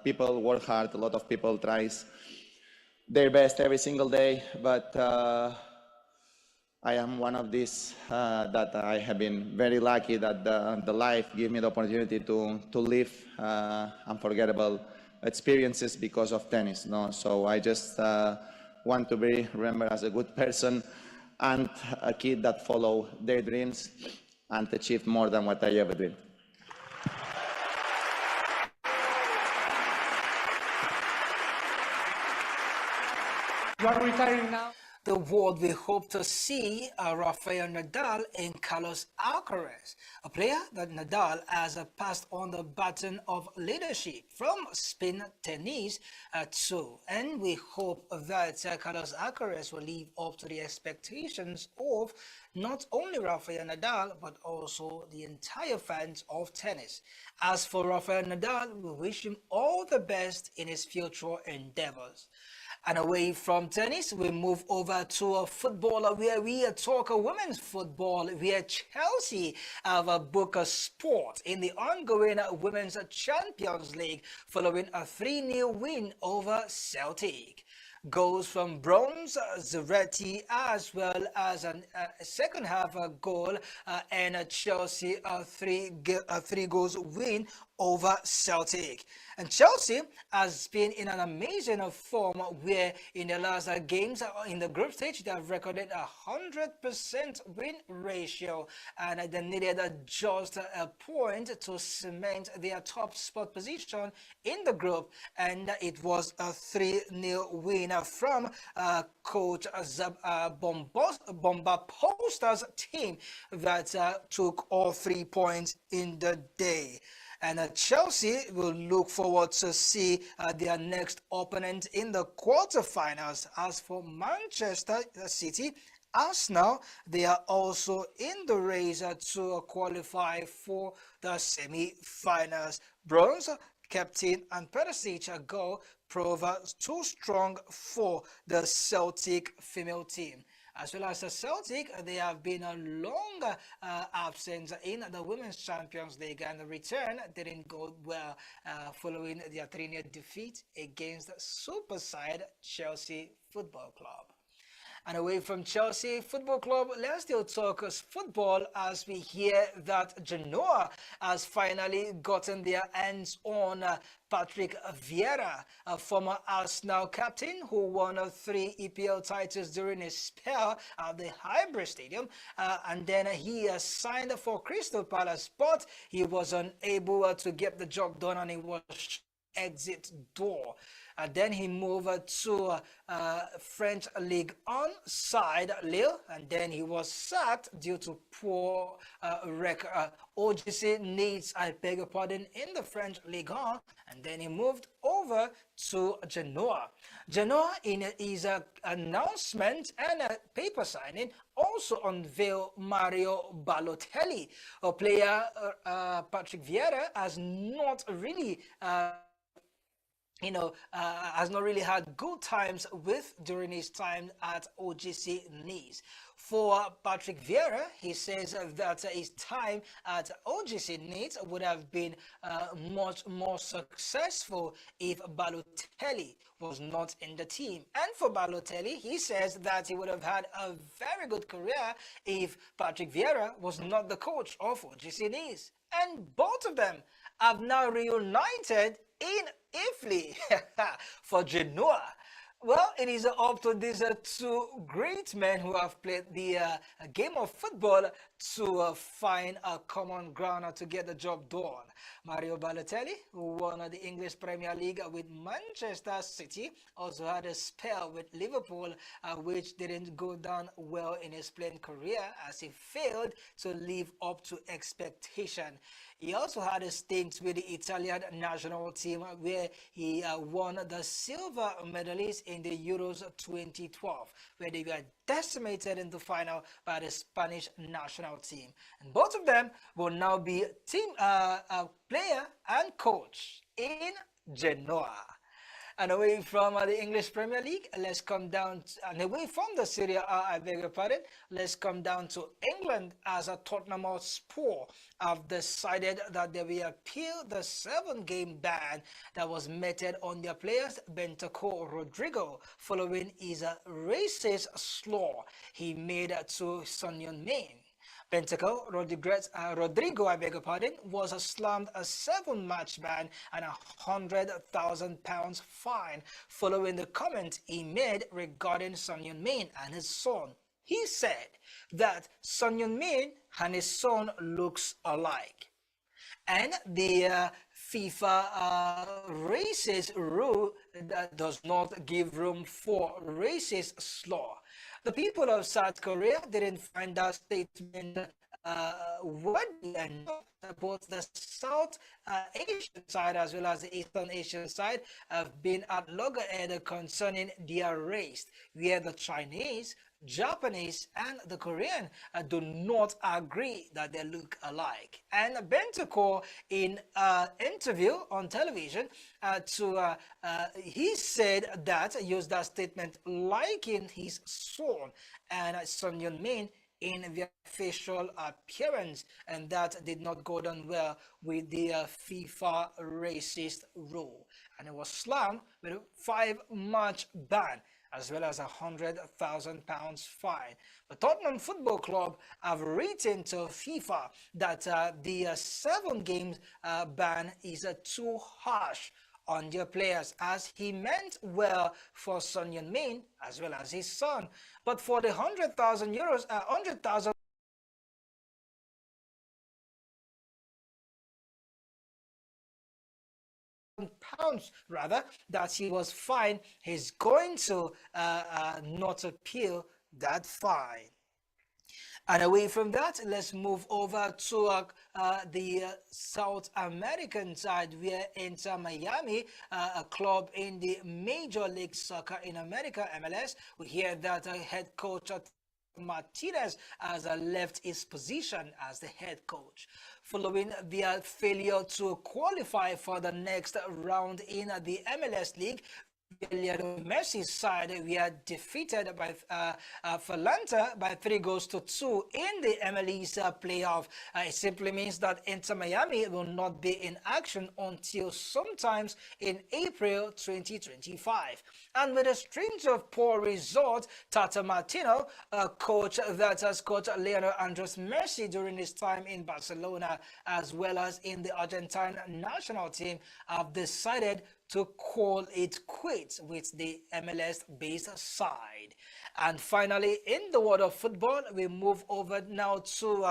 people work hard, a lot of people tries their best every single day, but I am one of these that I have been very lucky that the life gave me the opportunity to live unforgettable experiences because of tennis. No? So I just want to be remembered as a good person and a kid that follow their dreams and achieved more than what I ever dreamed. You are retiring now? The world will hope to see Rafael Nadal and Carlos Alcaraz, a player that Nadal has passed on the baton of leadership from Spain tennis to. And we hope that Carlos Alcaraz will live up to the expectations of not only Rafael Nadal, but also the entire fans of tennis. As for Rafael Nadal, we wish him all the best in his future endeavors. And away from tennis, we move over to football, where we talk women's football, where Chelsea have booked a spot in the ongoing Women's Champions League following a 3-0 win over Celtic. Goals from Bronze, Zaretti, as well as a second half goal and Chelsea three goals win over Celtic. And Chelsea has been in an amazing form where in the last games in the group stage they have recorded 100% win ratio, and they needed just a point to cement their top spot position in the group, and it was a 3-0 win from coach Bomba Posters team that took all 3 points in the day. And Chelsea will look forward to see their next opponent in the quarterfinals. As for Manchester City, Arsenal, they are also in the race to qualify for the semi-finals. Bronze captain and Perisic goal prove too strong for the Celtic female team. As well as the Celtic, they have been a long absence in the Women's Champions League, and the return didn't go well following their 3-0 defeat against super side Chelsea Football Club. And away from Chelsea Football Club, let's still talk football as we hear that Genoa has finally gotten their hands on Patrick Vieira, a former Arsenal captain who won 3 EPL titles during his spell at the Highbury Stadium. And then he signed for Crystal Palace, but he was unable to get the job done, and he was exit door. Then he moved to French Ligue 1 side Lille, and then he was sacked due to poor record. OGC needs, I beg your pardon, in the French Ligue 1, and then he moved over to Genoa. Genoa, in his announcement and paper signing, also unveiled Mario Balotelli, a player Patrick Vieira has not really has not really had good times with during his time at OGC Nice. For Patrick Vieira, he says that his time at OGC Nice would have been much more successful if Balotelli was not in the team. And for Balotelli, he says that he would have had a very good career if Patrick Vieira was not the coach of OGC Nice. And both of them have now reunited in Italy for Genoa. Well, it is up to these two great men who have played the game of football to find a common ground to get the job done. Mario Balotelli, who won the English Premier League with Manchester City, also had a spell with Liverpool, which didn't go down well in his playing career as he failed to live up to expectation. He also had a stint with the Italian national team where he won the silver medalist in the Euros 2012, where they were decimated in the final by the Spanish national team. And both of them will now be team player and coach in Genoa. And away from the English Premier League, let's come down, and away from the Serie A, I beg your pardon, let's come down to England as a Tottenham Hotspur have decided that they will appeal the 7-game ban that was meted on their players, Bentancur Rodrigo, following his racist slur he made to Son Heung-min. Bentancur Rodrigo, I beg your pardon, was slammed a 7-match ban and £100,000 fine following the comment he made regarding Son Heung-min and his son. He said that Son Heung-min and his son looks alike. And the FIFA racist rule that does not give room for racist slur. The people of South Korea didn't find that statement worthy enough. Both the South Asian side as well as the Eastern Asian side have been at loggerhead concerning their race, where the Chinese, Japanese, and the Korean do not agree that they look alike. And Bentancur, in an interview on television, he said that, used that statement, liking his son and Son Heung-min in their facial appearance, and that did not go down well with the FIFA racist rule, and it was slammed with a 5-match ban as well as £100,000 fine. But Tottenham Football Club have written to FIFA that the 7 games ban is too harsh on their players, as he meant well for Son Heung-min as well as his son. But for the £100,000 pounds rather that he was fined, he's going to not appeal that fine. And away from that, let's move over to the South American side, where Inter Miami, a club in the Major League Soccer in America, MLS, we hear that head coach Martinez has left his position as the head coach following their failure to qualify for the next round in the MLS League. Lionel Messi's side were defeated by Atlanta by 3-2 in the MLS playoff. It simply means that Inter Miami will not be in action until sometimes in April 2025. And with a string of poor results, Tata Martino, a coach that has coached Lionel Andres Messi during his time in Barcelona as well as in the Argentine national team, have decided to call it quits with the MLS-based side. And finally, in the world of football, we move over now to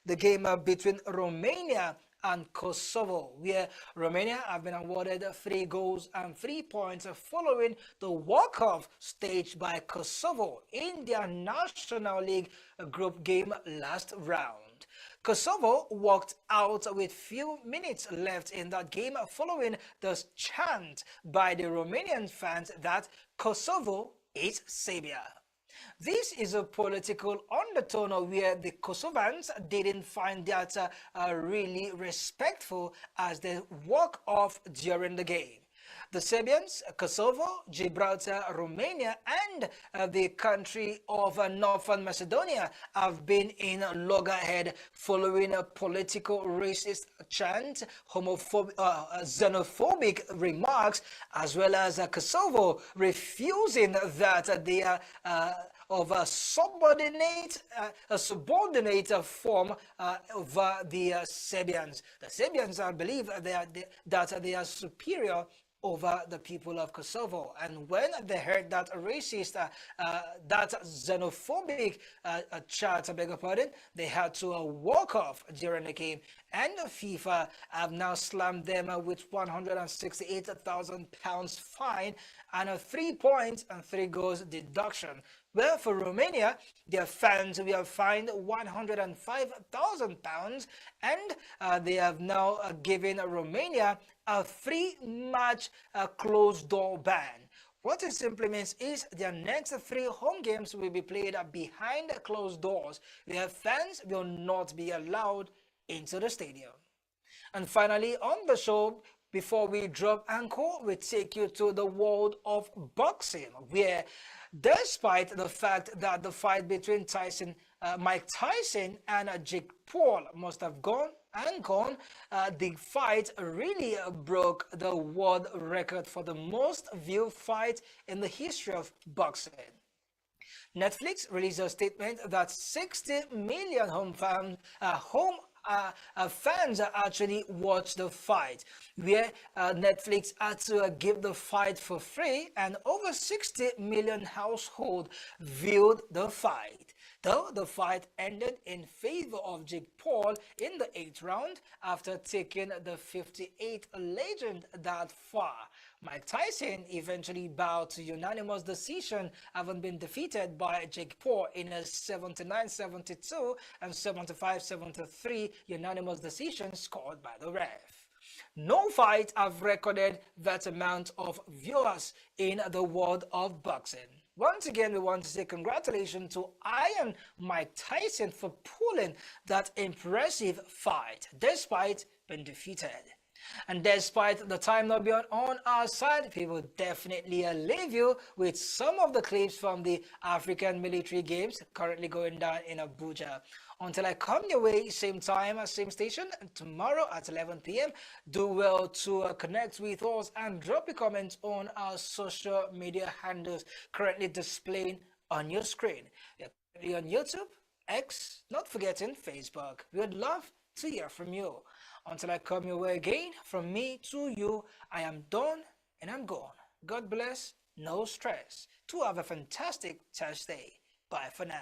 the game between Romania and Kosovo, where Romania have been awarded 3 goals and 3 points following the walk-off staged by Kosovo in their National League group game last round. Kosovo walked out with few minutes left in that game following the chant by the Romanian fans that Kosovo is Serbia. This is a political undertone where the Kosovans didn't find that really respectful as they walk off during the game. The Serbians, Kosovo, Gibraltar, Romania, and the country of Northern Macedonia have been in loggerhead following a political racist chant, xenophobic remarks, as well as Kosovo refusing that they are of a subordinate form over the Serbians. The Serbians believe that they are superior over the people of Kosovo, and when they heard that racist, that xenophobic chant, I beg your pardon, they had to walk off during the game, and FIFA have now slammed them with £168,000 fine and a 3-point and 3 goals deduction. Well, for Romania, their fans will fined £105,000, and they have now given Romania a 3-match closed-door ban. What it simply means is their next 3 home games will be played behind closed doors, where fans will not be allowed into the stadium. And finally, on the show, before we drop anchor, we take you to the world of boxing, where despite the fact that the fight between Mike Tyson and Jake Paul must have gone, the fight really broke the world record for the most viewed fight in the history of boxing. Netflix released a statement that 60 million fans actually watched the fight, where Netflix had to give the fight for free, and over 60 million households viewed the fight. Though the fight ended in favor of Jake Paul in the 8th round after taking the 58 legend that far. Mike Tyson eventually bowed to unanimous decision, having been defeated by Jake Paul in a 79-72 and 75-73 unanimous decision scored by the ref. No fight have recorded that amount of viewers in the world of boxing. Once again, we want to say congratulations to Iron Mike Tyson for pulling that impressive fight, despite being defeated. And despite the time not being on our side, we will definitely leave you with some of the clips from the African military games currently going down in Abuja. Until I come your way, same time, same station, tomorrow at 11 p.m., do well to connect with us and drop a comment on our social media handles currently displaying on your screen. We are currently on YouTube, X, not forgetting Facebook. We would love to hear from you. Until I come your way again, from me to you, I am done and I'm gone. God bless, no stress. To have a fantastic Thursday. Bye for now.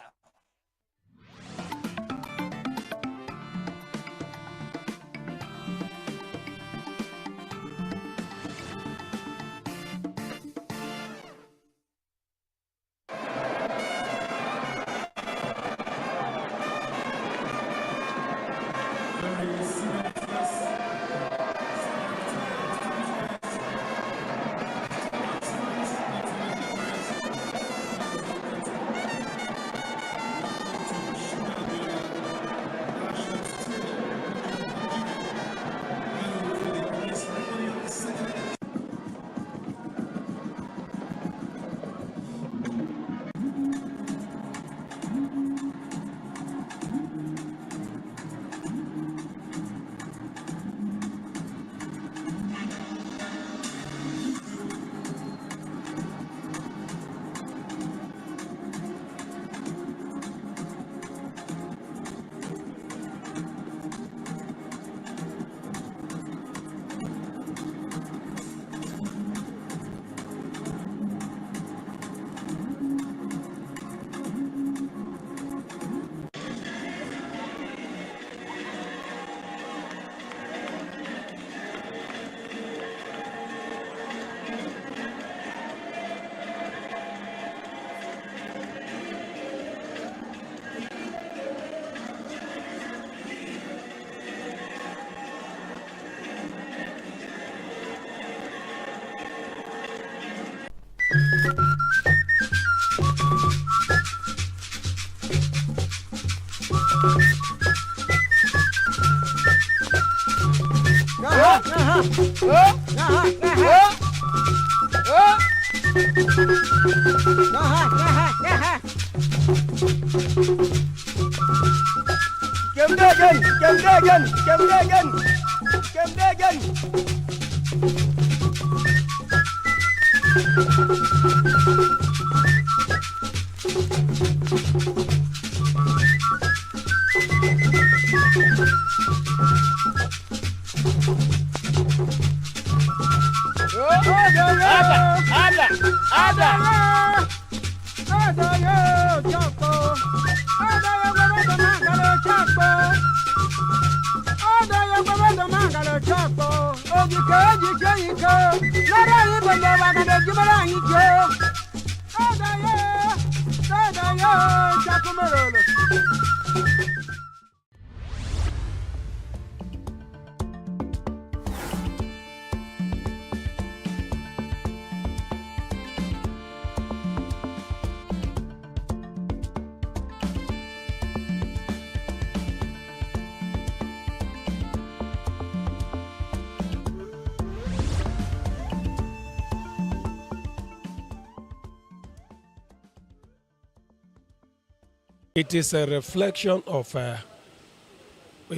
It is a reflection of a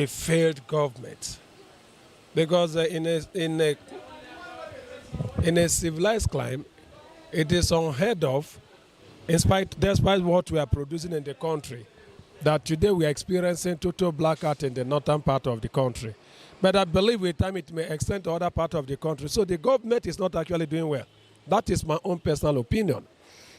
failed government, because in a civilized climate, it is unheard of, despite what we are producing in the country, that today we are experiencing total blackout in the northern part of the country. But I believe with time it may extend to other parts of the country. So the government is not actually doing well. That is my own personal opinion.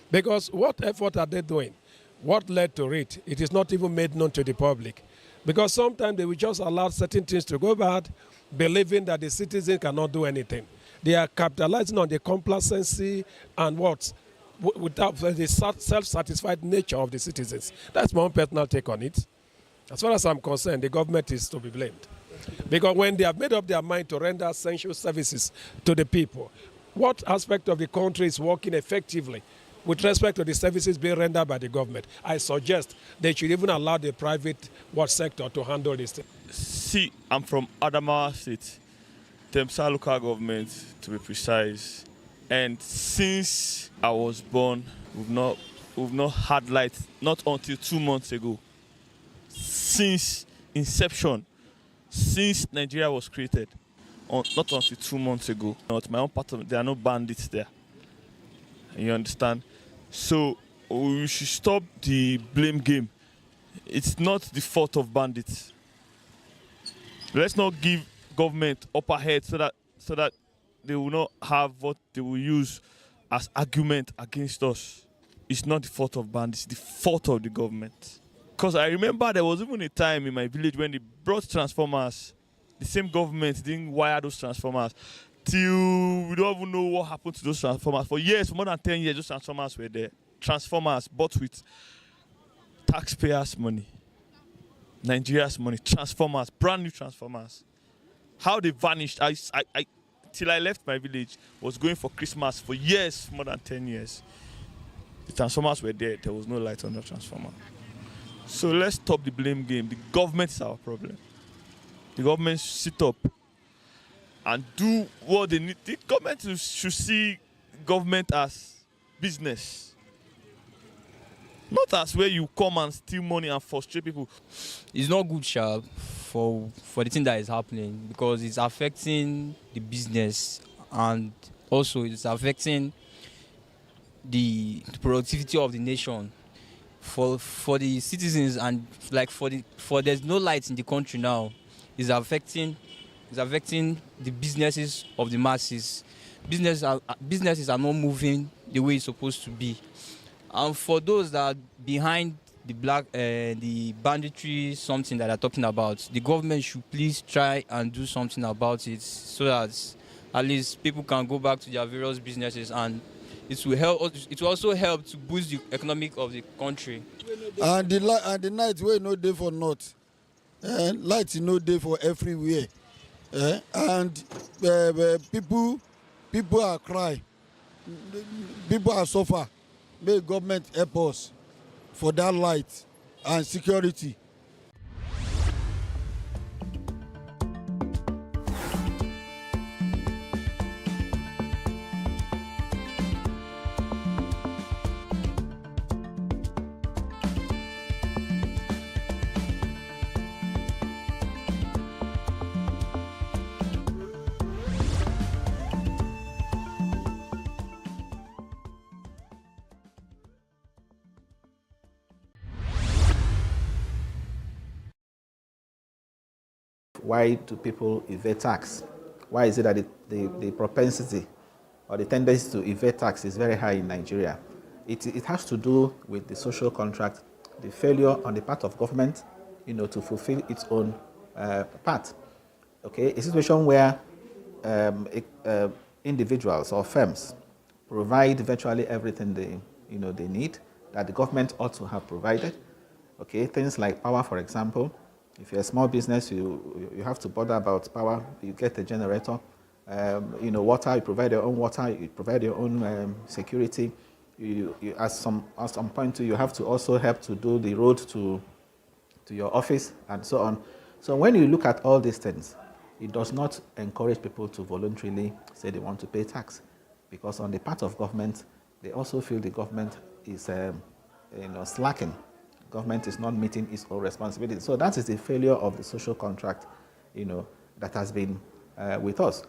Because what effort are they doing? What led to it? It is not even made known to the public. Because sometimes they will just allow certain things to go bad, believing that the citizen cannot do anything. They are capitalizing on the complacency and without the self-satisfied nature of the citizens. That's my own personal take on it. As far as I'm concerned, the government is to be blamed. Because when they have made up their mind to render essential services to the people, what aspect of the country is working effectively with respect to the services being rendered by the government? I suggest they should even allow the private sector to handle this thing. See, I'm from Adamawa State. Temsa local government, to be precise. And since I was born, we've not had light, not until 2 months ago. Since inception, since Nigeria was created, not until 2 months ago. Not my own part of, there are no bandits there. You understand? So we should stop the blame game. It's not the fault of bandits. Let's not give government upper head so that they will not have what they will use as argument against us. It's not the fault of bandits, it's the fault of the government. Because I remember there was even a time in my village when they brought transformers. The same government didn't wire those transformers till we don't even know what happened to those transformers. For years, for more than 10 years, those transformers were there. Transformers bought with taxpayers' money, Nigeria's money. Transformers, brand new transformers. How they vanished, till I left my village, was going for Christmas for years, more than 10 years. The transformers were there. There was no light on the transformer. So let's stop the blame game. The government is our problem. The government should sit up and do what they need. The government should see government as business, not as where you come and steal money and frustrate people. It's not good, Sharp, for the thing that is happening, because it's affecting the business and also it's affecting the productivity of the nation. For the citizens, and like for there's no light in the country now, is affecting the businesses of the masses. Businesses are not moving the way it's supposed to be. And for those that are behind the banditry, something that they're talking about, the government should please try and do something about it, so that at least people can go back to their various businesses, and it will help. It will also help to boost the economic of the country. And the night wey no dey for north, light no dey for everywhere, and people are cry, people are suffer. May government help us for that light and security. Why do people evade tax? Why is it that the propensity or the tendency to evade tax is very high in Nigeria? It has to do with the social contract, the failure on the part of government, to fulfill its own part. Okay, a situation where individuals or firms provide virtually everything they need, that the government ought to have provided. Okay, things like power, for example. If you're a small business, you have to bother about power. You get a generator. Water. You provide your own water. You provide your own security. You at some point too, you have to also help to do the road to your office and so on. So when you look at all these things, it does not encourage people to voluntarily say they want to pay tax, because on the part of government, they also feel the government is slacking. Government is not meeting its own responsibilities. So that is the failure of the social contract, that has been with us.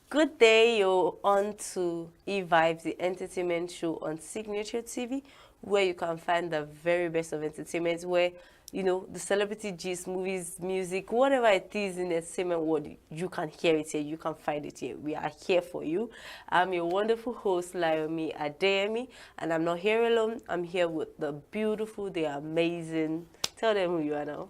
Good day, you're on to E-Vibes, the entertainment show on Signature TV, where you can find the very best of entertainment, where, you know, the celebrity gist, movies, music, whatever it is in the entertainment world, you can hear it here, you can find it here. We are here for you. I'm your wonderful host, Layomi Adeyemi, and I'm not here alone. I'm here with the beautiful, the amazing, tell them who you are now.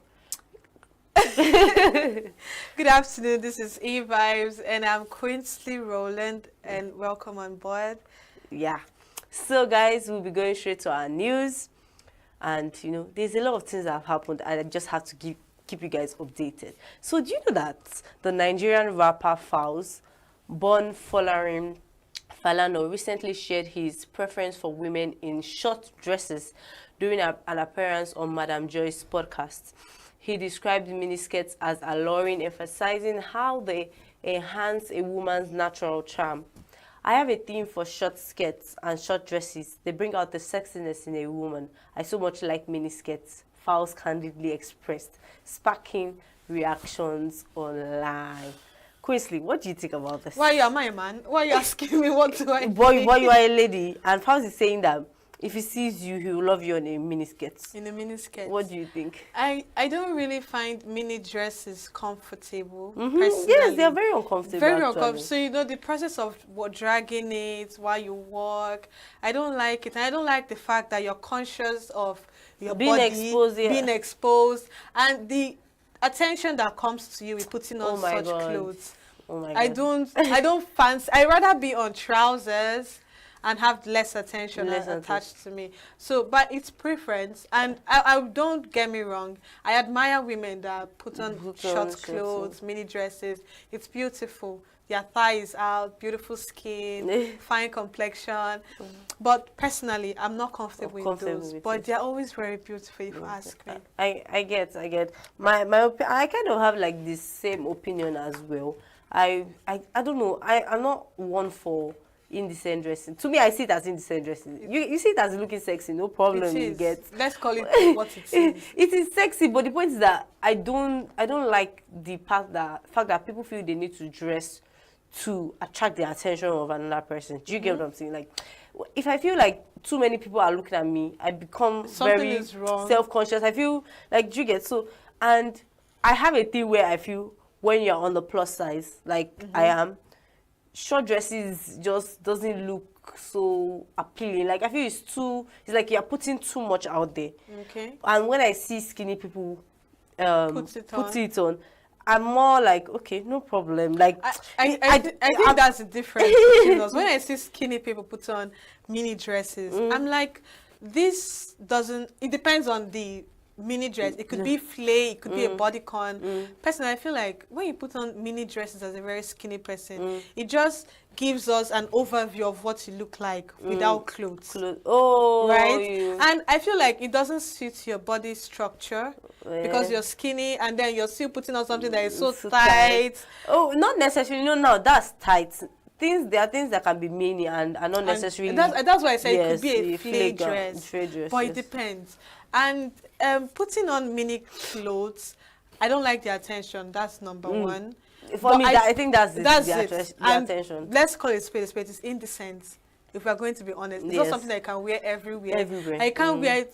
Good afternoon, this is E-Vibes and I'm Quinsley Rowland and welcome on board. Yeah. So guys, we'll be going straight to our news and you know, there's a lot of things that have happened and I just have to keep you guys updated. So do you know that the Nigerian rapper Falz, born Folarin Falana, recently shared his preference for women in short dresses during an appearance on Madam Joy's podcast. He described miniskirts as alluring, emphasizing how they enhance a woman's natural charm. I have a theme for short skirts and short dresses. They bring out the sexiness in a woman. I so much like miniskirts, Falz candidly expressed, sparking reactions online. Quinsley, what do you think about this? Why am I a man? Why are you asking me what do I Boy, think? you are a lady, and Falz is saying that if he sees you, he will love you in a miniskirt. In a miniskirt. What do you think? I don't really find mini dresses comfortable. Yes, they are very uncomfortable. Very uncomfortable. So you know the process of dragging it while you walk. I don't like it. And I don't like the fact that you're conscious of your being body exposed, being exposed, and the attention that comes to you with putting on such clothes. Oh my God. I don't fancy. I rather be on trousers and have less attention attached to me. So, but it's preference. And I don't get me wrong. I admire women that put on short clothes, mini dresses. It's beautiful. Their thighs out, beautiful skin, fine complexion. But personally, I'm not comfortable with those. But they're always very beautiful if you ask me. I get. I kind of have like the same opinion as well. I don't know. I'm not one for indecent dressing. To me, I see it as indecent dressing. You see it as looking sexy, no problem. You get. Let's call it what it is. It is sexy, but the point is that I don't like the fact that people feel they need to dress to attract the attention of another person. Do you get what I'm saying? Like, if I feel like too many people are looking at me, I become very self-conscious. I feel like, do you get so? And I have a thing where I feel when you're on the plus size, like I am, short dresses just doesn't look so appealing. Like I feel it's like you're putting too much out there. Okay. And when I see skinny people Put it on, I'm more like, okay, no problem. Like I think that's the difference between us. When I see skinny people put on mini dresses, I'm like, this doesn't. It depends on the mini dress. It could be flay, it could be a bodycon. Personally, I feel like when you put on mini dresses as a very skinny person, it just gives us an overview of what you look like without clothes. Oh, right? And I feel like it doesn't suit your body structure because you're skinny and then you're still putting on something that is so tight. Oh, not necessarily. No, no, that's tight. There are things that can be mini and are not necessarily. That's why I say it could be a flay dress, but it depends. And putting on mini clothes, I don't like the attention. That's number one. For me, I think that's the and attention. Let's call it spade a spade. It's indecent. If we're going to be honest, it's not something that you can wear everywhere. I can't wear it.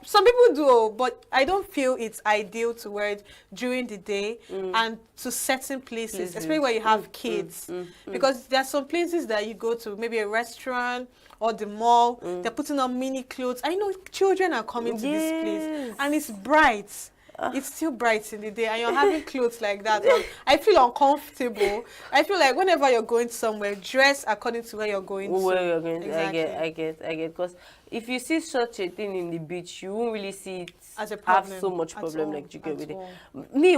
Some people do, but I don't feel it's ideal to wear it during the day and to certain places, especially where you have kids. Because there are some places that you go to, maybe a restaurant or the mall, they're putting on mini clothes. I know children are coming to this place and it's bright. It's still bright in the day and you're having clothes like that. I feel uncomfortable. I feel like whenever you're going somewhere, dress according to where you're going to. Where you're going to. Exactly. I get. Because if you see such a thing in the beach, you won't really see it as a problem, have so much problem like you get with it.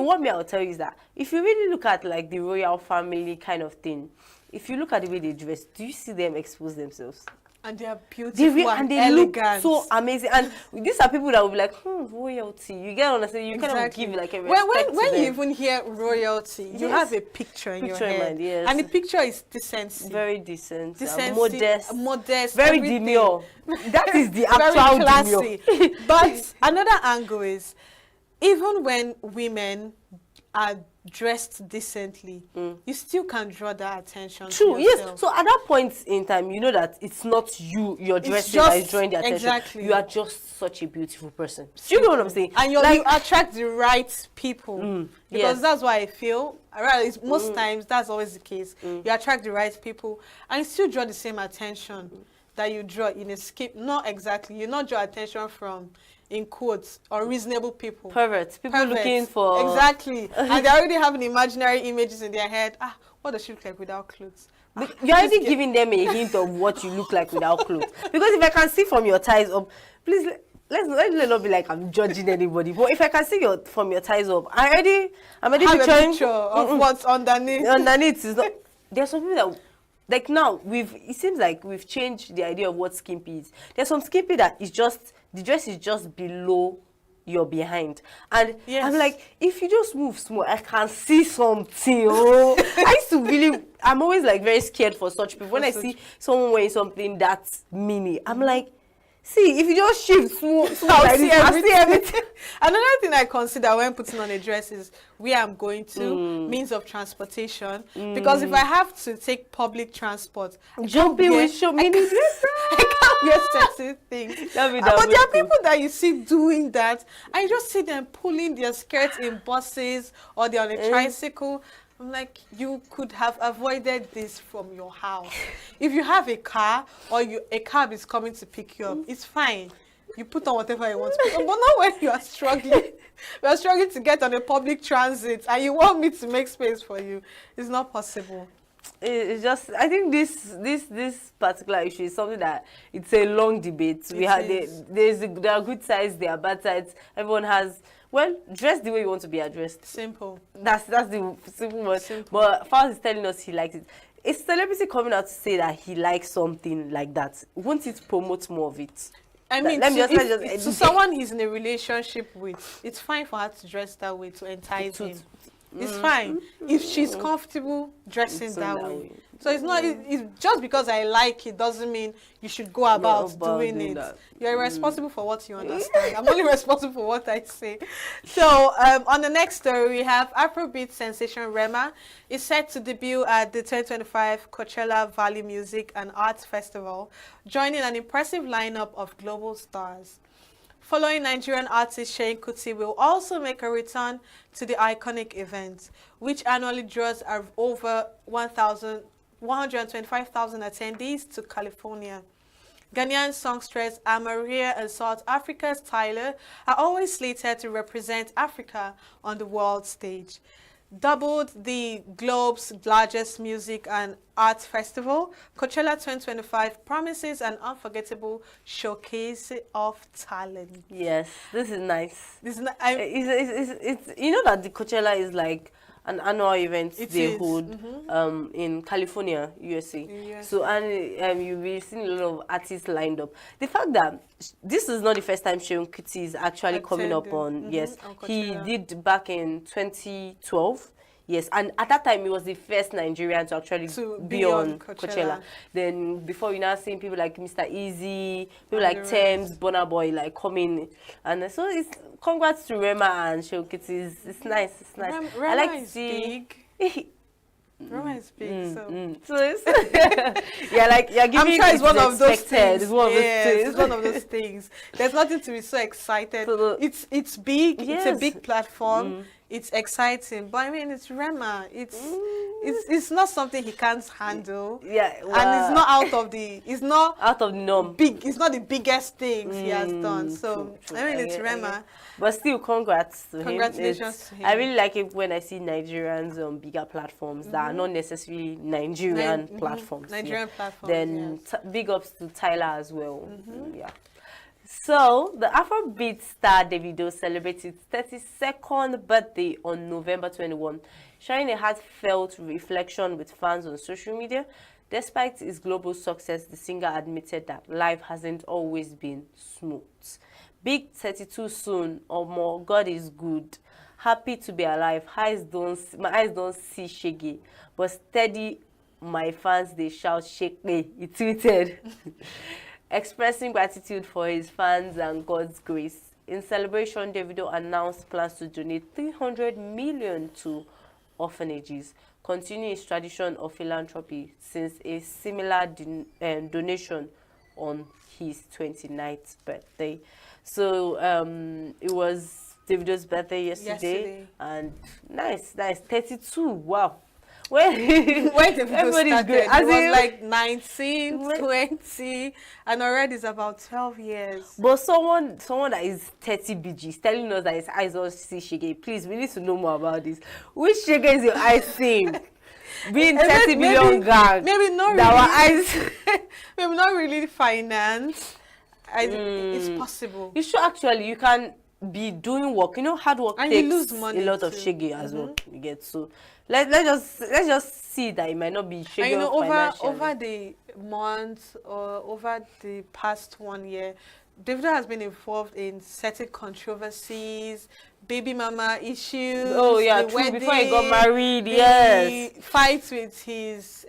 What I'll tell you is that if you really look at like the royal family kind of thing, if you look at the way they dress, do you see them expose themselves? And they are beautiful and they elegant. Look so amazing. And these are people that will be like, royalty. You get understand? You kind of give like a respect when to them. you even hear royalty, you have a picture in your head. Mind, yes. And the picture is decency. Very decent. Decency, modest. Very demure. That is the actual classy. But another angle is, even when women are dressed decently, you still can draw that attention. True, to yourself. yes. So at that point in time, you know that it's not you're dressing that is drawing the attention. Exactly. You are just such a beautiful person. Do you know what I'm saying? And you attract the right people. Because that's why I feel, most times that's always the case. You attract the right people and you still draw the same attention that you draw in a skip. Not exactly. You not draw attention from, in quotes, unreasonable people. Perverts. People looking for... Exactly. And they already have imaginary images in their head. What does she look like without clothes? You're already giving them a hint of what you look like without clothes. Because if I can see from your ties up, please, let's not be like I'm judging anybody. But if I can see from your ties up, I'm already have a picture of what's underneath. Underneath is not... There's some people that... Like now, it seems like we've changed the idea of what skimpy is. There's some skimpy that is just... The dress is just below your behind. And I'm like, if you just move small, I can see something. I used to really, I'm always like very scared for such people. When I see someone wearing something that's mini, I'm like, see, if you just shift small, I see everything. Another thing I consider when putting on a dress is where I'm going to, means of transportation. Because if I have to take public transport, jumping with your mini dress, I can't wear certain things. But there are people that you see doing that. I just see them pulling their skirts in buses or they're on a tricycle. I'm like, you could have avoided this from your house. If you have a car or a cab is coming to pick you up, it's fine. You put on whatever you want to put on. But not when you are struggling. You are struggling to get on a public transit and you want me to make space for you. It's not possible. It's just, I think this particular issue is something that it's a long debate. There are good sides, there are bad sides. Everyone has... Well, dress the way you want to be addressed. Simple. That's the simple one. But Faz is telling us he likes it. A celebrity coming out to say that he likes something like that, won't it promote more of it? I mean, to someone he's in a relationship with, it's fine for her to dress that way to entice him. It's fine if she's comfortable dressing that way. So it's not. It's just because I like it doesn't mean you should go about doing it. You're responsible for what you understand. I'm only responsible for what I say. So on the next story, we have Afrobeat sensation Rema is set to debut at the 2025 Coachella Valley Music and Arts Festival, joining an impressive lineup of global stars. Following Nigerian artist Shein Kuti will also make a return to the iconic event, which annually draws over 1,000 125,000 attendees to California. Ghanaian songstress Amaria and South Africa's Tyler are always slated to represent Africa on the world stage. Doubled the globe's largest music and arts festival, Coachella 2025 promises an unforgettable showcase of talent. Yes, this is nice. This is it's you know that the Coachella is like an annual event they hold in California, USA. So and you'll be seeing a lot of artists lined up. The fact that this is not the first time Seun Kuti is actually coming up on he did back in 2012. Yes, and at that time, he was the first Nigerian to actually be on Coachella. Then before, you now seeing people like Mr. Easy, people like Thames, Burna Boy, like coming. And so it's congrats to Rema and Seun Kuti. It's nice, it's nice. Rema I like to is see... big. Rema is big, So it's yeah, like you're giving. I'm sure it's one of those things. It's one of those things. It's one of those things. There's nothing to be so excited. So it's big. Yes. It's a big platform. It's exciting, but I mean, it's Rema. It's not something he can't handle. Yeah, and it's not out of the. It's not out of the norm. Big. It's not the biggest things he has done. So true. I mean, it's Rema. But still, congrats to him. Congratulations to him. I really like it when I see Nigerians on bigger platforms that are not necessarily Nigerian platforms. Nigerian platforms. Then big ups to Tyler as well. Yeah. So, the Afrobeat star Davido celebrated his 32nd birthday on November 21, sharing a heartfelt reflection with fans on social media. Despite his global success, the singer admitted that life hasn't always been smooth. Big 32 soon, or more, God is good. Happy to be alive. My eyes don't see shaggy, but steady, my fans, they shout shake me. He tweeted. Expressing gratitude for his fans and God's grace. In celebration, Davido announced plans to donate 300 million to orphanages, continuing his tradition of philanthropy since a similar donation on his 29th birthday. So it was Davido's birthday yesterday. And nice, 32, wow. When everybody's great. It was like 19, 20, and already it's about 12 years. But someone that is 30 BG is telling us that his eyes don't see shege. Please, we need to know more about this. Which shege is your eyes seeing? Being 30 million gang. Maybe not really. Our eyes. Maybe not really finance. It's possible. You should actually. You can be doing work. You know, hard work and takes you lose money a lot of shege as well. You get so. Let's just see that it might not be shege. And you know, financially. over the months or over the past 1 year, Davido has been involved in certain controversies, baby mama issues. Oh yeah, true. Wedding, Before he got married, yes. Fights with his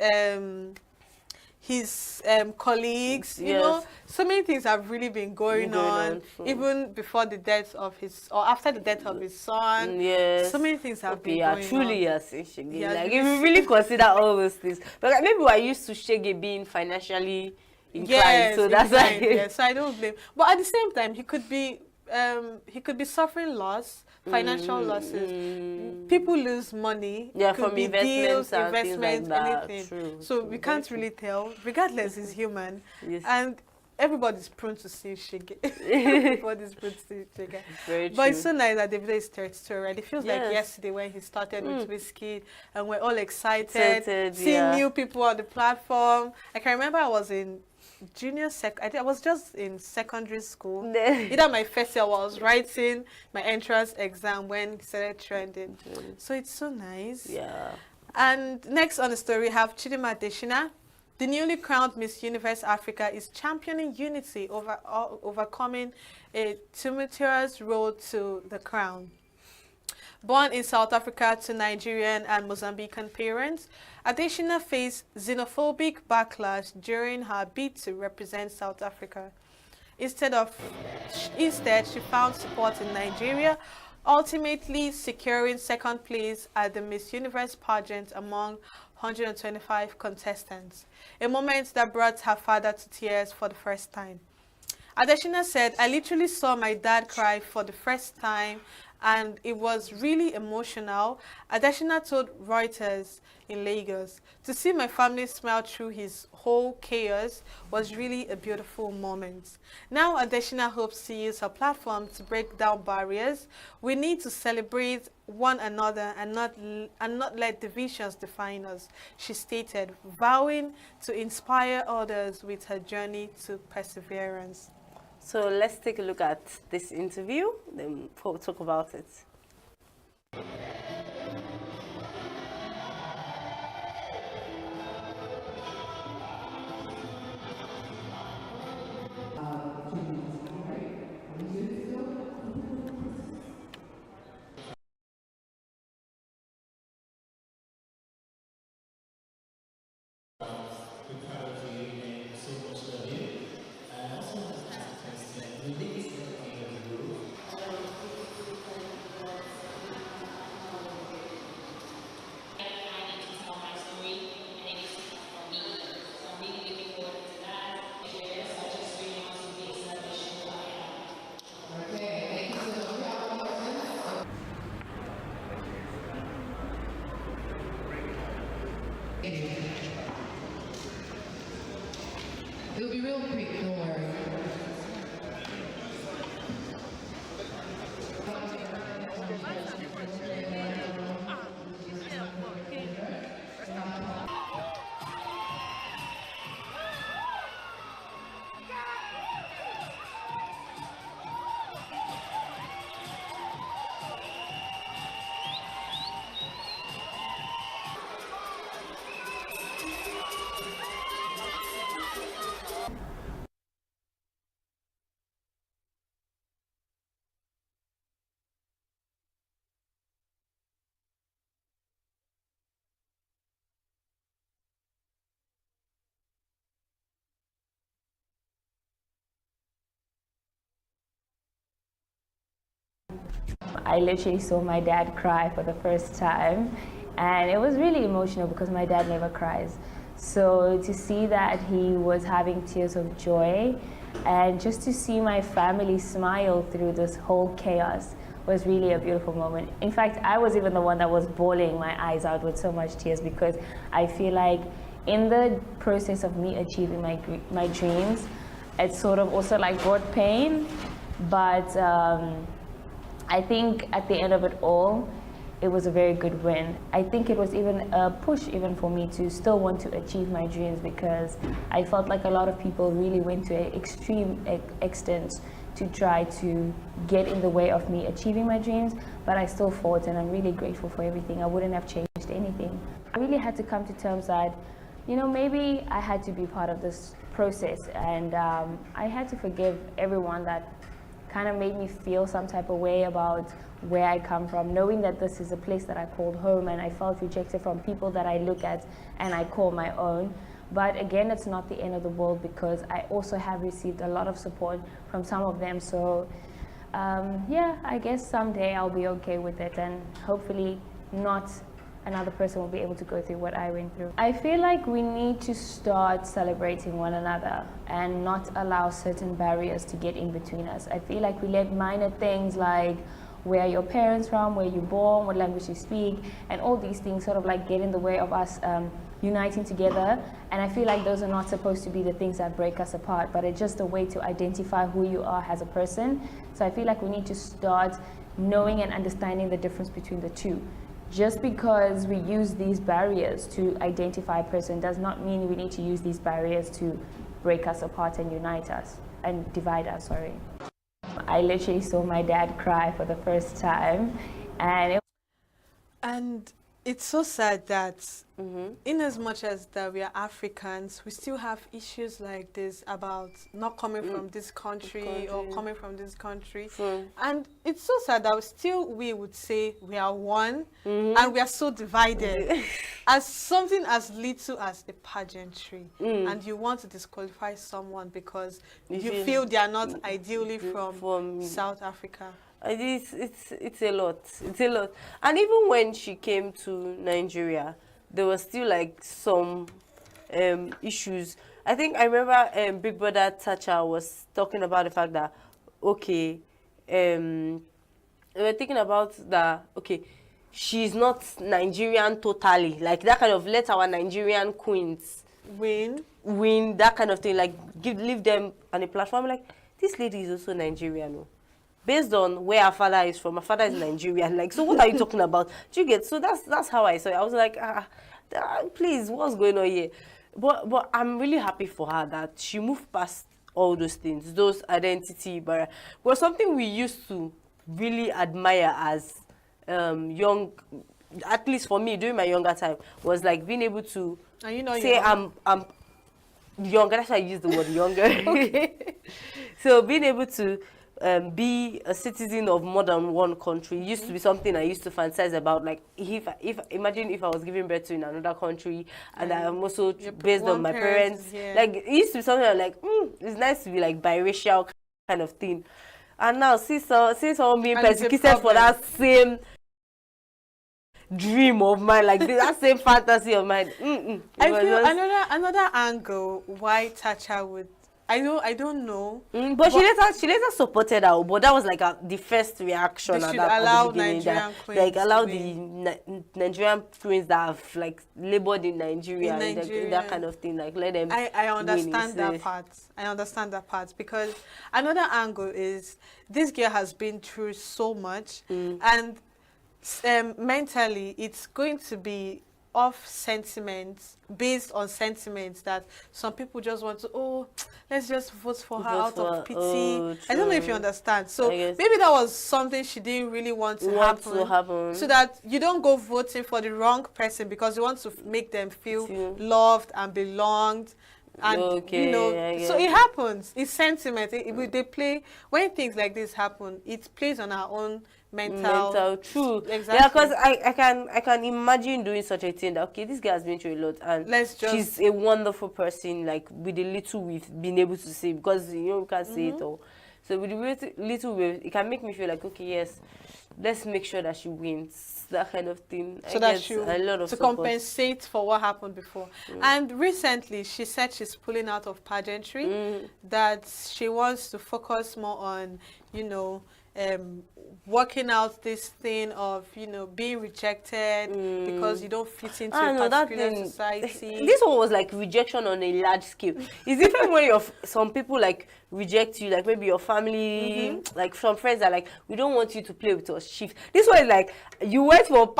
colleagues, you know, so many things have really been going on even before the death of his, or after the death of his son. Yes. So many things have been going truly, on. Like, if you really consider all those things. But maybe we're used to Shege being financially inclined, so that's why. Yes, so I don't blame. But at the same time, he could be suffering loss, financial losses. People lose money. Yeah, could from be investments, deals, investments, like that. anything. True, so we can't really tell. Regardless, he's human. Yes. And everybody's prone to see shege. Everybody's prone to see shege. Very true. But it's so nice that Davido is 32 already. It feels like yesterday when he started with Wizkid and we're all excited, seeing new people on the platform. I can remember I was in I was just in secondary school. Either my first year, I was writing my entrance exam when it started trending. So it's so nice. Yeah. And next on the story, we have Chidinma Adesina. The newly crowned Miss Universe Africa is championing unity overcoming a tumultuous road to the crown. Born in South Africa to Nigerian and Mozambican parents, Adesina faced xenophobic backlash during her bid to represent South Africa. Instead, she found support in Nigeria, ultimately securing second place at the Miss Universe pageant among 125 contestants, a moment that brought her father to tears for the first time. Adesina said, "I literally saw my dad cry for the first time and it was really emotional. Adeshina told Reuters in Lagos, to see my family smile through his whole chaos was really a beautiful moment. Now Adeshina hopes to use her platform to break down barriers. We need to celebrate one another and not let divisions define us, she stated, vowing to inspire others with her journey to perseverance. So let's take a look at this interview, then we'll talk about it. It'll be real quick, don't worry. I literally saw my dad cry for the first time, and it was really emotional because my dad never cries. So to see that he was having tears of joy and just to see my family smile through this whole chaos was really a beautiful moment. In fact, I was even the one that was bawling my eyes out with so much tears because I feel like in the process of me achieving my dreams, it sort of also like brought pain, but I think at the end of it all, it was a very good win. I think it was even a push even for me to still want to achieve my dreams because I felt like a lot of people really went to an extreme extent to try to get in the way of me achieving my dreams, but I still fought and I'm really grateful for everything. I wouldn't have changed anything. I really had to come to terms that, you know, maybe I had to be part of this process and I had to forgive everyone that kind of made me feel some type of way about where I come from, knowing that this is a place that I called home and I felt rejected from people that I look at and I call my own. But again, it's not the end of the world because I also have received a lot of support from some of them. So yeah, I guess someday I'll be okay with it and hopefully not another person will be able to go through what I went through. I feel like we need to start celebrating one another and not allow certain barriers to get in between us. I feel like we let minor things like where are your parents from, where you're born, what language you speak, and all these things sort of like get in the way of us uniting together. And I feel like those are not supposed to be the things that break us apart, but it's just a way to identify who you are as a person. So I feel like we need to start knowing and understanding the difference between the two. Just because we use these barriers to identify a person does not mean we need to use these barriers to break us apart and unite us, and divide us, sorry. I literally saw my dad cry for the first time, and it's so sad that in as much as that we are Africans, we still have issues like this about not coming from this country or coming from this country. And it's so sad that still we would say we are one and we are so divided as something as little as a pageantry. And you want to disqualify someone because you feel they are not ideally from South Africa. It's a lot. It's a lot. And even when she came to Nigeria, there was still like some issues. I think I remember Big Brother Thatcher was talking about the fact that, okay, we're thinking about the, okay, she's not Nigerian totally. Like that kind of let our Nigerian queens win, that kind of thing. Like leave them on a platform. Like, this lady is also Nigerian. Oh. Based on where her father is from, her father is Nigerian. Like, so what are you talking about? Do you get? So that's how I saw it. I was like, please, what's going on here? But I'm really happy for her that she moved past all those things, those identity barriers. Was something we used to really admire as young, at least for me during my younger time, was like being able to say I'm younger. That's why I use the word younger. Okay. So being able to be a citizen of more than one country used to be something I used to fantasize about. Like, if imagine if I was giving birth to in another country, and I'm also based on my parents. Like, it used to be something like, it's nice to be like biracial kind of thing. And now see someone being persecuted for that same dream of mine, like that same fantasy of mine. I feel another angle why Thatcher would. I don't know. But she later supported her, but that was like the first reaction. They should at allow the beginning, Nigerian queens, like allow the Nigerian queens that have like labored in Nigeria, that kind of thing. Like, let them. I understand that part. I understand that part, because another angle is this girl has been through so much, and mentally it's going to be off sentiments, based on sentiments that some people just want to, let's just vote for her out of pity. I don't know if you understand. So maybe that was something she didn't really want to happen. So that you don't go voting for the wrong person because you want to make them feel loved and belonged. And so it happens. It's sentiment. They play when things like this happen. It plays on our own mental. True. Exactly. Yeah, because I can imagine doing such a thing. That, okay, this girl has been through a lot, and she's a wonderful person. Like, with the little we've been able to say, because we can't say it all. So with the little we've, it can make me feel like, okay, yes, let's make sure that she wins. That kind of thing. So that she to compensate for what happened before. And recently she said she's pulling out of pageantry, that she wants to focus more on, working out this thing of, being rejected because you don't fit into a particular society. This one was like rejection on a large scale. It's different when some people like reject you, like maybe your family, like some friends are like, we don't want you to play with us, chief. This one is like, you went for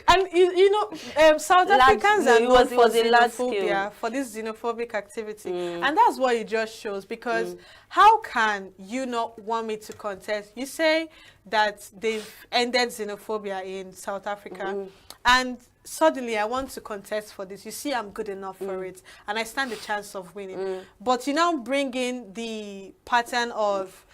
and South Africans are known for xenophobia, for this xenophobic activity, and that's what it just shows. Because how can you not want me to contest? You say that they've ended xenophobia in South Africa, and suddenly I want to contest for this. You see, I'm good enough for it, and I stand a chance of winning. But you now bring in the pattern of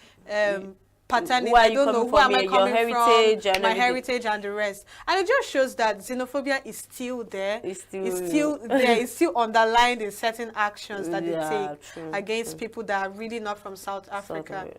paternity. I don't know who am I coming from, my heritage and the rest. And it just shows that xenophobia is still there. It's still there. It's still underlined in certain actions that they take against people that are really not from South Africa.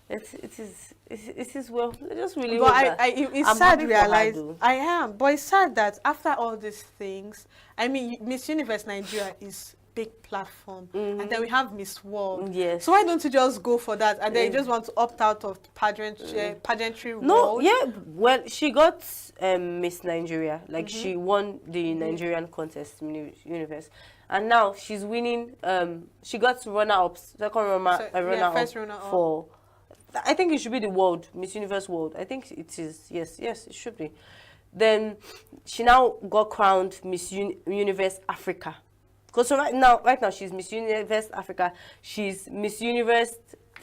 It is well. Just really. But it's sad to realize. I am, but it's sad that after all these things, I mean, Miss Universe Nigeria is big platform, and then we have Miss World. Yes. So why don't you just go for that, and then you just want to opt out of pageantry world? No, yeah. Well, she got Miss Nigeria. Like she won the Nigerian contest, Universe, and now she's winning. She got first runner up for. I think it should be the world, Miss Universe World. I think it is. Yes, it should be. Then she now got crowned Miss Universe Africa. Because right now she's Miss Universe Africa. She's Miss Universe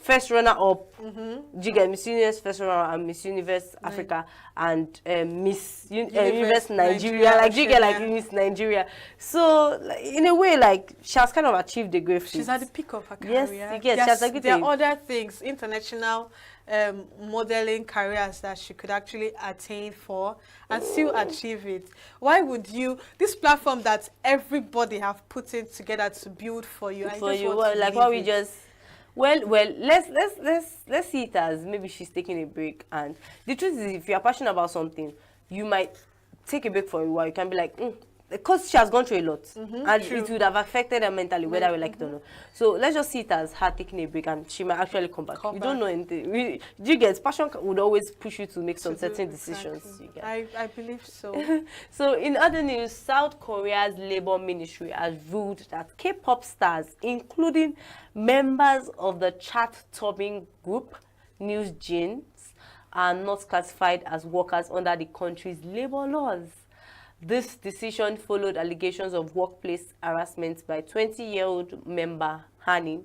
first runner up. You get Miss Universe first runner and Miss Universe Africa and Miss Universe Nigeria. Like you get like Miss Nigeria. So like, in a way, like she has kind of achieved a great feat. She's at the peak of her career. Yes, there are other things, international modeling careers that she could actually attain for and still achieve it. Why would you, this platform that everybody have put in together to build for you, well, let's see it as maybe she's taking a break. And the truth is, if you're passionate about something, you might take a break for a while. You can be like, because she has gone through a lot, and true. it would have affected her mentally, whether we like it or not. So let's just see it as her taking a break, and she might actually come back. You don't know anything. Do you get passion would always push you to make some certain decisions. You get. I believe so. So in other news, South Korea's labor ministry has ruled that K-pop stars, including members of the chart-topping group NewJeans, are not classified as workers under the country's labor laws. This decision followed allegations of workplace harassment by 20-year-old member Hani,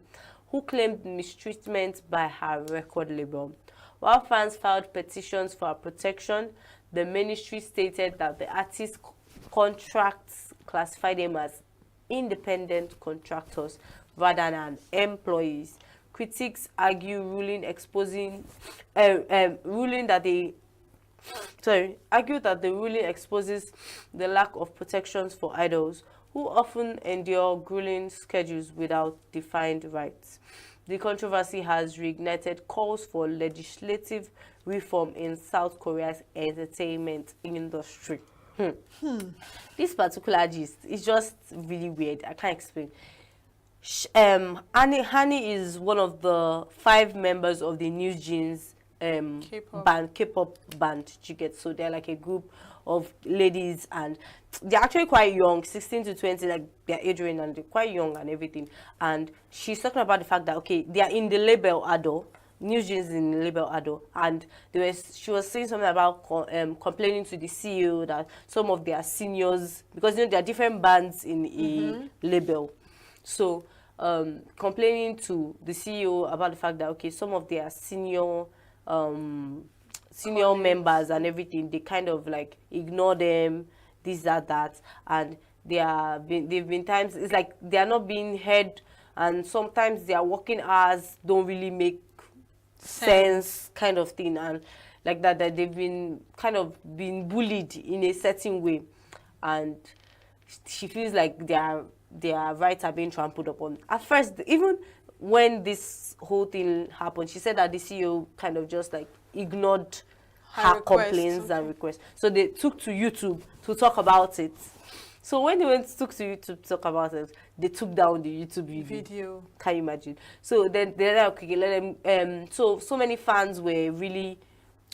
who claimed mistreatment by her record label. While fans filed petitions for her protection, the ministry stated that the artist's contracts classified them as independent contractors rather than employees. Critics argue argue that the ruling exposes the lack of protections for idols, who often endure grueling schedules without defined rights. The controversy has reignited calls for legislative reform in South Korea's entertainment industry. This particular gist is just really weird. I can't explain. Hani is one of the 5 members of the NewJeans K-pop band. You get, so they're like a group of ladies, and they're actually quite young, 16 to 20, like their age range, and they're quite young and everything. And she's talking about the fact that they are in the label Ado. NewJeans is in the label Ado, and she was saying something about complaining to the CEO that some of their seniors, because there are different bands in a label, so complaining to the CEO about the fact that some of their senior members and everything, they kind of like ignore them, this, that, and they've been times it's like they are not being heard, and sometimes their working hours don't really make sense kind of thing, and like that they've been kind of been bullied in a certain way, and she feels like their rights are being trampled upon. At first, even when this whole thing happened, she said that the CEO kind of just like ignored her complaints and requests. So they took to YouTube to talk about it. So when they took to YouTube to talk about it, they took down the YouTube video. Can you imagine? So then they're like, okay, let them. So many fans were really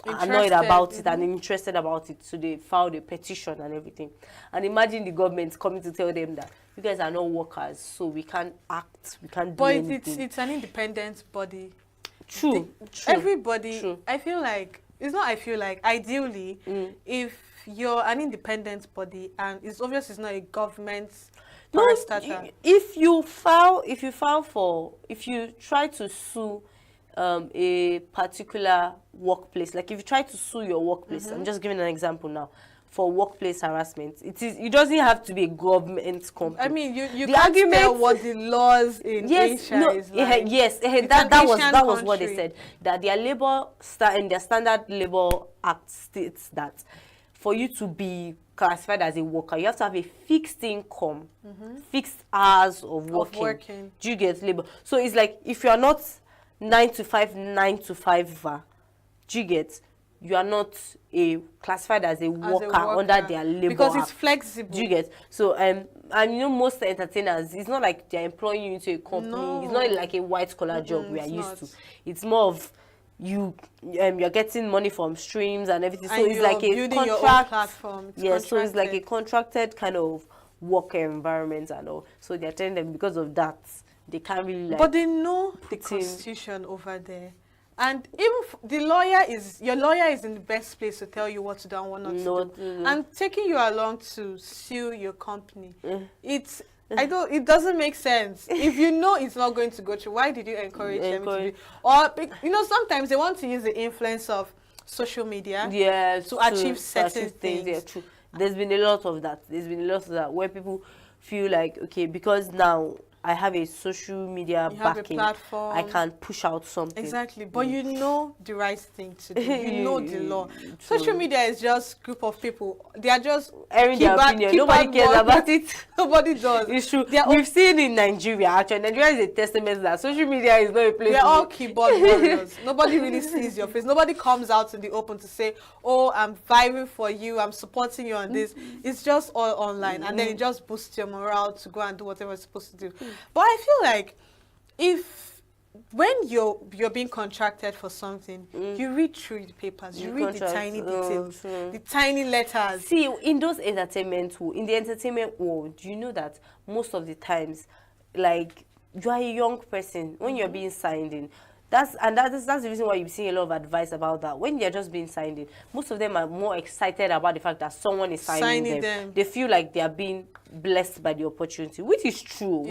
annoyed about it and interested about it. So they filed a petition and everything. And imagine the government coming to tell them that you guys are not workers, so we can't act, we can't do anything. But it's an independent body. True. Everybody, True. I feel like, ideally, if you're an independent body and it's obvious it's not a government parastatal. If you try to sue a particular workplace, like if you try to sue your workplace, I'm just giving an example now, for workplace harassment, it doesn't have to be a government company. I mean, you can't tell what the laws in Asia is like. That was what they said, that their in their standard labor act states that for you to be classified as a worker, you have to have a fixed income, fixed hours of working. Do you get labor? So it's like if you are not 9 to 5, do you get? You are not classified as a worker under their labor because it's act. flexible. Do you get? So and most entertainers, it's not like they're employing you into a company. No. It's not like a white collar job we are used to. It's more of you're getting money from streams and everything. So it's like a contract. Your own platform. So it's like a contracted kind of work environment and all. So they're telling them because of that they can't really like. But they know the constitution over there. And even your lawyer is in the best place to tell you what to do and what not to do. And taking you along to sue your company, it doesn't make sense. If you know it's not going to go through, why did you encourage them to do? Or sometimes they want to use the influence of social media to achieve certain things. Yeah, true. There's been a lot of that. Where people feel like, okay, because now I have a social media You have a backing, platform. I can push out something. Exactly, but you know the right thing to do. You know the law. Social media is just group of people. They are just airing their opinion. Nobody cares about it. Nobody does. It's true. We've seen in Nigeria, actually, Nigeria is a testament that social media is not a place. We're all keyboard warriors. Nobody really sees your face. Nobody comes out in the open to say, oh, I'm vibing for you, I'm supporting you on this. It's just all online, and then it just boosts your morale to go and do whatever you're supposed to do. But I feel like when you're being contracted for something, you read through the papers, you read the tiny details, the tiny letters. See, in those in the entertainment world, you know that most of the times, like, you are a young person when you're being signed in. That's the reason why you've seen a lot of advice about that. When they're just being signed in, most of them are more excited about the fact that someone is signing them. They feel like they are being blessed by the opportunity, which is true.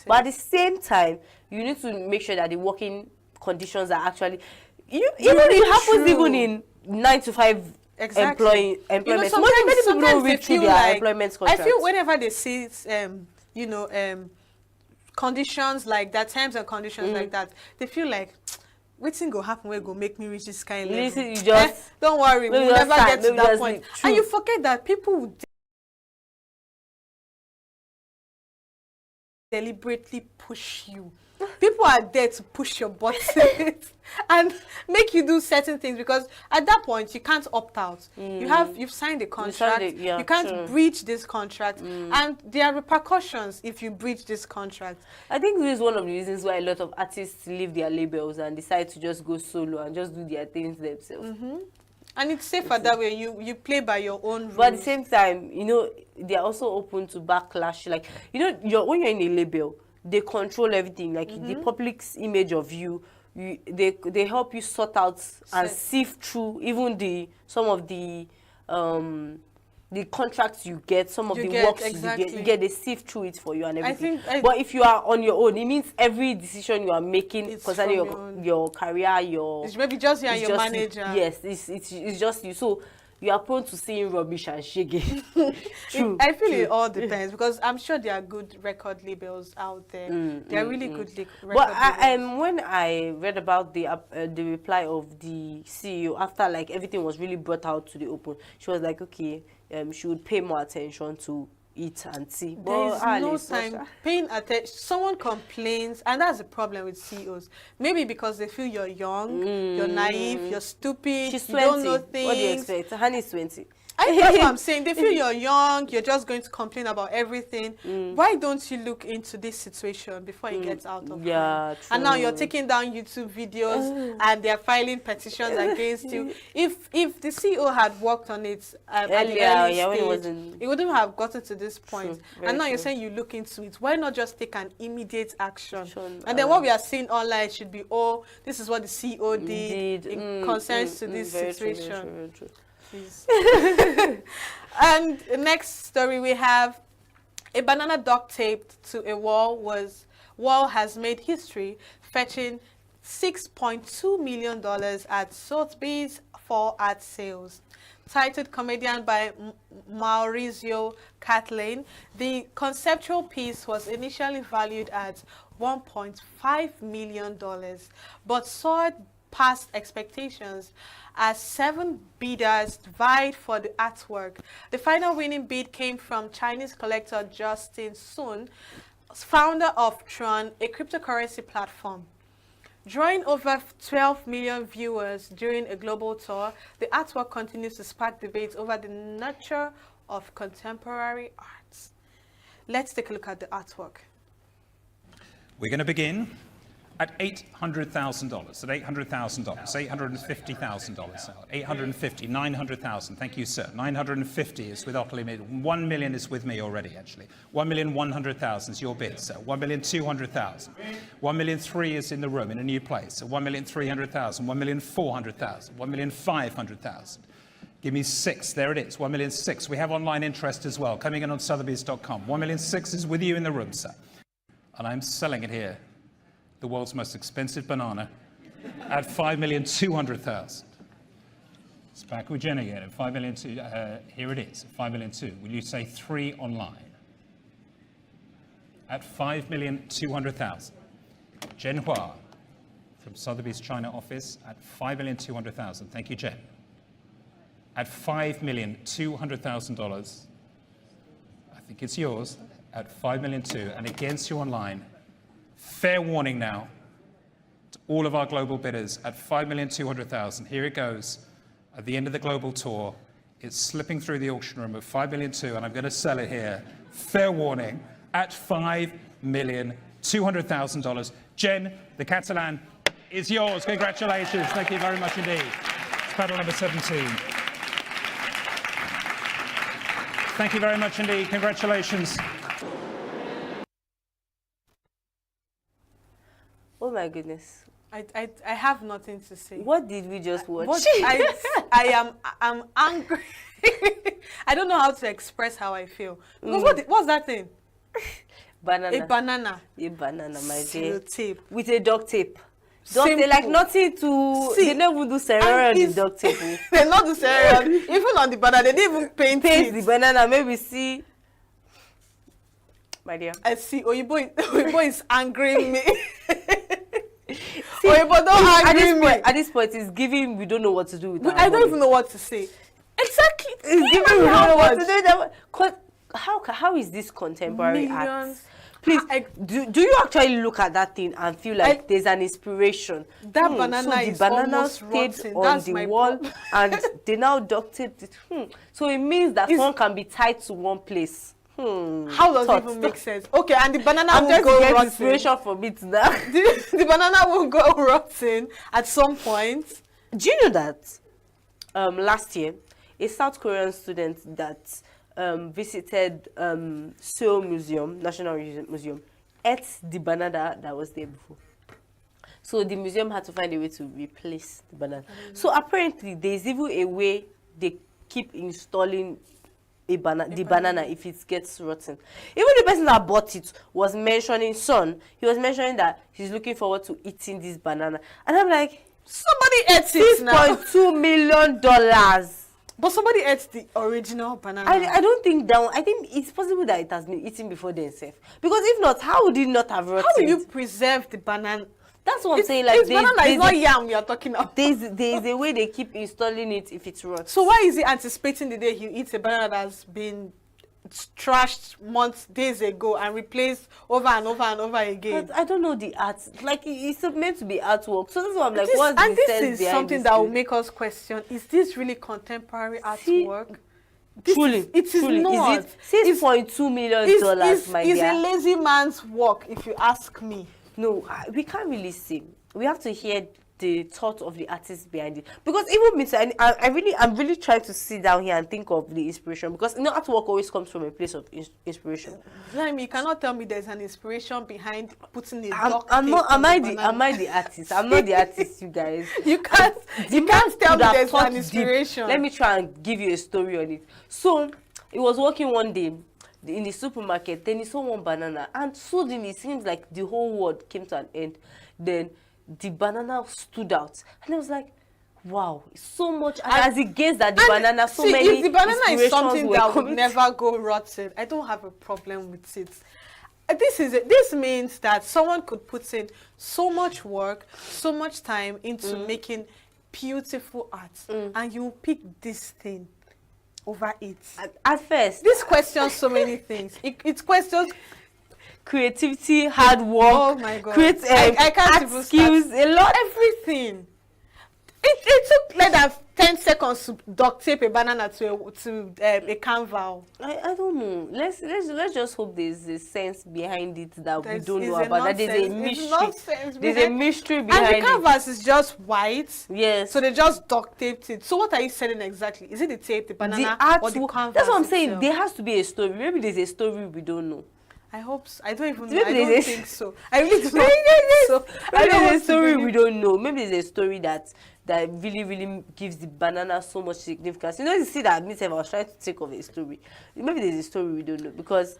But at the same time, you need to make sure that the working conditions are actually, it happens even in 9 to 5 employment. Sometimes don't read through their employment contracts. I feel whenever they see conditions like that, terms and conditions like that, they feel like, waiting go happen where go make me reach this kind of level. Don't worry, we'll never get to that point. And you forget that people will deliberately push you. People are there to push your buttons and make you do certain things, because at that point you can't opt out. You've signed a contract. You can't breach this contract, and there are repercussions if you breach this contract. I think this is one of the reasons why a lot of artists leave their labels and decide to just go solo and just do their things themselves. And it's safer that way. You play by your own rules. But at the same time, they are also open to backlash. Like, when you're in a label, they control everything. Like the public's image of you, they help you sort out and sift through even some of the contracts you get, some of the works you get, they sift through it for you and everything. But if you are on your own, it means every decision you are making concerning your career, it's maybe just you and your manager. Yes, it's just you. So you are prone to seeing rubbish and shaggy. I feel it all depends, because I'm sure there are good record labels out there. There are really good record labels. When I read about the reply of the CEO after everything was really brought out to the open, she was like, okay, she would pay more attention to it and see. There is no time paying attention. Someone complains, and that's the problem with CEOs. Maybe because they feel you're young, you're naive, you're stupid, She's 20. You don't know things. What do you expect? Honey's 20. That's what I'm saying. They feel you're young, you're just going to complain about everything. Why don't you look into this situation before it gets out of hand? And now you're taking down YouTube videos and they're filing petitions against you. If the CEO had worked on it at the early stage, it wouldn't have gotten to this point. And now you're saying you look into it. Why not just take an immediate action? And then what we are seeing online should be, oh, this is what the CEO did in concerns to this situation. And the next story we have, a banana duct taped to a wall has made history, fetching $6.2 million at Sotheby's for art sales. Titled Comedian by Maurizio Catline, the conceptual piece was initially valued at $1.5 million, but soared past expectations as 7 bidders vied for the artwork. The final winning bid came from Chinese collector Justin Sun, founder of Tron, a cryptocurrency platform. Drawing over 12 million viewers during a global tour, the artwork continues to spark debates over the nature of contemporary arts. Let's take a look at the artwork. We're going to begin at $800,000, at $800,000, $850,000, $850, $900,000. Thank you, sir. 950 is with Ottilie. 1 million is with me already, actually. 1,100,000 is your bid, sir. 1,200,000. 1,003,000 is in the room in a new place. So 1,300,000, 1,400,000, 1,500,000. Give me 6. There it is. 1,006,000. We have online interest as well, coming in on Sotheby's.com. 1,006,000 is with you in the room, sir. And I'm selling it here. The world's most expensive banana at 5,200,000. It's back with Jen again at 5,200,000. Here it is, 5,200,000. Will you say 3 online? at 5,200,000. Jen Hua from Sotheby's China office at 5,200,000. Thank you, Jen. At $5,200,000. I think it's yours at 5,200,000. And against you online, fair warning now to all of our global bidders at 5,200,000. Here it goes. At the end of the global tour, it's slipping through the auction room at 5,200,000, and I'm going to sell it here. Fair warning at $5,200,000. Jen, the Catalan is yours. Congratulations. Thank you very much indeed. It's paddle number 17. Thank you very much indeed. Congratulations. Oh my goodness. I have nothing to say. What did we just watch? I'm angry. I don't know how to express how I feel. Because what's that thing? Banana. A banana. A banana, my dear. Tape. With a duct tape. They like nothing to. See, they don't even do ceremony on the duct tape. They not do ceremony. Even on the banana, they didn't even paint the banana. Maybe see. My dear. I see. Oyibo is angering me. See, Oyibo, don't angry me. At this point, it's giving. We don't know what to do with. I don't even know what to say. Exactly. It's giving. We don't know what to do with that. How is this contemporary art? Please, do you actually look at that thing and feel like there's an inspiration? That banana so is the banana almost stayed rotten. on That's the wall and they now duct taped it. So it means that one can be tied to one place. How does it even make sense? Okay, and the banana I'm won't go rotten. Inspiration from it now. The banana won't go rotten at some point. Do you know that last year, a South Korean student that visited Seoul Museum, National Museum, ate the banana that was there before. So the museum had to find a way to replace the banana. So apparently there's even a way they keep installing the banana if it gets rotten. Even the person that bought it was mentioning, he was mentioning that he's looking forward to eating this banana. And I'm like, somebody ate it now. $6.2 million. But somebody ate the original banana. I don't think that one. I think it's possible that it has been eaten before then, safe. Because if not, how would it not have rotted? How will you preserve the banana? That's what I'm saying. Like, banana is not yam we are talking about. There's a way they keep installing it if it's rotten. So why is he anticipating the day he eats a banana that's been trashed days ago and replaced over and over and over again? But I don't know the art. Like, it's meant to be artwork. So that's what I'm like, what's the sense behind this is something that will make us question, is this really contemporary artwork? Truly, it is not. Is it $6.2 million, my dear? It's a lazy man's work, if you ask me. No, we can't really see. We have to hear the thought of the artist behind it. Because even me, I'm really trying to sit down here and think of the inspiration. Because artwork always comes from a place of inspiration. You cannot tell me there's an inspiration behind putting a am I the artist? I'm not the artist, you guys. You can't tell me there's an inspiration. Let me try and give you a story on it. So, he was walking one day in the supermarket, then he saw one banana, and suddenly it seems like the whole world came to an end. Then the banana stood out, and I was like, wow, so much. And as he gazed at the banana, so many if the banana is something that would coming. Never go rotten, I don't have a problem with it. This means that someone could put in so much work, so much time into making beautiful art, and you pick this thing over it. At first, this questions so many things. It questions creativity, hard work. Oh my God! I can't even skills, a lot, everything. It took less than 10 seconds to duct tape a banana to a canvas. I don't know. Let's just hope there's a sense behind it that we don't know about. That there's a mystery. There's a mystery behind it. And the canvas is just white. Yes. So they just duct taped it. So what are you selling exactly? Is it the tape, the banana, or the canvas? That's what I'm saying. There has to be a story. Maybe there's a story we don't know. I hope so. I don't even know. I don't think so. I really don't think so. Maybe there's a story we don't know. Maybe there's a story that really, really gives the banana so much significance. You see that I was trying to think of a story. Maybe there's a story we don't know, because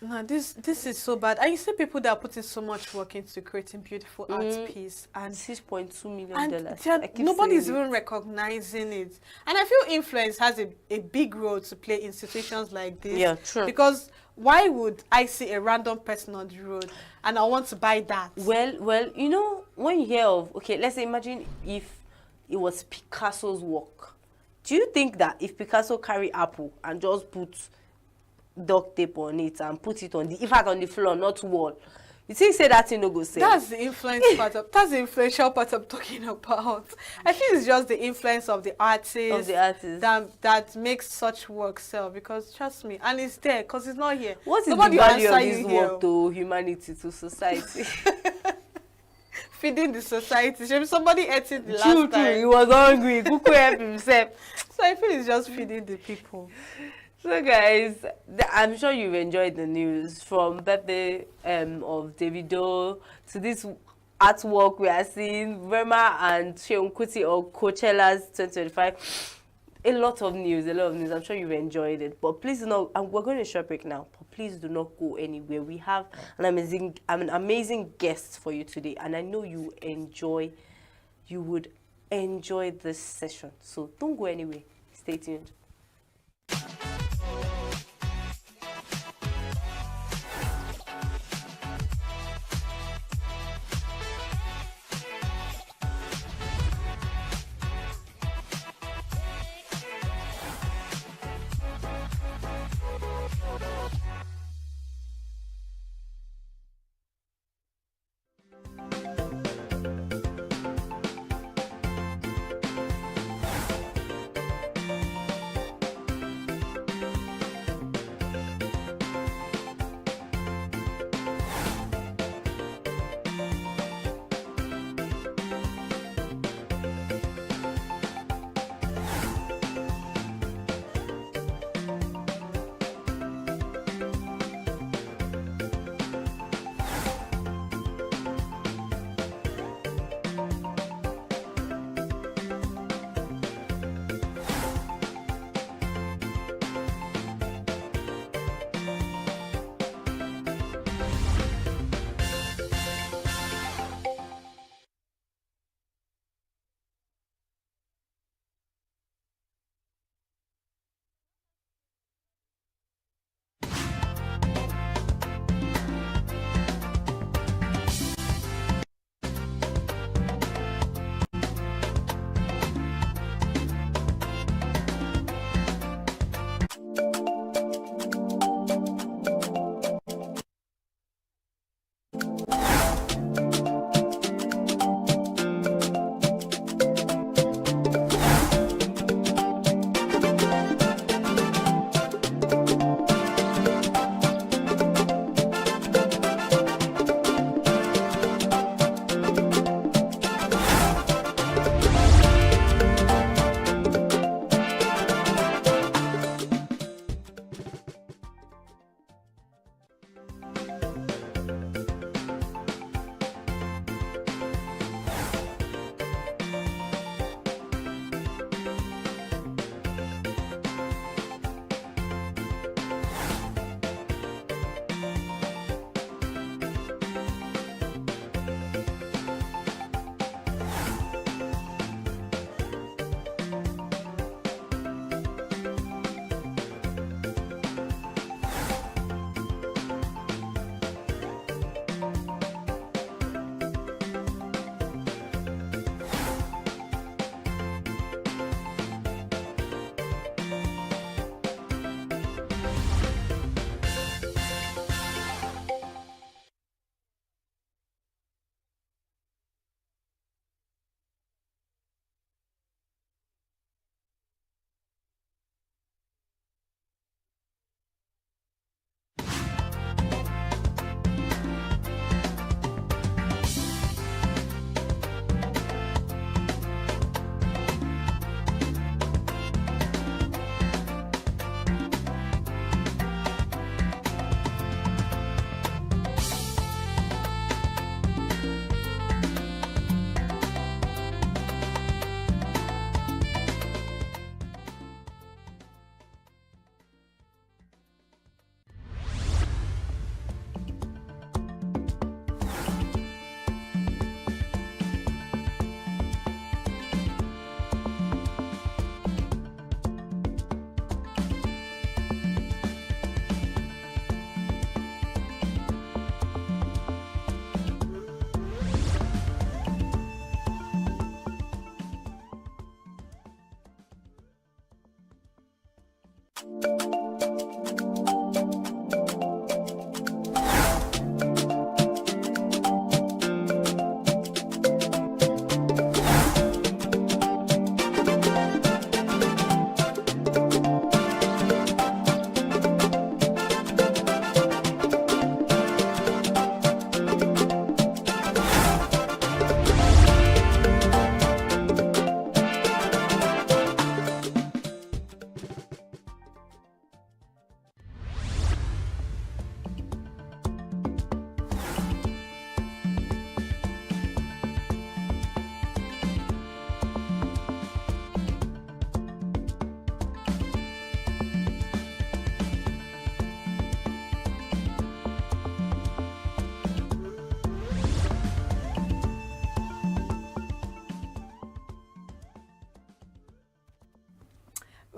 No, this is so bad. And you see people that are putting so much work into creating beautiful art piece and $6.2 million. and nobody's even recognizing it. And I feel influence has a big role to play in situations like this. Yeah, true. Because why would I see a random person on the road and I want to buy that? Well, you know, when you hear of, okay, let's say imagine if it was Picasso's work. Do you think that if Picasso carry apple and just put duct tape on it and put it on the, in fact on the floor, not wall, you think say that thing no go sell? That's the influence part of, that's the influential part I'm talking about. I think it's just the influence of the artist, that makes such work sell, because trust me, and it's there because it's not here. What is Nobody the value will of answer this you here. work to humanity, to society? Feeding the society. Somebody ate it the last True, time. he was hungry. Kuku help himself. So I feel it's just feeding the people. So guys, I'm sure you've enjoyed the news, from birthday of Davido to this artwork we are seeing, Rema and Seun Kuti or Coachella's 2025. A lot of news. I'm sure you've enjoyed it. But please do not, and we're going to a short break now, but please do not go anywhere. We have an amazing guest for you today, and I know you would enjoy this session. So don't go anywhere. Stay tuned.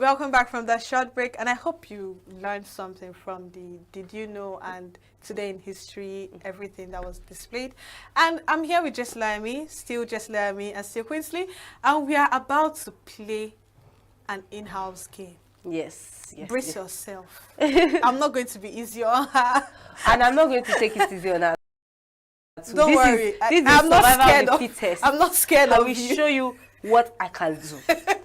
welcome back from that short break, and I hope you learned something from the Did You Know and Today in History, everything that was displayed. And I'm here with Jess Lamy, still Jess Lamy, and still Queensley, and we are about to play an in-house game. Yes. Brace yourself. I'm not going to be easy on her. And I'm not going to take it easy on her. Don't worry. I'm not scared of you. I'm not scared of you. I will show you what I can do.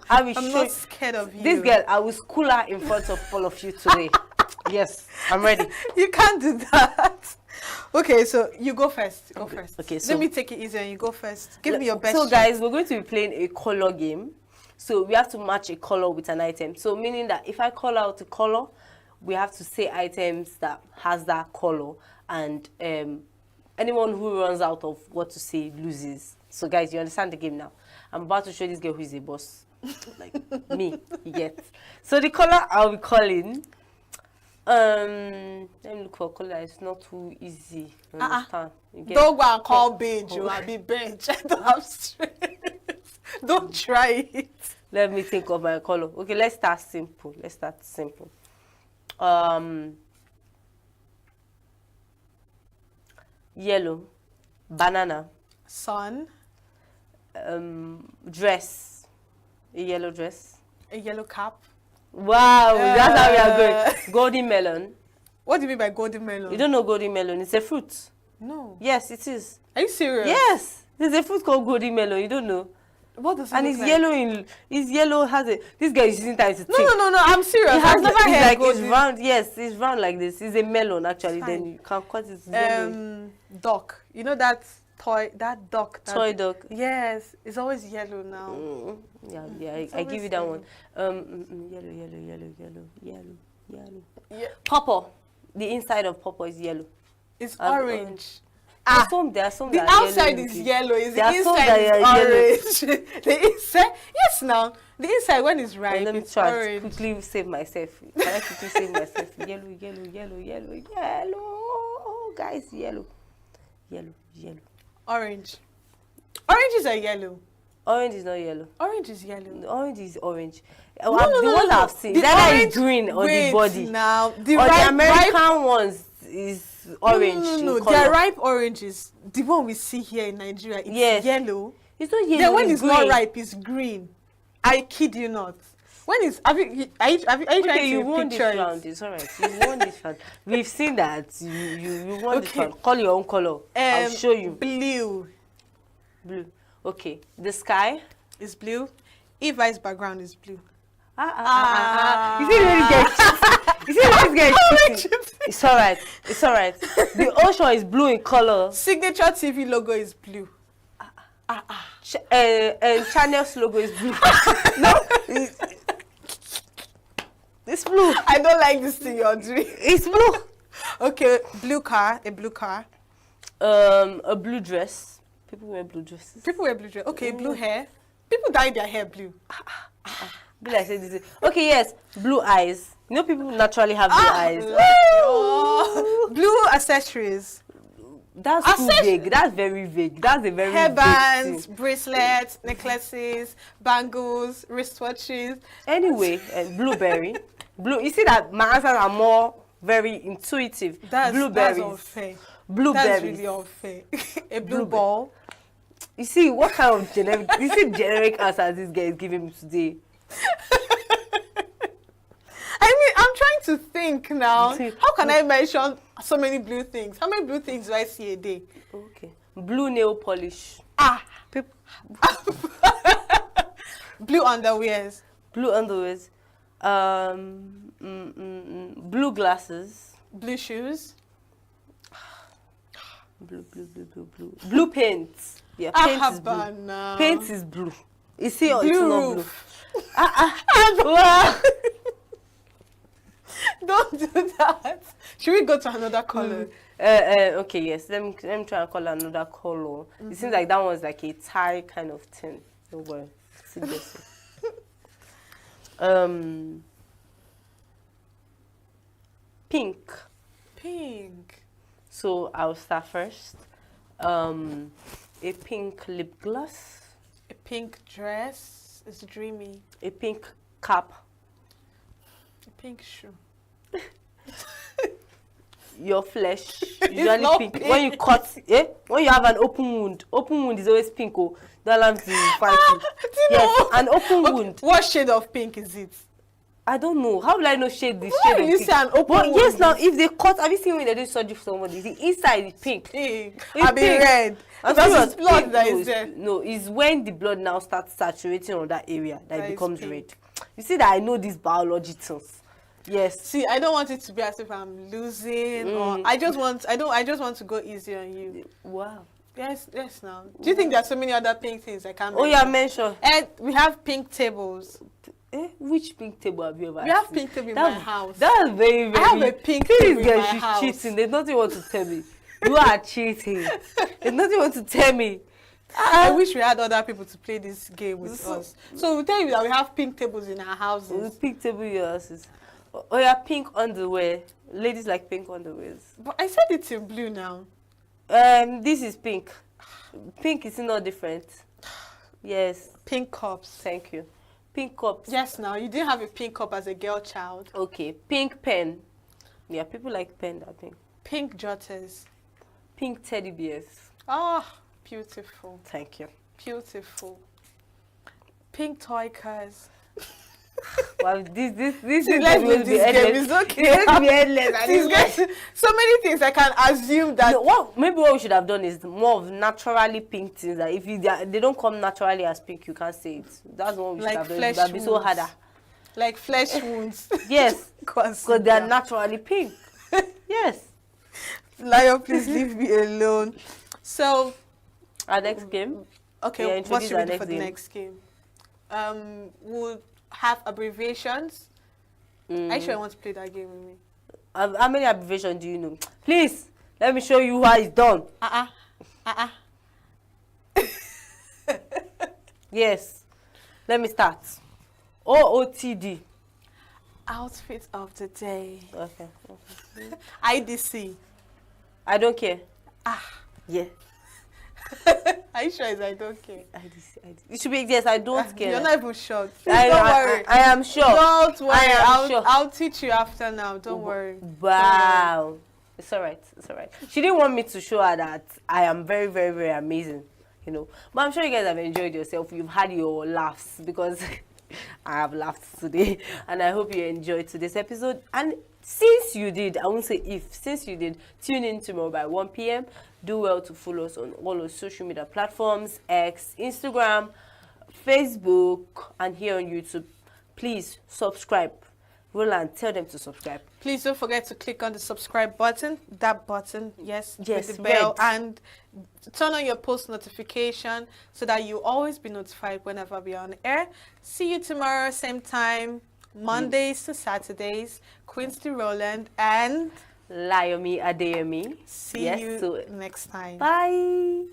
I'm not scared of you. This girl, I will school her in front of all of you today. Yes, I'm ready. You can't do that. Okay, so you go first. Go first. Okay, so let me take it easy and you go first. Give me your best. So guys, we're going to be playing a color game. So we have to match a color with an item. So meaning that if I call out a color, we have to say items that has that color, and anyone who runs out of what to say loses. So guys, you understand the game now. I'm about to show this girl who is a boss. Like me, you get. So the color I'll be calling, let me look for a color. It's not too easy. Understand? Don't go and call beige. You will be beige. I don't have strength. Don't try it. Let me think of my color. Okay, let's start simple. Yellow, banana, sun, dress, a yellow dress, a yellow cap. Wow, that's how we are going. Golden melon. What do you mean by golden melon? You don't know golden melon? It's a fruit. No. Yes, it is. Are you serious? Yes, there's a fruit called golden melon. You don't know? What does it and look it's like? yellow. It's yellow. Has a. This guy is using time to think. No. I'm serious. It has never heard like golden. it's round. Yes, it's round like this. It's a melon actually. Then you can cut it. Duck. You know that toy? That duck. Toy duck. Yes, it's always yellow now. Yeah. I give you that one. Yellow. Yeah. Purple. The inside of purple is yellow. It's orange. There are some the that are outside yellow. is yellow. Is There the are some inside that is are orange? The inside, yes. Now the inside when it's ripe, let me it's try orange. to quickly save myself. Can I quickly save myself? Yellow. Guys, yellow. Orange. Oranges are yellow. Orange is not yellow. Orange is yellow. The orange is orange. No, the ones I've seen, the that orange, is green on the body. Now the the American ones is orange. No. The ripe oranges, the one we see here in Nigeria, it's yellow. It's not yellow. Then when it's it's not ripe, it's green. I kid you not. When it's are you trying to picture it? Round. It's alright. You won this round. We've seen that. You won this round. Call your own color. I'll show you. Blue. Okay. The sky is blue. Eva's background is blue. You see this guy? You see this guy? It's alright. The ocean is blue in color. Signature TV logo is blue. Channel's logo is blue. No, it's blue. I don't like this thing you're doing. It's blue. Okay, blue car, a blue car. A blue dress. People wear blue dresses. Okay, blue hair. People dye their hair blue. I said this. Okay, yes, blue eyes. You know, people naturally have blue eyes. Blue accessories. That's too vague. That's very vague. That's a very hairbands, vague bracelets, necklaces, bangles, wristwatches. Anyway, blueberry. Blue. You see that my answers are more very intuitive. That's blueberries. That's unfair. Blueberries. That's really unfair. A blue ball. You see what kind of generic answers this guy is giving me today. I mean, I'm trying to think now. How can I mention so many blue things? How many blue things do I see a day? Okay. Blue nail polish. Blue underwears. Blue glasses. Blue shoes. Blue paints. Yeah, paint is blue. Paint is blue. You see, blue it's not roof. blue. Don't do that. Should we go to another color? Okay, yes. Let me try and call another color. It seems like that one's like a tie kind of thing. Don't worry. Pink. So I'll start first. A pink lip gloss. A pink dress is dreamy. A pink cap. Pink shoe. Your flesh usually not pink. pink. When you cut, when you have an open wound is always pink. Oh, don't allow me to fight you. Yes, an open wound. What shade of pink is it? I don't know. How will I know shade this Why shade of you pink? say an open But wound? yes, now if they cut, have you seen when they do surgery for somebody? The inside is pink. Pink. It's I be red. I'm Because serious, it's blood pink, that no, is there. No, it's when the blood now starts saturating on that area that That it is becomes pink. red. You see that I know these biology things. Yes. See, I don't want it to be as if I'm losing or I just want to go easy on you. Wow. Yes, now. Do you think there are so many other pink things I can't Oh yeah, mention. And we have pink tables. Which pink table have you ever We have seen? pink table in my house. That's very, very. I have a pink This table in girl, my she's house. cheating. There's nothing you want to tell me. You are cheating. There's nothing you want to tell me. I wish we had other people to play this game with us. So we tell you that we have pink tables in our houses. Pink table in your houses. Oh yeah, pink underwear. Ladies like pink underwears. But I said it's in blue now. This is pink. Pink is not different. Yes. Pink cups. Thank you. Pink cups. Yes, now you didn't have a pink cup as a girl child. Okay. Pink pen. Yeah, people like pen, I think. Pink jotters. Pink teddy bears. Oh, beautiful. Thank you. Beautiful. Pink toy cars. Wow, this See, let's leave this game. It's okay. Let's be endless. So many things I can assume that. No, maybe what we should have done is more of naturally pink things. That if they don't come naturally as pink, you can't say it. That's what we should Like have done. It flesh would have been so wounds. harder. Like flesh wounds. Yes, because they are naturally pink. Yes. Lion, please leave me alone. So, our next game. Okay, Yeah, what introduce should we our do next for the game. next game? We'll have abbreviations. Are you sure you want to play that game with me? How many abbreviations do you know? Please, let me show you how it's done. Yes. Let me start. OOTD. Outfit of the day. Okay. IDC. I don't care. Yeah. Are you sure it's I don't care? IDC. It should be yes, I don't care. You're not even shocked. Please I- don't I- worry. I am sure. Don't worry. I am sure. I'll teach you after now. Don't worry. Wow. It's all right. It's all right. She didn't want me to show her that I am very, very, very amazing. You know. But I'm sure you guys have enjoyed yourself. You've had your laughs because I have laughed today. And I hope you enjoyed today's episode. And since you did, I won't say if, since you did, tune in tomorrow by 1 p.m. Do well to follow us on all our social media platforms, X, Instagram, Facebook, and here on YouTube. Please subscribe. Roland, tell them to subscribe. Please don't forget to click on the subscribe button, that button, yes, Yes, with the bell, red. and turn on your post notification so that you always be notified whenever we are on air. See you tomorrow, same time, Mondays to Saturdays. Quincy Roland and Layomi Adeyemi. See Yes, you so next time. bye.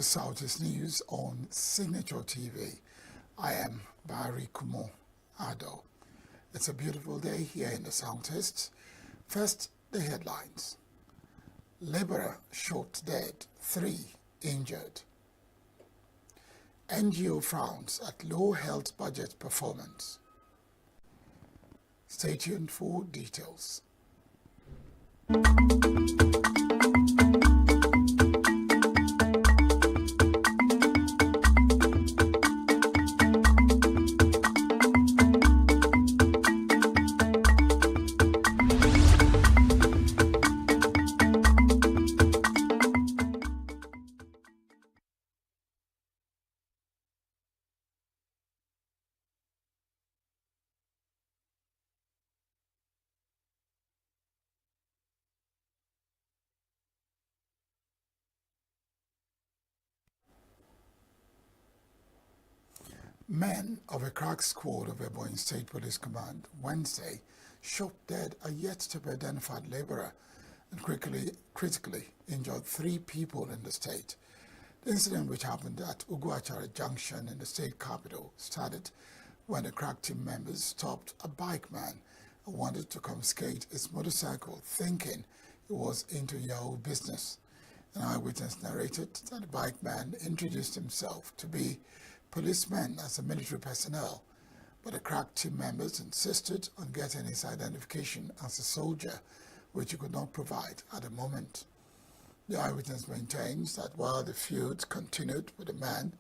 to Southeast News on Signature TV. I am Barry Kumo Ado. It's a beautiful day here in the Southeast. First, the headlines. Laborer shot dead, 3 injured. NGO frowns at low health budget performance. Stay tuned for details. Men of a crack squad of Ebonyi State Police Command Wednesday shot dead a yet-to-be-identified laborer and critically injured 3 people in the state. The incident, which happened at Uguachara Junction in the state capital, started when the crack team members stopped a bike man who wanted to confiscate his motorcycle, thinking he was into Yahoo business. An eyewitness narrated that the bike man introduced himself to be policemen as a military personnel, but the crack team members insisted on getting his identification as a soldier, which he could not provide at the moment. The eyewitness maintains that while the feud continued with the man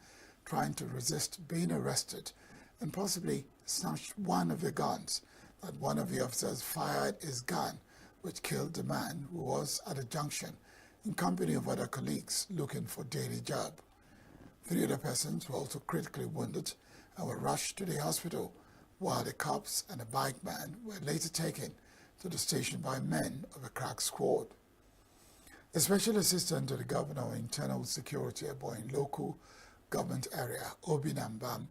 trying to resist being arrested and possibly snatched one of the guns, that one of the officers fired his gun, which killed the man who was at the junction in company of other colleagues looking for daily job. 3 other persons were also critically wounded and were rushed to the hospital, while the cops and the bike man were later taken to the station by men of a crack squad. A special assistant to the Governor of Internal Security Ebonyi Local Government Area, Obi Nambam,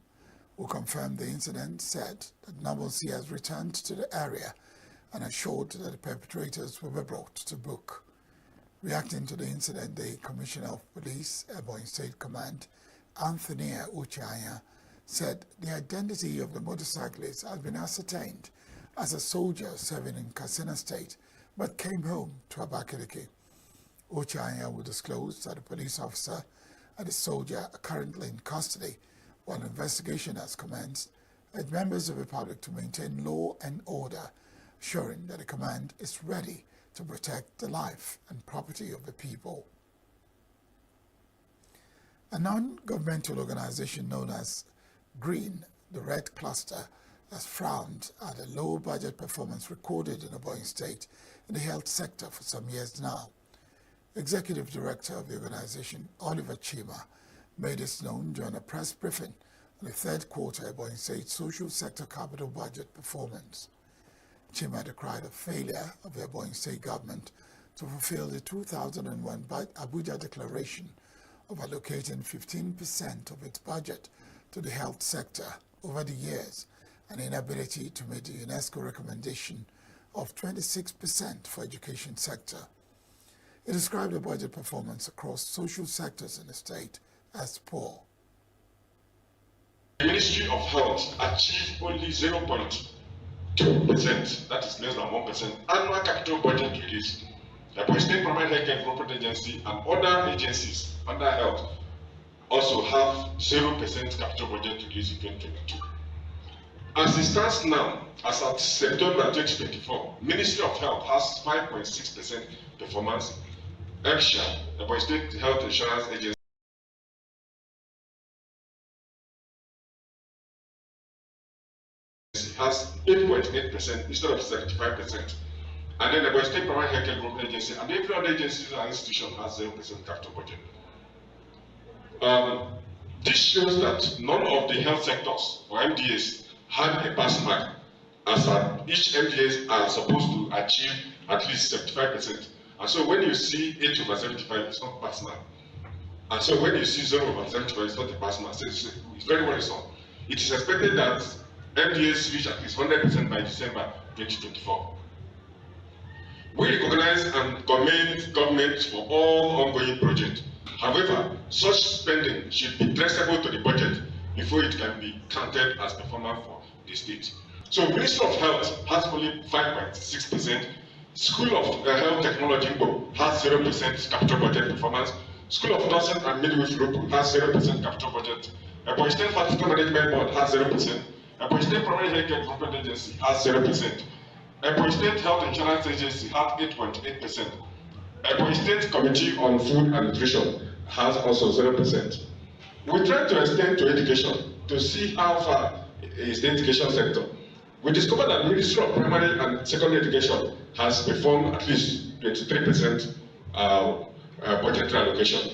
who confirmed the incident, said that normalcy has returned to the area and assured that the perpetrators will be brought to book. Reacting to the incident, the Commissioner of Police, Ebonyi State Command, Anthony Uchaya, said the identity of the motorcyclist has been ascertained as a soldier serving in Katsina State, but came home to Abakaliki. Uchaya will disclose that the police officer and the soldier are currently in custody, while an investigation has commenced, urged members of the public to maintain law and order, assuring that the command is ready to protect the life and property of the people. A non-governmental organization known as Green, the Red Cluster, has frowned at a low budget performance recorded in Ebonyi State in the health sector for some years now. Executive Director of the organization, Oliver Chima, made this known during a press briefing on the 3rd quarter Ebonyi State social sector capital budget performance. Chima decried a failure of the Ebonyi State government to fulfill the 2001 Abuja Declaration of allocating 15% of its budget to the health sector over the years, and inability to meet the UNESCO recommendation of 26% for education sector. It described the budget performance across social sectors in the state as poor. The Ministry of Health achieved only 0.2%, that is less than 1%, annual capital budget release. The State Primary Health Care Corporate Agency and other agencies under health also have 0% capital budget release in 2022. As it stands now, as at September 2024, Ministry of Health has 5.6% performance. EPSHA, the State Health Insurance Agency, has 8.8% instead of 75%. And then the State Primary Health Care Group Agency and every other agency and institution has 0% capital budget. This shows that none of the health sectors or MDAs had a pass mark, as each MDAs are supposed to achieve at least 75%. And so when you see 8 over 75, it's not pass mark. And so when you see 0 over 75, it's not a pass mark. So it's very worrisome. It is expected that MDAs reach at least 100% by December 2024. We recognize and commend government for all ongoing projects. However, such spending should be traceable to the budget before it can be counted as performance for the state. So Ministry of Health has only 5.6%. School of Health Technology has 0% capital budget performance. School of Nursing and Midwifery has 0% capital budget. Ebonyi State Hospital Management Board has 0%. Ebonyi State Primary Healthcare Development Agency has 0%. Ebonyi State Health Insurance Agency has 8.8%. Ebonyi State Committee on Food and Nutrition has also 0%. We try to extend to education to see how far is the education sector. We discovered that the Ministry of Primary and Secondary Education has performed at least 23% budgetary allocation.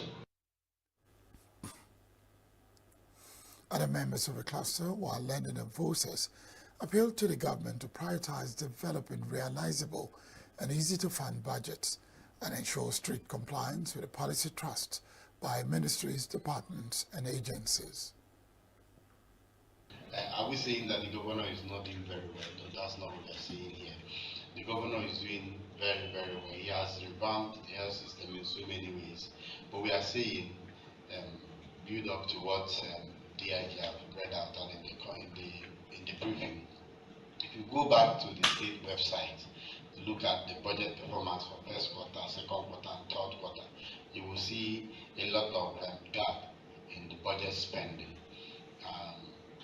Other members of the cluster, while lending their voices, appealed to the government to prioritize developing realizable and easy-to-fund budgets and ensure strict compliance with the policy thrust by ministries, departments, and agencies. Are we saying that the governor is not doing very well? No, that's not what we're saying here. The governor is doing very, very well. He has revamped the health system in so many ways. But we are saying, build up to what DIG have read out and in the briefing. If you go back to the state website to look at the budget performance for first quarter, second quarter, and third quarter, you will see a lot of gap in the budget spending.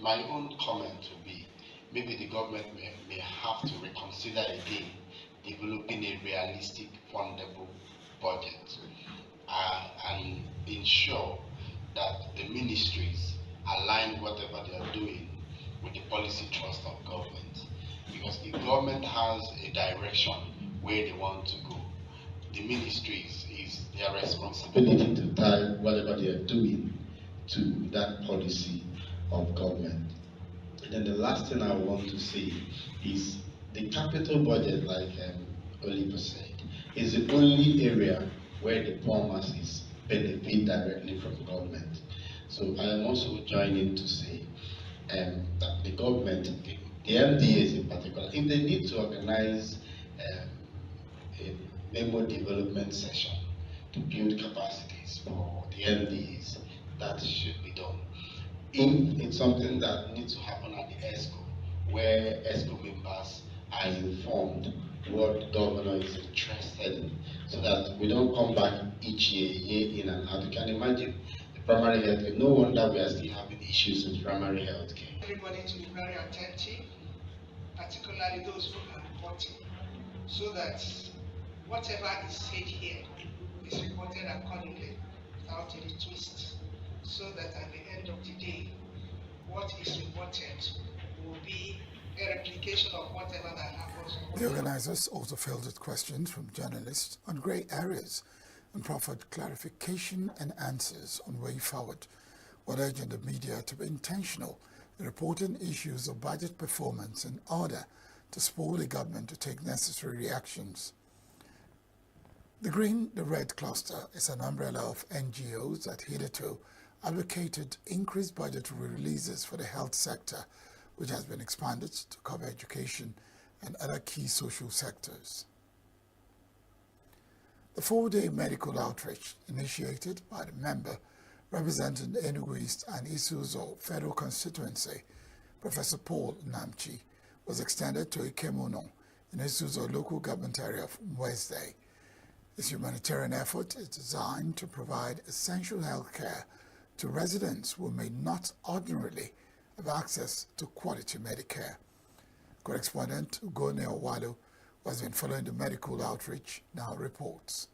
My own comment would be, maybe the government may have to reconsider again developing a realistic, fundable budget and ensure that the ministries align whatever they are doing with the policy thrust of government. Because if government has a direction where they want to go, the ministries is their responsibility to tie whatever they are doing to that policy of government. And then the last thing I want to say is the capital budget, like Oliver said, is the only area where the poor masses benefit directly from government. So I am also joining to say that the government, the MDAs in particular, if they need to organize a memo development session to build capacities for the MDAs, that should be done. It's something that needs to happen at the ESCO, where ESCO members are informed what governor is interested in, so that we don't come back each year in and out. You can imagine the primary health care. No wonder we are still having issues with primary health care. Everybody to be very attentive, particularly those who are reporting, so that whatever is said here is reported accordingly without any twist, so that at the end of the day, what is reported will be a replication of whatever that happens. The organizers also fielded questions from journalists on grey areas and proffered clarification and answers on way forward, while urging the media to be intentional in reporting issues of budget performance in order to spur the government to take necessary reactions. The Green, the Red cluster is an umbrella of NGOs that hitherto advocated increased budgetary releases for the health sector, which has been expanded to cover education and other key social sectors. The 4-day medical outreach initiated by the member representing ENUGU East and Isuzu Federal Constituency, Professor Paul Namchi, was extended to Ikemono in Isuzu local government area of Wednesday. This humanitarian effort is designed to provide essential health care to residents who may not ordinarily have access to quality Medicare. Correspondent Ugone Owalo, who has been following the medical outreach, now reports.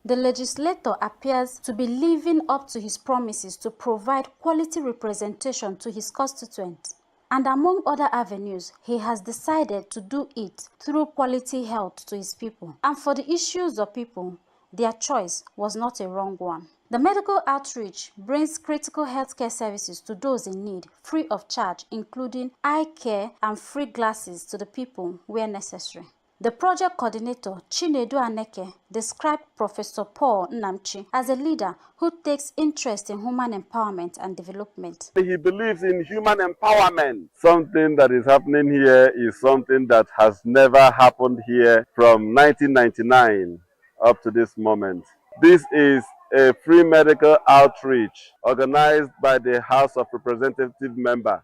The legislator appears to be living up to his promises to provide quality representation to his constituents. And among other avenues, he has decided to do it through quality health to his people. And for the issues of people, their choice was not a wrong one. The medical outreach brings critical healthcare services to those in need, free of charge, including eye care and free glasses to the people where necessary. The project coordinator, Chinedu Aneke, described Professor Paul Nnamchi as a leader who takes interest in human empowerment and development. He believes in human empowerment. Something that is happening here is something that has never happened here from 1999 up to this moment. This is a free medical outreach organized by the House of Representative member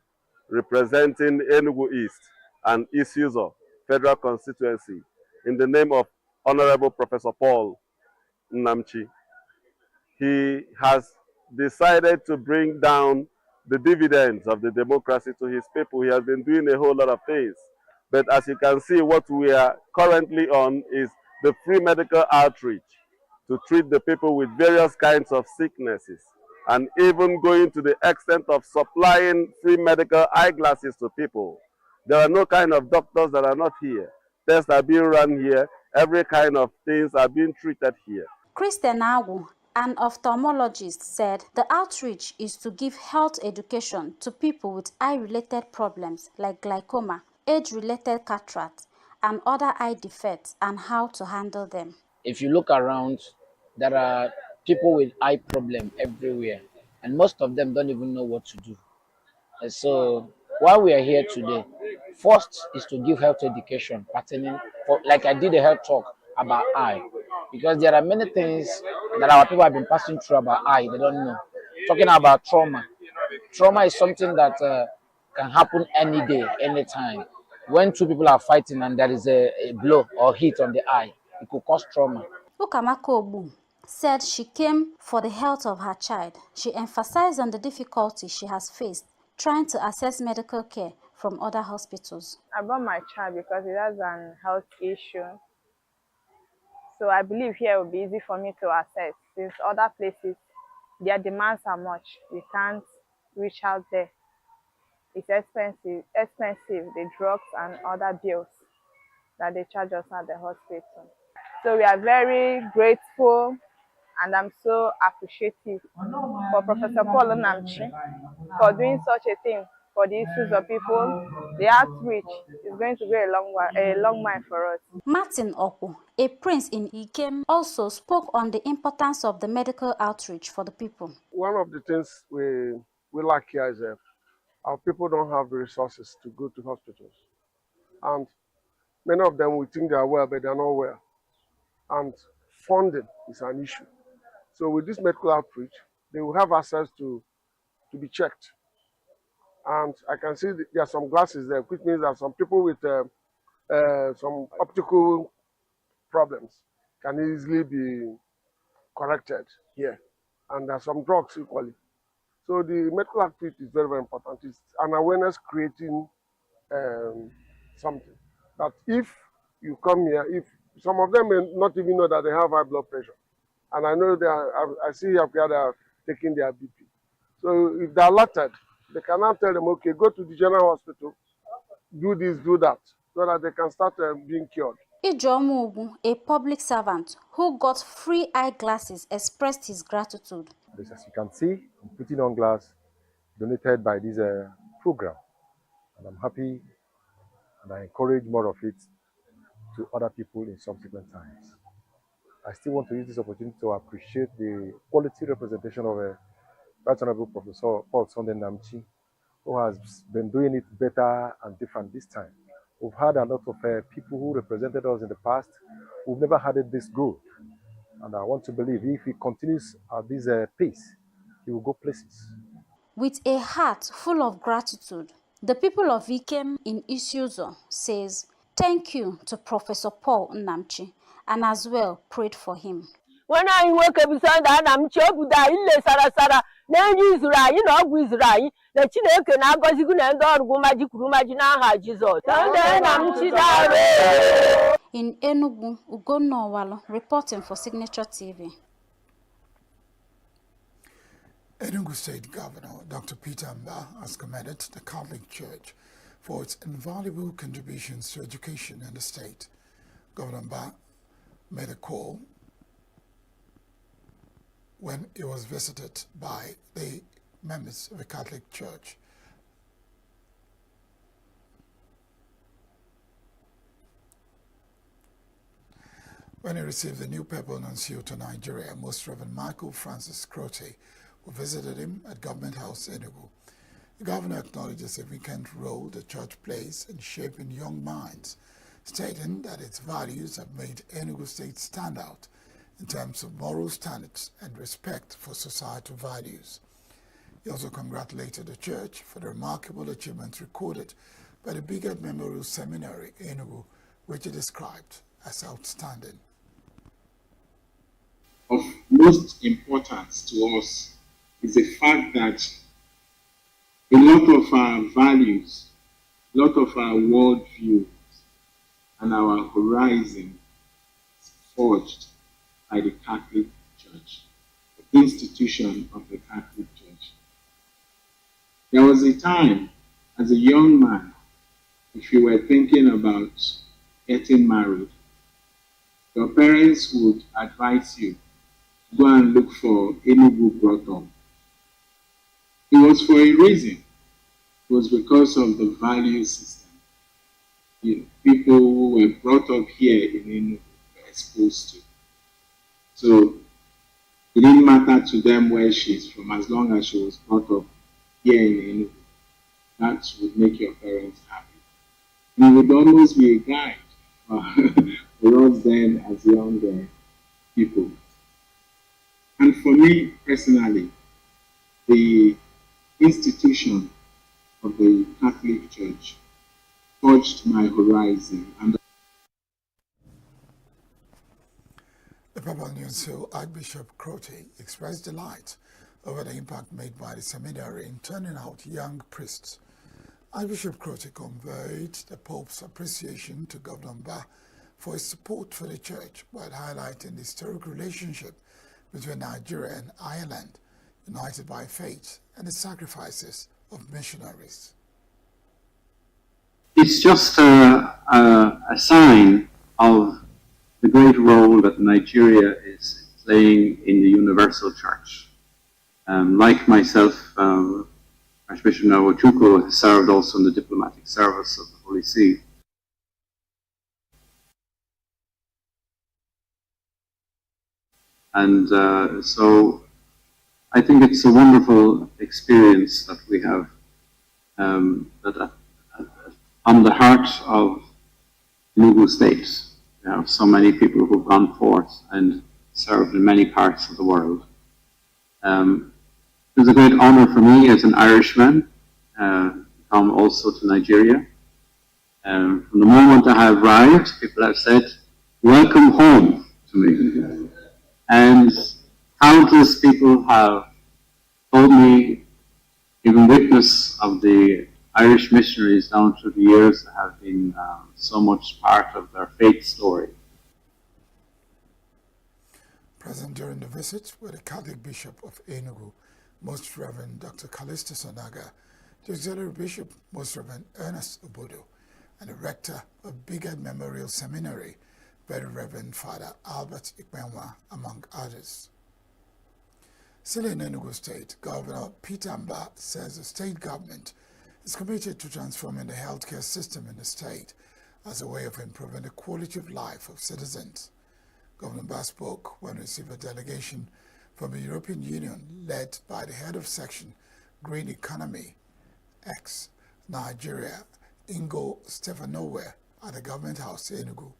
representing ENUGU East and Isuzo Federal Constituency in the name of Honorable Professor Paul Nnamchi. He has decided to bring down the dividends of the democracy to his people. He has been doing a whole lot of things. But as you can see, what we are currently on is the free medical outreach to treat the people with various kinds of sicknesses, and even going to the extent of supplying free medical eyeglasses to people. There are no kind of doctors that are not here. Tests are being run here. Every kind of things are being treated here. Christian Awu, an ophthalmologist, said the outreach is to give health education to people with eye-related problems like glaucoma, age-related cataract, and other eye defects, and how to handle them. If you look around, there are people with eye problem everywhere, and most of them don't even know what to do. And so why we are here today, first is to give health education pertaining, like I did a health talk about eye, because there are many things that our people have been passing through about eye, they don't know. Talking about trauma. Trauma is something that can happen any day, anytime. When two people are fighting and there is a blow or hit on the eye, it could cause trauma. Ukamako Obu said she came for the health of her child. She emphasized on the difficulty she has faced trying to access medical care from other hospitals. I brought my child because it has an health issue. So I believe here it will be easy for me to access, since other places, their demands are much. We can't reach out there. It's expensive, the drugs and other bills that they charge us at the hospital. So we are very grateful, and I'm so appreciative for Professor Paul Nnamchi for doing such a thing for the issues of people. The outreach is going to be a long mile for us. Martin Okwu, a prince in Ikem, also spoke on the importance of the medical outreach for the people. One of the things we lack here is that our people don't have the resources to go to hospitals. And many of them, we think they are well, but they are not well. And funding is an issue. So with this medical outreach, they will have access to be checked. And I can see there are some glasses there, which means that some people with some optical problems can easily be corrected here. And there are some drugs equally. So the medical outreach is very, very important. It's an awareness creating something. That if you come here, if some of them may not even know that they have high blood pressure. And I know I see here they are taking their BP. So if they're alerted, they can now tell them, okay, go to the general hospital, do this, do that, so that they can start being cured. Ijomu Ogu, a public servant who got free eyeglasses, expressed his gratitude. As you can see, I'm putting on glass donated by this program. And I'm happy, and I encourage more of it to other people in subsequent times. I still want to use this opportunity to appreciate the quality representation of Right Honorable Professor Paul Sunday Nnamchi, who has been doing it better and different this time. We've had a lot of people who represented us in the past who've never had it this good. And I want to believe if he continues at this pace, he will go places. With a heart full of gratitude, the people of Ikem in Isuzo says thank you to Professor Paul Nnamchi, and as well prayed for him. When I woke up beside that, I'm chobuda ile sara na Israel, you know Israel. The Chineke na gozi gu na ndo orugu maji kuru maji na aha Jesus. In Enugu, Ugonno Owalo reporting for Signature TV. Enugu State Governor Dr. Peter Mba has commended the Catholic Church for its invaluable contributions to education in the state. Governor Mba made a call when he was visited by the members of the Catholic Church. When he received the new papal nuncio to Nigeria, Most Reverend Michael Francis Crote, who visited him at Government House, ENUGU. The governor acknowledged the significant role the church plays in shaping young minds, stating that its values have made ENUGU State stand out in terms of moral standards and respect for societal values. He also congratulated the church for the remarkable achievements recorded by the Brigade Memorial Seminary, ENUGU, which he described as outstanding. Of most importance to us is the fact that a lot of our values, a lot of our worldviews, and our horizon is forged by the Catholic Church, the institution of the Catholic Church. There was a time, as a young man, if you were thinking about getting married, your parents would advise you to go and look for ENUGU brought up. It was for a reason. It was because of the value system. People who were brought up here in ENUGU were exposed to. So it didn't matter to them where she's from, as long as she was brought up here in ENUGU. That would make your parents happy. And it would almost be a guide for us then as young people. And for me personally, the institution of the Catholic Church forged my horizon. And The Papal Nuncio, Archbishop Crote, expressed delight over the impact made by the seminary in turning out young priests. Archbishop Crote conveyed the Pope's appreciation to Governor Mbah for his support for the church, while highlighting the historic relationship between Nigeria and Ireland, united by faith and the sacrifices of missionaries. It's just a sign of the great role that Nigeria is playing in the universal church. Like myself, Archbishop Nwachukwu has served also in the diplomatic service of the Holy See. And so I think it's a wonderful experience that we have, that on the heart of ENUGU State, we have so many people who've gone forth and served in many parts of the world. It was a great honor for me as an Irishman to come also to Nigeria. From the moment I arrived, people have said, "Welcome home" to me. And countless people have told me, given witness of the Irish missionaries down through the years that have been so much part of their faith story. Present during the visit were the Catholic Bishop of ENUGU, Most Reverend Dr. Calista Sonaga, the Auxiliary Bishop, Most Reverend Ernest Obodo, and the Rector of Brigade Memorial Seminary, Very Reverend Father Albert Ikpenwa, among others. Still in ENUGU State, Governor Peter Mbah says the state government is committed to transforming the healthcare system in the state as a way of improving the quality of life of citizens. Governor Mbah spoke when he received a delegation from the European Union led by the head of section Green Economy, ex-Nigeria, Ingo Stefanowe, at the Government House in ENUGU.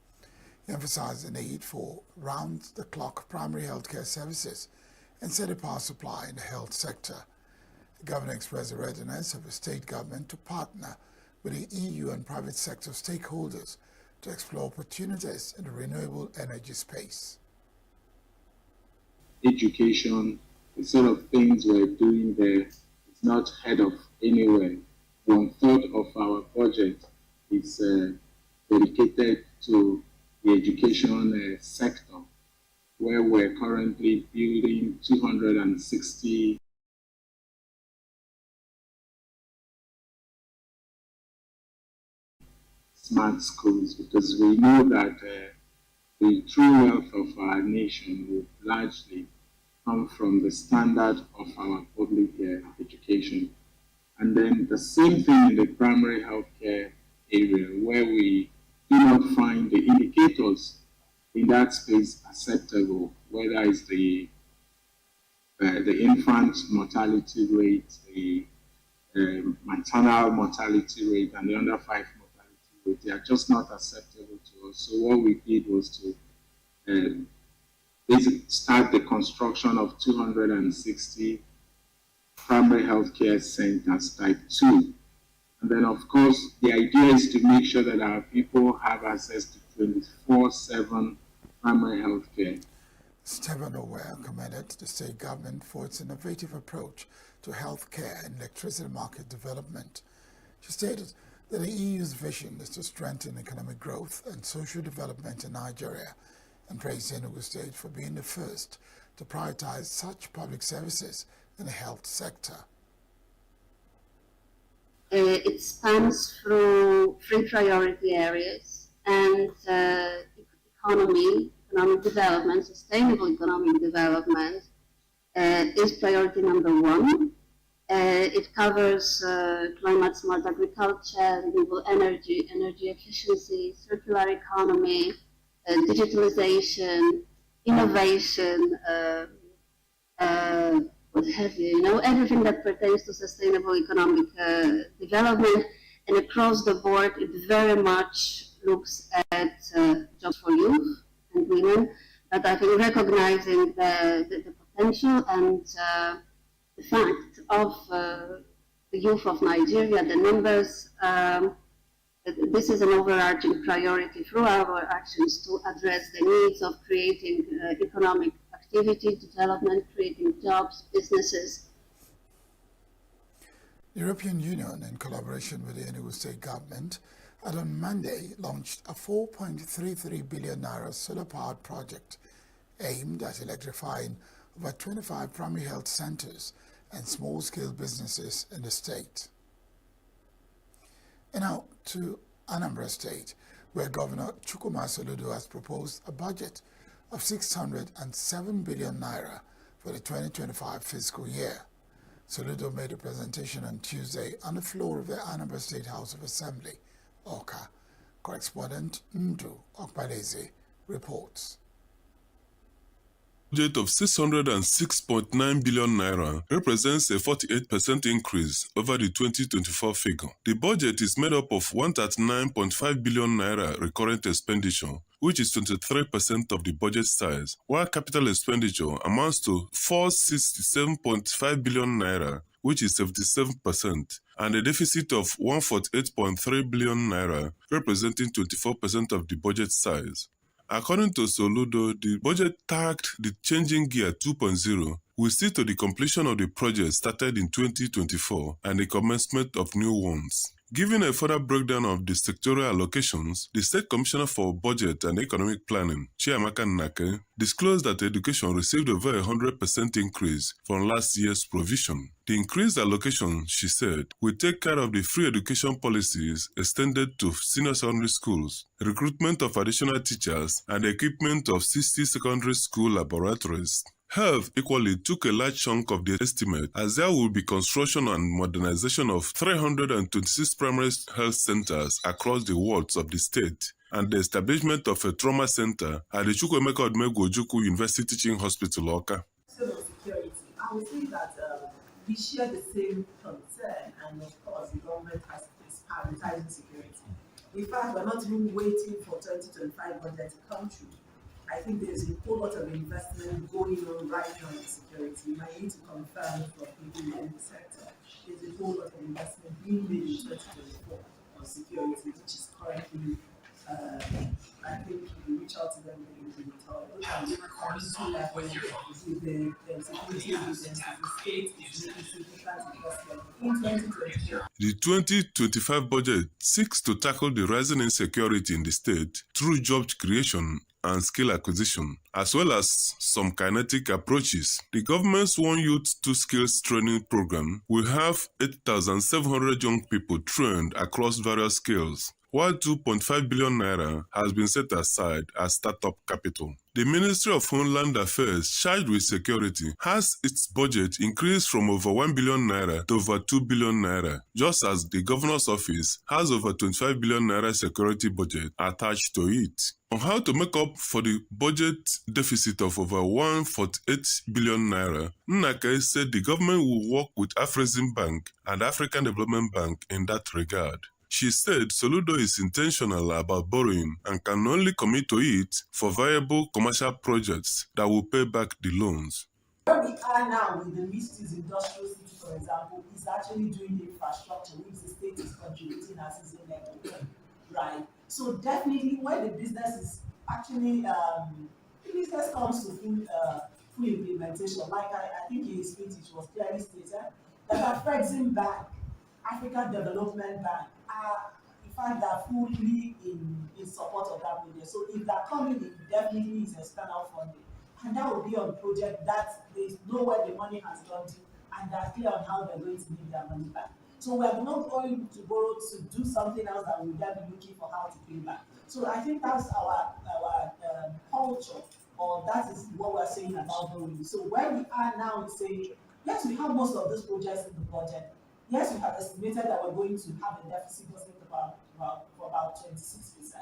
He emphasized the need for round-the-clock primary healthcare services and steady power supply in the health sector. The governor expressed the readiness of the state government to partner with the EU and private sector stakeholders to explore opportunities in the renewable energy space. Education, the sort of things we're doing there is not head of anywhere. 1/3 of our budget is dedicated to the education sector, where we're currently building 260 smart schools, because we know that the true wealth of our nation will largely come from the standard of our public education. And then the same thing in the primary healthcare area, where we do not find the indicators in that space acceptable, whether it's the infant mortality rate, the maternal mortality rate, and the under 5 mortality rate. They are just not acceptable to us. So what we did was to basically start the construction of 260 primary healthcare centers type 2. And then, of course, the idea is to make sure that our people have access to 24/7 primary healthcare. Stephen Owell commended the state government for its innovative approach to healthcare and electricity market development. She stated that the EU's vision is to strengthen economic growth and social development in Nigeria, and praised ENUGU State for being the first to prioritize such public services in the health sector. It spans through 3 priority areas, and economic development, sustainable economic development is priority number 1. It covers climate smart agriculture, renewable energy, energy efficiency, circular economy, digitalization, innovation, what have you, everything that pertains to sustainable economic development. And across the board, it very much looks at jobs for youth and women, but I think recognizing the potential and the fact of the youth of Nigeria, the numbers, this is an overarching priority through our actions to address the needs of creating economic activity, development, creating jobs, businesses. The European Union, in collaboration with the ENUGU State government, had on Monday launched a 4.33 billion naira solar-powered project aimed at electrifying over 25 primary health centers and small-scale businesses in the state. And now to Anambra State, where Governor Chukwuma Soludo has proposed a budget of 607 billion naira for the 2025 fiscal year. Soludo made a presentation on Tuesday on the floor of the Anambra State House of Assembly, Awka. Correspondent Ndu Okbaleze reports. Budget of 606.9 billion naira represents a 48% increase over the 2024 figure. The budget is made up of 139.5 billion naira recurrent expenditure, which is 23% of the budget size, while capital expenditure amounts to 467.5 billion naira, which is 77%, and a deficit of 148.3 billion naira, representing 24% of the budget size. According to Soludo, the budget tagged the Changing Gear 2.0 will see to the completion of the project started in 2024 and the commencement of new ones. Giving a further breakdown of the sectoral allocations, the State Commissioner for Budget and Economic Planning, Chiamaka Nnake, disclosed that education received over 100% increase from last year's provision. The increased allocation, she said, will take care of the free education policies extended to senior secondary schools, recruitment of additional teachers, and the equipment of 60 secondary school laboratories. Health equally took a large chunk of the estimate, as there will be construction and modernization of 326 primary health centers across the wards of the state, and the establishment of a trauma center at the Chukwuemeka Odumegwu Ojukwu University Teaching Hospital, Awka. Security, I would say that we share the same concern, and of course the government is prioritizing security. In fact, we're not even waiting for 2025 budget to come through. I think there's a whole lot of investment going on right now in security. You might need to confirm from people in the sector. There's a whole lot of investment being made in 2024 on security, which is currently, I think if you reach out to them, they will tell you. Look at the security agencies, the state is making significant investment in 2024. The 2025 budget seeks to tackle the rising insecurity in the state through job creation and skill acquisition, as well as some kinetic approaches. The government's One Youth, Two Skills training program will have 8,700 young people trained across various skills, while 2.5 billion naira has been set aside as startup capital. The Ministry of Home Land Affairs, charged with security, has its budget increased from over 1 billion naira to over 2 billion naira, just as the Governor's Office has over 25 billion naira security budget attached to it. On how to make up for the budget deficit of over 148 billion naira, Nnaka said the government will work with Afreximbank and African Development Bank in that regard. She said Soludo is intentional about borrowing and can only commit to it for viable commercial projects that will pay back the loans. Where we are now with the mixed-use industrial city, for example, is actually doing the infrastructure, which the state is contributing as its own network, right? So definitely, when the business is actually, the business comes to full implementation, like I think in his speech it was clearly stated that Afreximbank, African Development Bank, are in fact they're fully in support of that project. So if they're coming, it definitely is external funding. And that will be on project that they know where the money has gone to, and they're clear on how they're going to give their money back. So we are not going to borrow to do something else that we'll then be looking for how to pay back. So I think that's our culture, or that is what we're saying about borrowing. So where we are now is saying, yes, we have most of these projects in the budget. Yes, we have estimated that we're going to have a deficit of about 26%.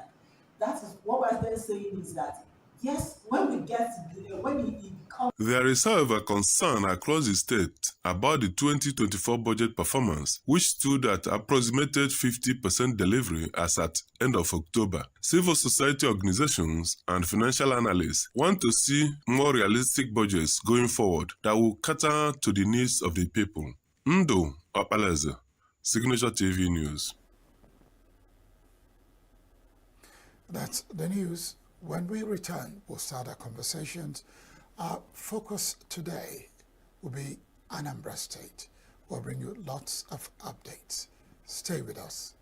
That is what we're then saying is that, yes, when we get when it becomes... There is, however, concern across the state about the 2024 budget performance, which stood at approximated 50% delivery as at end of October. Civil society organizations and financial analysts want to see more realistic budgets going forward that will cater to the needs of the people. Ndo Opaleze, Signature TV News. That's the news. When we return, we'll start our conversations. Our focus today will be Anambra State. We'll bring you lots of updates. Stay with us.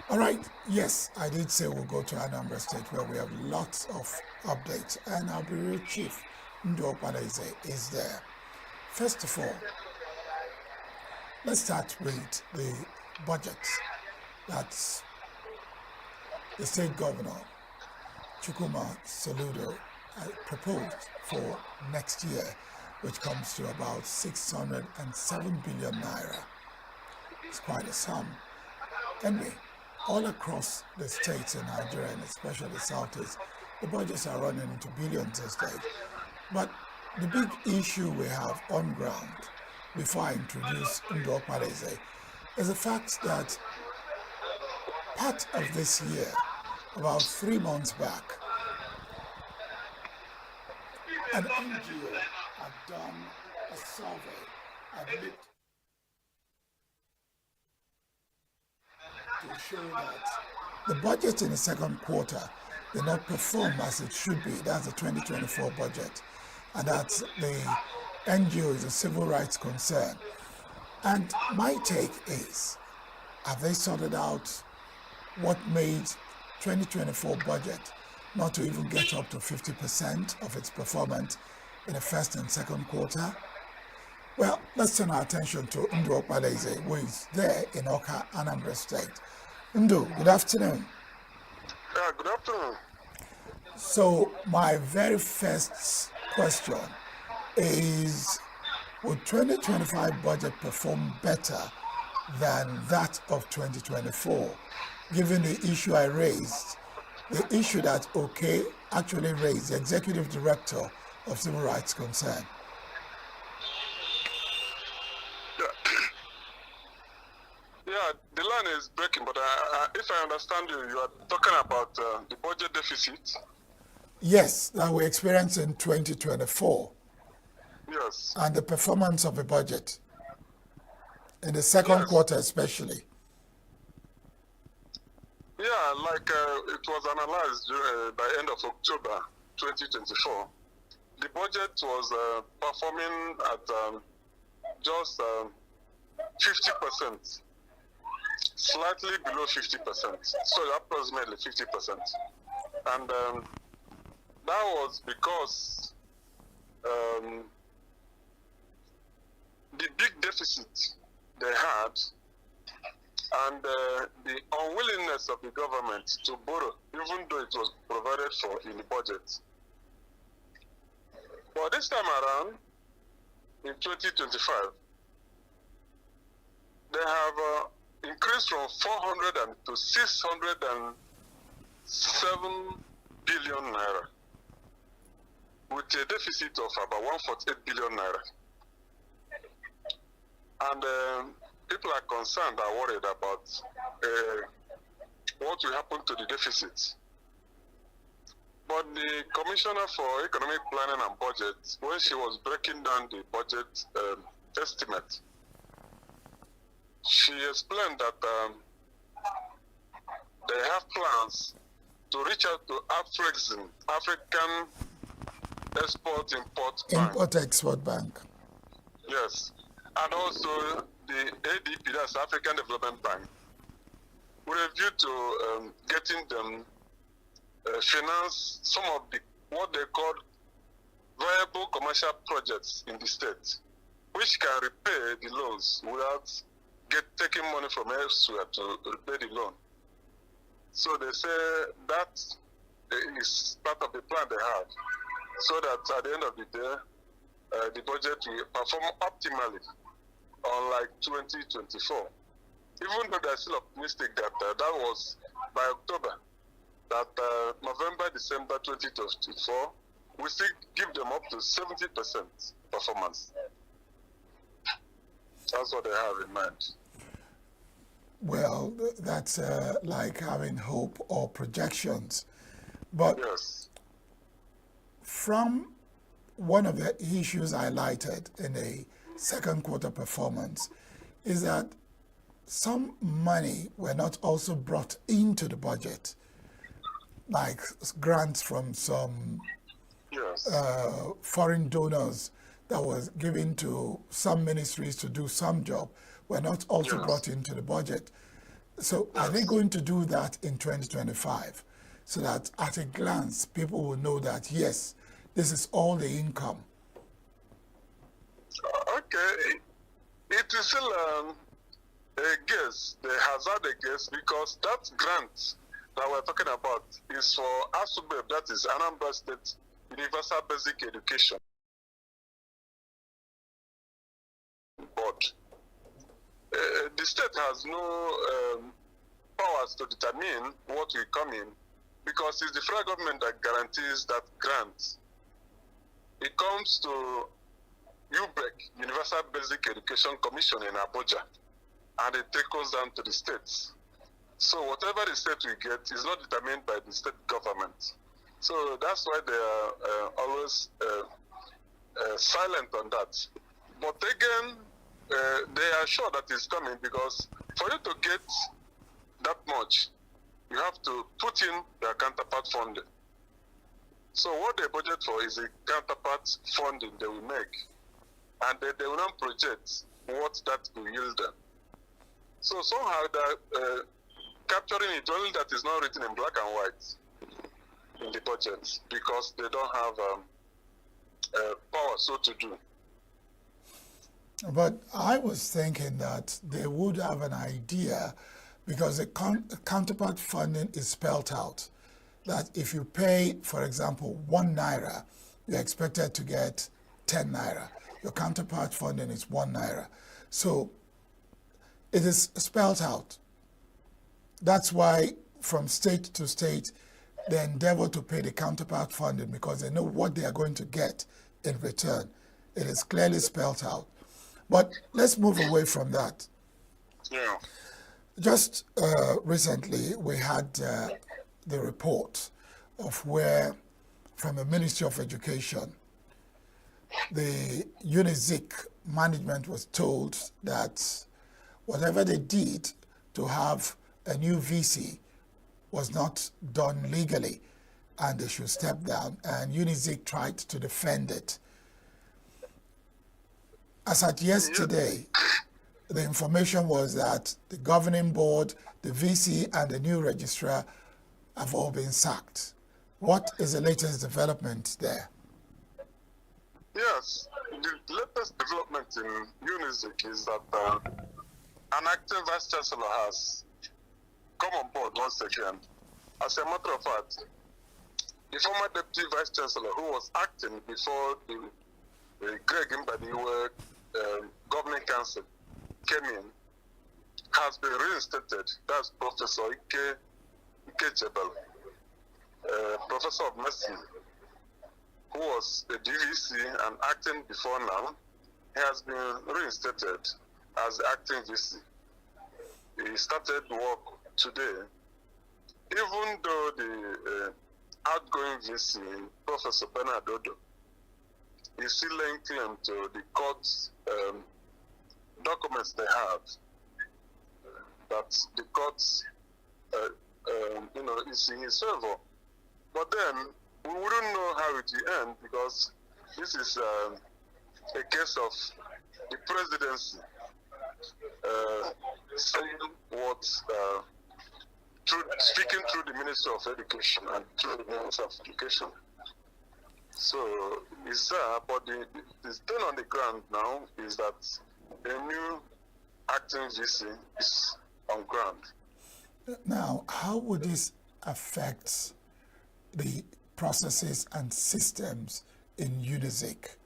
All right, yes, I did say we'll go to Anambra State where we have lots of updates, and our Bureau Chief, Ndo Opaleze, is there. First of all, let's start with the budget that the state governor, Chukwuma Soludo, proposed for next year, which comes to about 607 billion naira. It's quite a sum. Anyway, all across the states in Nigeria, and especially the Southeast, the budgets are running into billions a state. But the big issue we have on ground, before I introduce Ndo Okpalaeze, is the fact that part of this year, about 3 months back, an NGO had done a survey and looked to show that the budget in the second quarter did not perform as it should be. That's the 2024 budget. And that the NGO is a civil rights concern. And my take is, have they sorted out what made 2024 budget not to even get up to 50% of its performance in the first and second quarter? Well, let's turn our attention to Ndo Okpalaeze, who is there in Oka, Anambra State. Ndo, good afternoon. Yeah, good afternoon. So my very first question is, would 2025 budget perform better than that of 2024, given the issue I raised, the issue that OK actually raised, the Executive Director of Civil Rights Concern? Yeah, the line is breaking, but if I understand you, you are talking about the budget deficit. Yes, that we experienced in 2024. Yes. And the performance of the budget in the second quarter especially. Yeah, like it was analyzed by end of October 2024. The budget was performing at just 50%, slightly below 50%, so approximately 50%. And that was because the big deficit they had and the unwillingness of the government to borrow, even though it was provided for in the budget. But this time around, in 2025, they have increased from 400 to 607 billion naira, with a deficit of about 148 billion naira. And people are concerned, are worried about what will happen to the deficit. But the Commissioner for Economic Planning and Budget, when she was breaking down the budget estimate, she explained that they have plans to reach out to African Import-Export Bank. Yes. And also the ADB, that's African Development Bank, with a view to getting them finance some of the what they call viable commercial projects in the state, which can repay the loans without taking money from elsewhere to repay the loan. So they say that is part of the plan they have, so that at the end of the day, the budget will perform optimally, unlike 2024. Even though they're still optimistic that that was by October, that November, December 2024, we still give them up to 70% performance. That's what they have in mind. Well, that's like having hope or projections. But yes, from one of the issues highlighted in the second quarter performance is that some money were not also brought into the budget, like grants from some foreign donors that was given to some ministries to do some job, were not also brought into the budget. So are they going to do that in 2025 so that at a glance people will know that, yes, this is all the income? Okay, it is still a guess, the hazard a guess, because that grant that we're talking about is for ASUBEB, that is Anambra State Universal Basic Education Board. The state has no powers to determine what will come in, because it's the federal government that guarantees that grant. It comes to UBEC, Universal Basic Education Commission in Abuja, and it trickles down to the states. So whatever the state will get is not determined by the state government. So that's why they are always silent on that. But again, they are sure that it's coming, because for you to get that much, you have to put in their counterpart funding. So what they budget for is a counterpart funding they will make, and they will not project what that will yield them. So somehow they're capturing it, only that is not written in black and white in the budget, because they don't have power so to do. But I was thinking that they would have an idea, because the counterpart funding is spelled out, that if you pay, for example, 1 naira, you're expected to get 10 naira. Your counterpart funding is 1 naira. So it is spelled out. That's why from state to state, they endeavor to pay the counterpart funding, because they know what they are going to get in return. It is clearly spelled out. But let's move away from that. Yeah. Just recently, we had the report of where, from the Ministry of Education, the UNIZIC management was told that whatever they did to have a new VC was not done legally, and they should step down. And UNIZIC tried to defend it. As at yesterday, the information was that the governing board, the VC, and the new registrar have all been sacked. What is the latest development there? Yes, the latest development in UNIZIC is that an acting vice chancellor has come on board once again. As a matter of fact, the former deputy vice chancellor, who was acting before the Greg Mbadiwe governing council came in, has been reinstated. That's Professor Ike Jebel, professor of medicine, who was a DVC and acting before now. He has been reinstated as the acting VC. He started work today, even though the outgoing VC, Professor Bernard Odo, is still laying claim to the court's documents they have, that the courts, is in his favor. But then, we wouldn't know how it will end, because this is a case of the presidency saying what, speaking through the Ministry of Education and through the Ministry of Education. So it's there, but the thing on the ground now is that a new acting VC is on ground. Now, how would this affect the processes and systems in UNIZIC?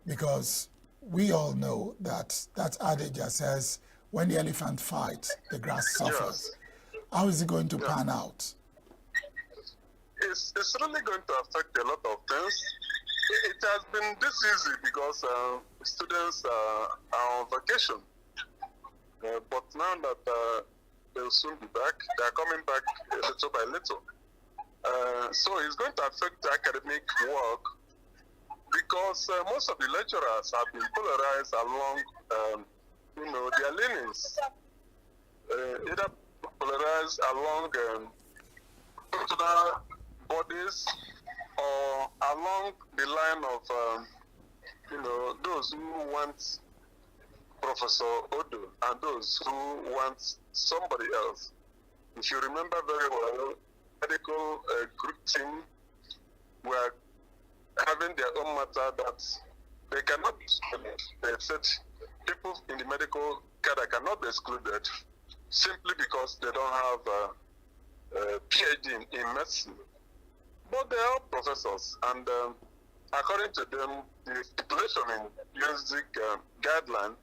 Because we all know that adage that says, when the elephant fights, the grass suffers. Yes. How is it going to pan out? It's really going to affect a lot of things. It has been this easy because students are on vacation. But now that they'll soon be back, they're coming back little by little. So it's going to affect the academic work, because most of the lecturers have been polarized along, their leanings. Either polarized along personal bodies or along the line of, those who want Professor Odo and those who want somebody else. If you remember very well, medical group team were having their own matter that they cannot be excluded. They said people in the medical cadre cannot be excluded simply because they don't have a PhD in medicine. But they are professors, and according to them, the stipulation in UNIZIC guideline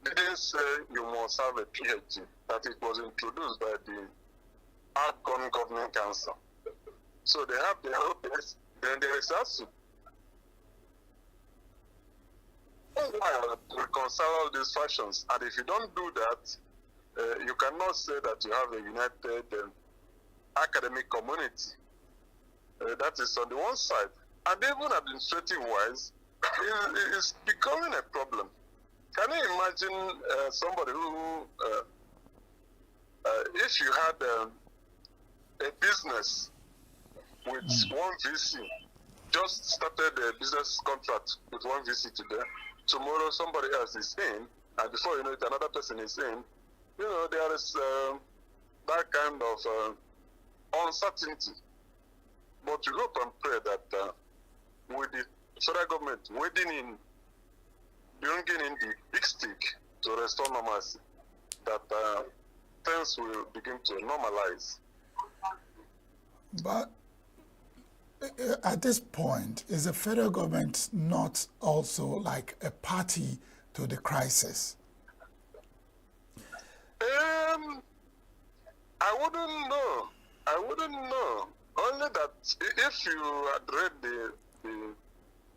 didn't say you must have a PhD, that it was introduced by the outgoing governing council. So they have their own base, then there is also reconcile all these factions. And if you don't do that, you cannot say that you have a united academic community. That is on the one side. And even administrative-wise, it's becoming a problem. Can you imagine somebody who, if you had a business with one VC, just started a business contract with one VC today, tomorrow somebody else is in, and before you know it, another person is in, you know, there is that kind of uncertainty. But we hope and pray that with the federal government wading in, bringing in the big stick to restore normalcy, that things will begin to normalize. But at this point, is the federal government not also like a party to the crisis? I wouldn't know. I wouldn't know. Only that if you had read the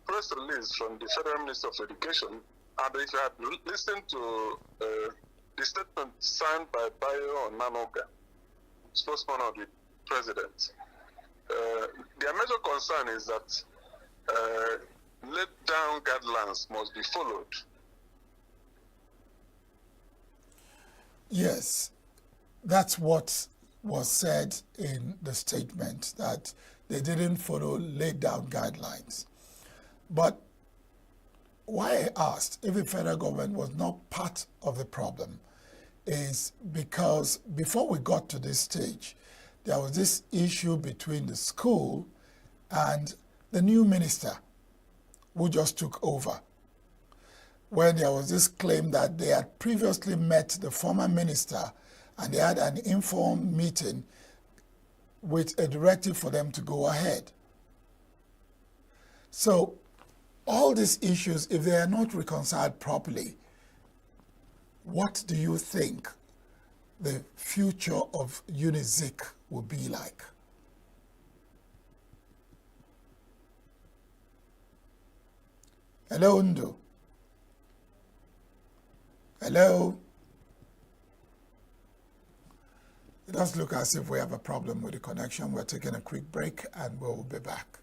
press release from the Federal Minister of Education, and if you had listened to the statement signed by Bayo Nanoga, spokesman of the president, their major concern is that laid down guidelines must be followed. Yes, that's what was said in the statement, that they didn't follow laid down guidelines. But why I asked if the federal government was not part of the problem is because before we got to this stage, there was this issue between the school and the new minister who just took over, when there was this claim that they had previously met the former minister and they had an informal meeting with a directive for them to go ahead. So all these issues, if they are not reconciled properly, what do you think the future of UNIZIK will be like? Hello, Undu. Hello. It does look as if we have a problem with the connection. We're taking a quick break and we'll be back.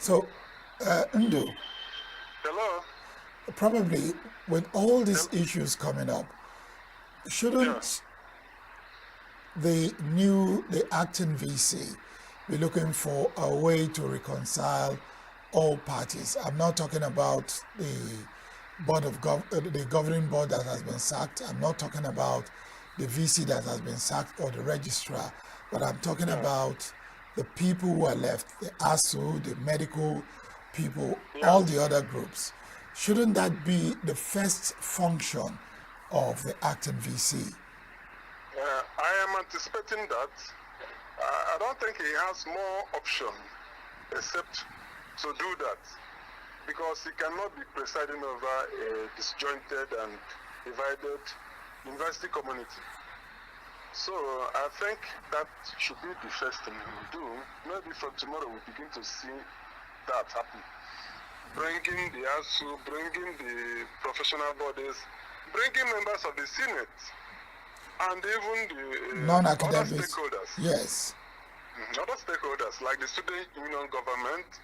So, Ndu, Hello? probably with all these issues coming up, shouldn't the acting VC be looking for a way to reconcile all parties? I'm not talking about the the governing board that has been sacked. I'm not talking about the VC that has been sacked or the registrar, but I'm talking about the people who are left, the ASU, the medical people, all the other groups. Shouldn't that be the first function of the acting VC? I am anticipating that. I don't think he has more option except to do that, because he cannot be presiding over a disjointed and divided university community. So I think that should be the first thing we will do. Maybe from tomorrow we begin to see that happen. Bringing the ASU, bringing the professional bodies, bringing members of the Senate, and even the other stakeholders. Yes. Other stakeholders like the student union government,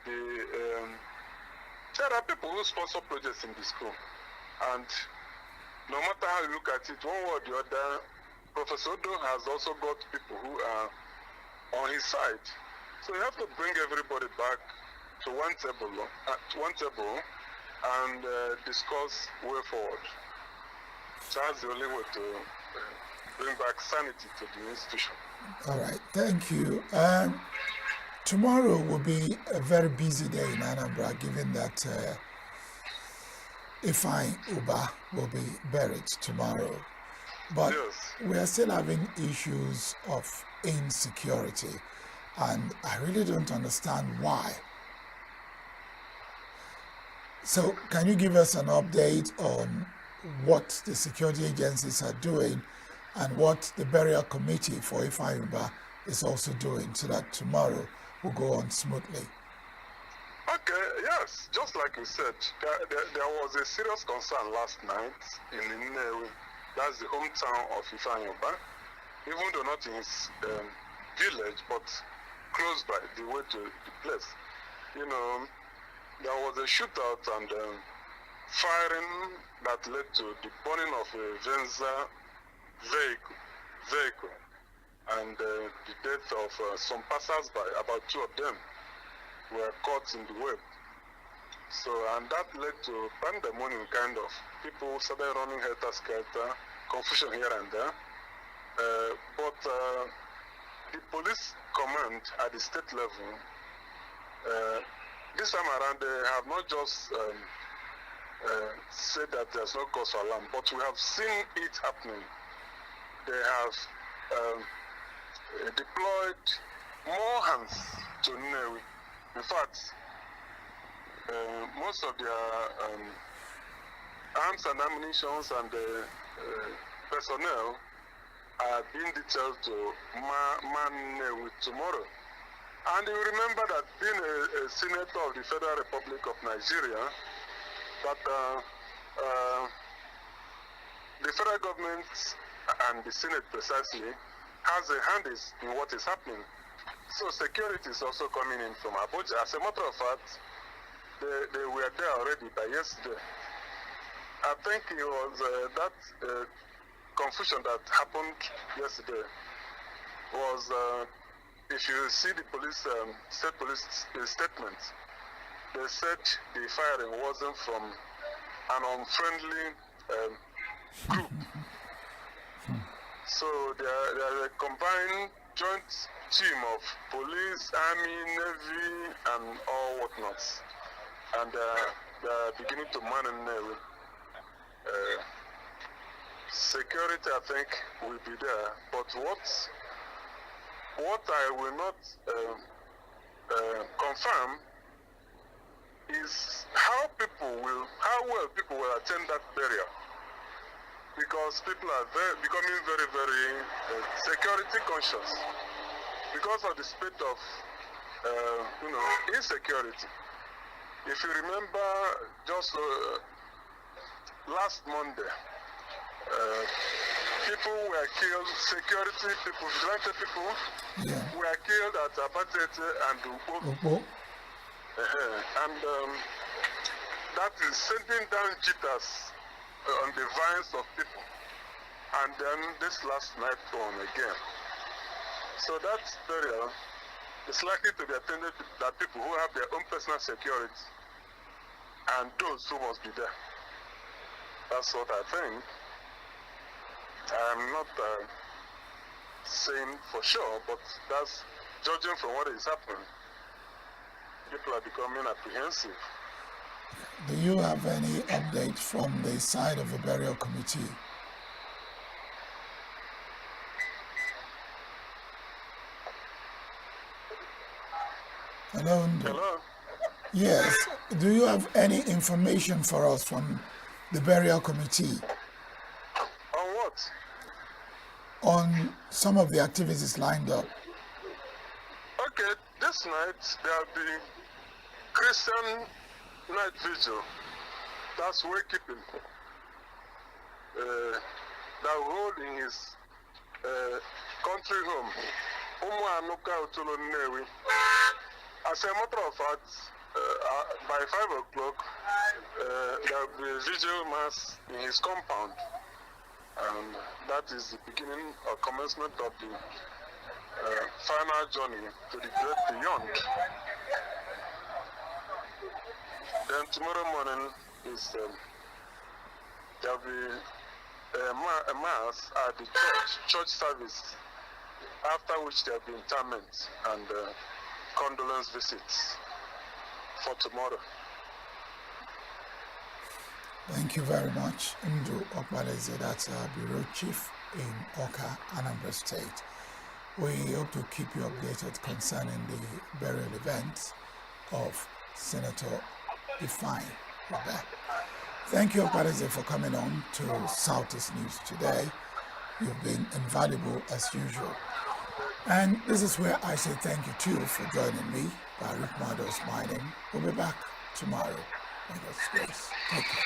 there are people who sponsor projects in the school, and no matter how you look at it, one way or the other, Professor Odo has also got people who are on his side. So you have to bring everybody back to one table and discuss way forward. That's the only way to bring back sanity to the institution. All right, thank you. Tomorrow will be a very busy day in Anambra, given that Ifeanyi Ubah will be buried tomorrow. But we are still having issues of insecurity, and I really don't understand why. So can you give us an update on what the security agencies are doing and what the burial committee for Ifeanyi Ubah is also doing, so that tomorrow will go on smoothly? Okay, yes, just like you said, there was a serious concern last night in ENUGU. That's the hometown of Ifeanyi Ubah, even though not in his village, but close by, the way to the place. You know, there was a shootout and firing that led to the burning of a Venza vehicle and the death of some passers-by. About 2 of them were caught in the web. So, and that led to pandemonium, kind of. People started running helter-skelter, confusion here and there. But the police command at the state level, this time around, they have not just said that there's no cause for alarm, but we have seen it happening. They have deployed more hands to ENUGU. In fact, most of their arms and ammunition and personnel are being detailed to man ENUGU tomorrow. And you remember that being a senator of the Federal Republic of Nigeria, that the federal government and the Senate precisely has a hand in what is happening. So security is also coming in from Abuja. As a matter of fact, they were there already by yesterday. I think it was that confusion that happened yesterday was, if you see the police, state police statement, they said the firing wasn't from an unfriendly group. So they are a combined joint team of police, army, navy, and all whatnots. And they are beginning to man ENUGU. Security, I think, will be there. But what I will not confirm is how well people will attend that burial. Because people are becoming very, very security conscious because of the spate of, insecurity. If you remember, just last Monday, people were killed, security people, vigilante people were killed at Abatete and Ukpo. And that is sending down jitters on the minds of people. And then this last night one again. So that burial is likely to be attended by people who have their own personal security and those who must be there. That's what I think. I'm not saying for sure, but that's judging from what is happening. People are becoming apprehensive. Do you have any update from the side of the burial committee? Hello? Hello? Yes. Do you have any information for us from the burial committee? On what? On some of the activities lined up. Okay, this night there will be Christian night vigil. That's wakekeeping. That will hold in his country home. As a matter of fact, by 5 o'clock, there will be a vigil mass in his compound. And that is the beginning or commencement of the final journey to the great beyond. Then tomorrow morning is there will be a mass at the church service, after which there will be interment and condolence visits for tomorrow. Thank you very much. Ndu Okbaleze, that's our bureau chief in Oka, Anambra State. We hope to keep you updated concerning the burial events of Senator Ifeanyi Ubah. Thank you, Okbaleze, for coming on to Southeast News today. You've been invaluable as usual. And this is where I say thank you too for joining me. Baruch Mado is my name. We'll be back tomorrow. May God's grace. Take care.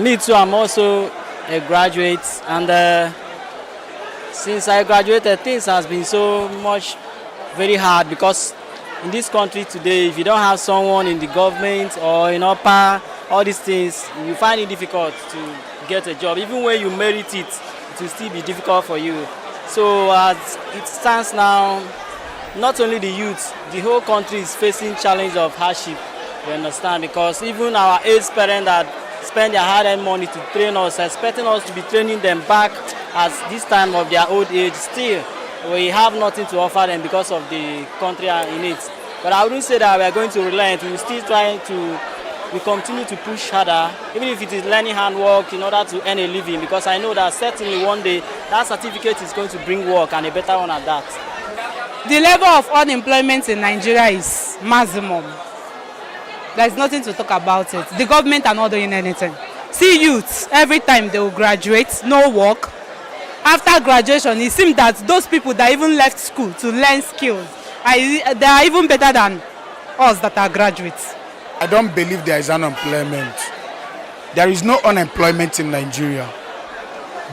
Me too, I'm also a graduate, and since I graduated, things has been so much very hard, because in this country today, if you don't have someone in the government or in upper, all these things, you find it difficult to get a job. Even when you merit it, it will still be difficult for you. So as it stands now, not only the youth, the whole country is facing challenge of hardship, you understand, because even our aged parents that spend their hard-earned money to train us, expecting us to be training them back at this time of their old age. Still, we have nothing to offer them because of the country in it. But I wouldn't say that we are going to relent. We still trying to, we continue to push harder, even if it is learning handwork in order to earn a living, because I know that certainly one day that certificate is going to bring work, and a better one at that. The level of unemployment in Nigeria is maximum. There is nothing to talk about it. The government are not doing anything. See youths, every time they will graduate, no work. After graduation, it seems that those people that even left school to learn skills, they are even better than us that are graduates. I don't believe there is unemployment. There is no unemployment in Nigeria.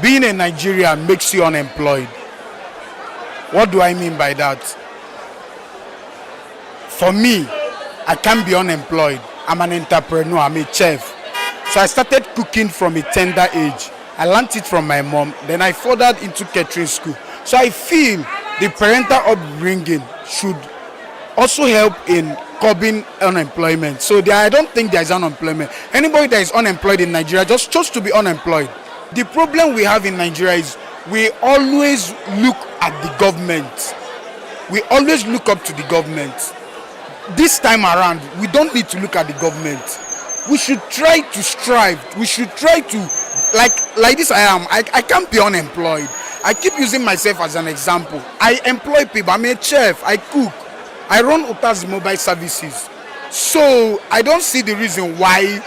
Being a Nigerian makes you unemployed. What do I mean by that? For me, I can't be unemployed. I'm an entrepreneur, I'm a chef. So I started cooking from a tender age. I learned it from my mom, then I furthered into catering school. So I feel the parental upbringing should also help in curbing unemployment. So I don't think there is unemployment. Anybody that is unemployed in Nigeria just chose to be unemployed. The problem we have in Nigeria is we always look at the government. We always look up to the government. This time around, we don't need to look at the government. We should try to strive. We should try to, like this I am. I can't be unemployed. I keep using myself as an example. I employ people. I'm a chef. I cook. I run Uta's mobile services. So I don't see the reason why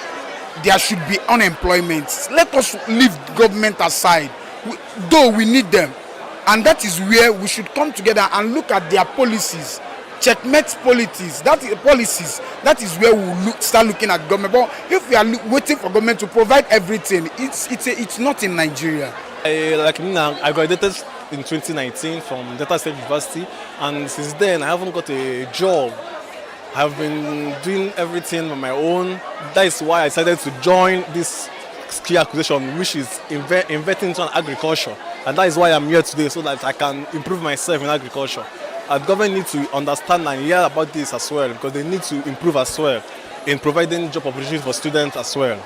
there should be unemployment. Let us leave government aside, though we need them. And that is where we should come together and look at their policies, checkmate policies. That is where we will start looking at government. But if we are waiting for government to provide everything, it's not in Nigeria. Like me now, I graduated in 2019 from Delta State University, and since then I haven't got a job. I've been doing everything on my own. That is why I decided to join this skill acquisition, which is investing into agriculture. And that is why I'm here today, so that I can improve myself in agriculture. And the government needs to understand and hear about this as well, because they need to improve as well in providing job opportunities for students as well.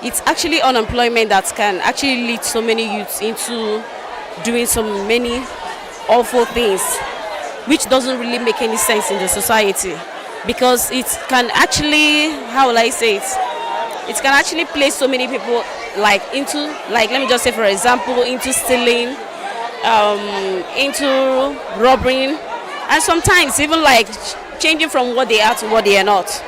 It's actually unemployment that can actually lead so many youths into doing so many awful things, which doesn't really make any sense in the society, because it can actually, how will I say it can actually place so many people into, let me just say for example, into stealing, into robbing, and sometimes even changing from what they are to what they are not.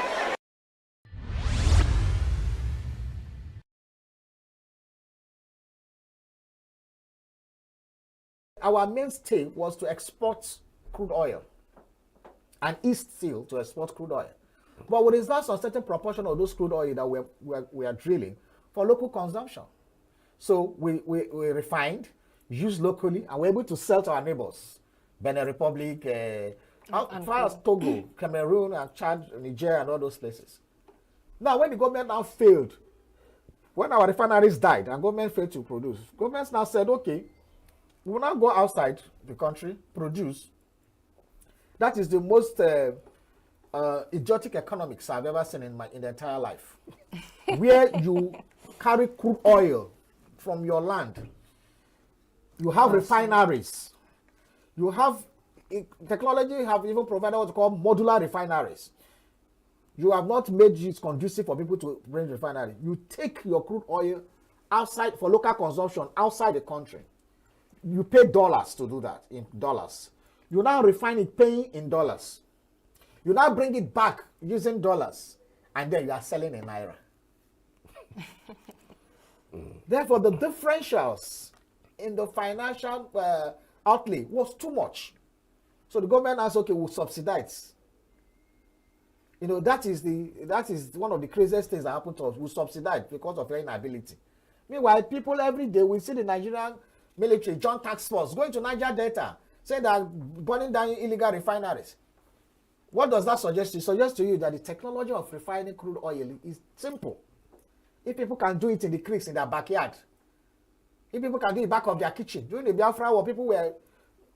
Our mainstay was to export crude oil, and East still to export crude oil. But we reserve a certain proportion of those crude oil that we are drilling for local consumption. So we refined, used locally, and we're able to sell to our neighbors. Benin Republic, as far as Togo, Cameroon, and Chad, Niger, and all those places. Now, when the government now failed, when our refineries died and government failed to produce, governments now said, okay, we will now go outside the country, produce. That is the most idiotic economics I've ever seen in the entire life. Where you carry crude oil from your land, you have refineries, you have technology, have even provided what you call modular refineries. You have not made it conducive for people to bring refinery. You take your crude oil outside for local consumption outside the country. You pay dollars to do that, in dollars. You now refine it paying in dollars. You now bring it back using dollars, and then you are selling in naira. Therefore, the differentials in the financial outlay was too much. So the government asked, okay, we'll subsidize. You know, that is one of the craziest things that happened to us. We subsidize because of your inability. Meanwhile, people every day, we see the Nigerian military, joint task force, going to Niger Delta, saying that burning down illegal refineries. What does that suggest to you? It suggests to you that the technology of refining crude oil is simple. If people can do it in the creeks in their backyard, if people can do it back of their kitchen, during the Biafra war, people were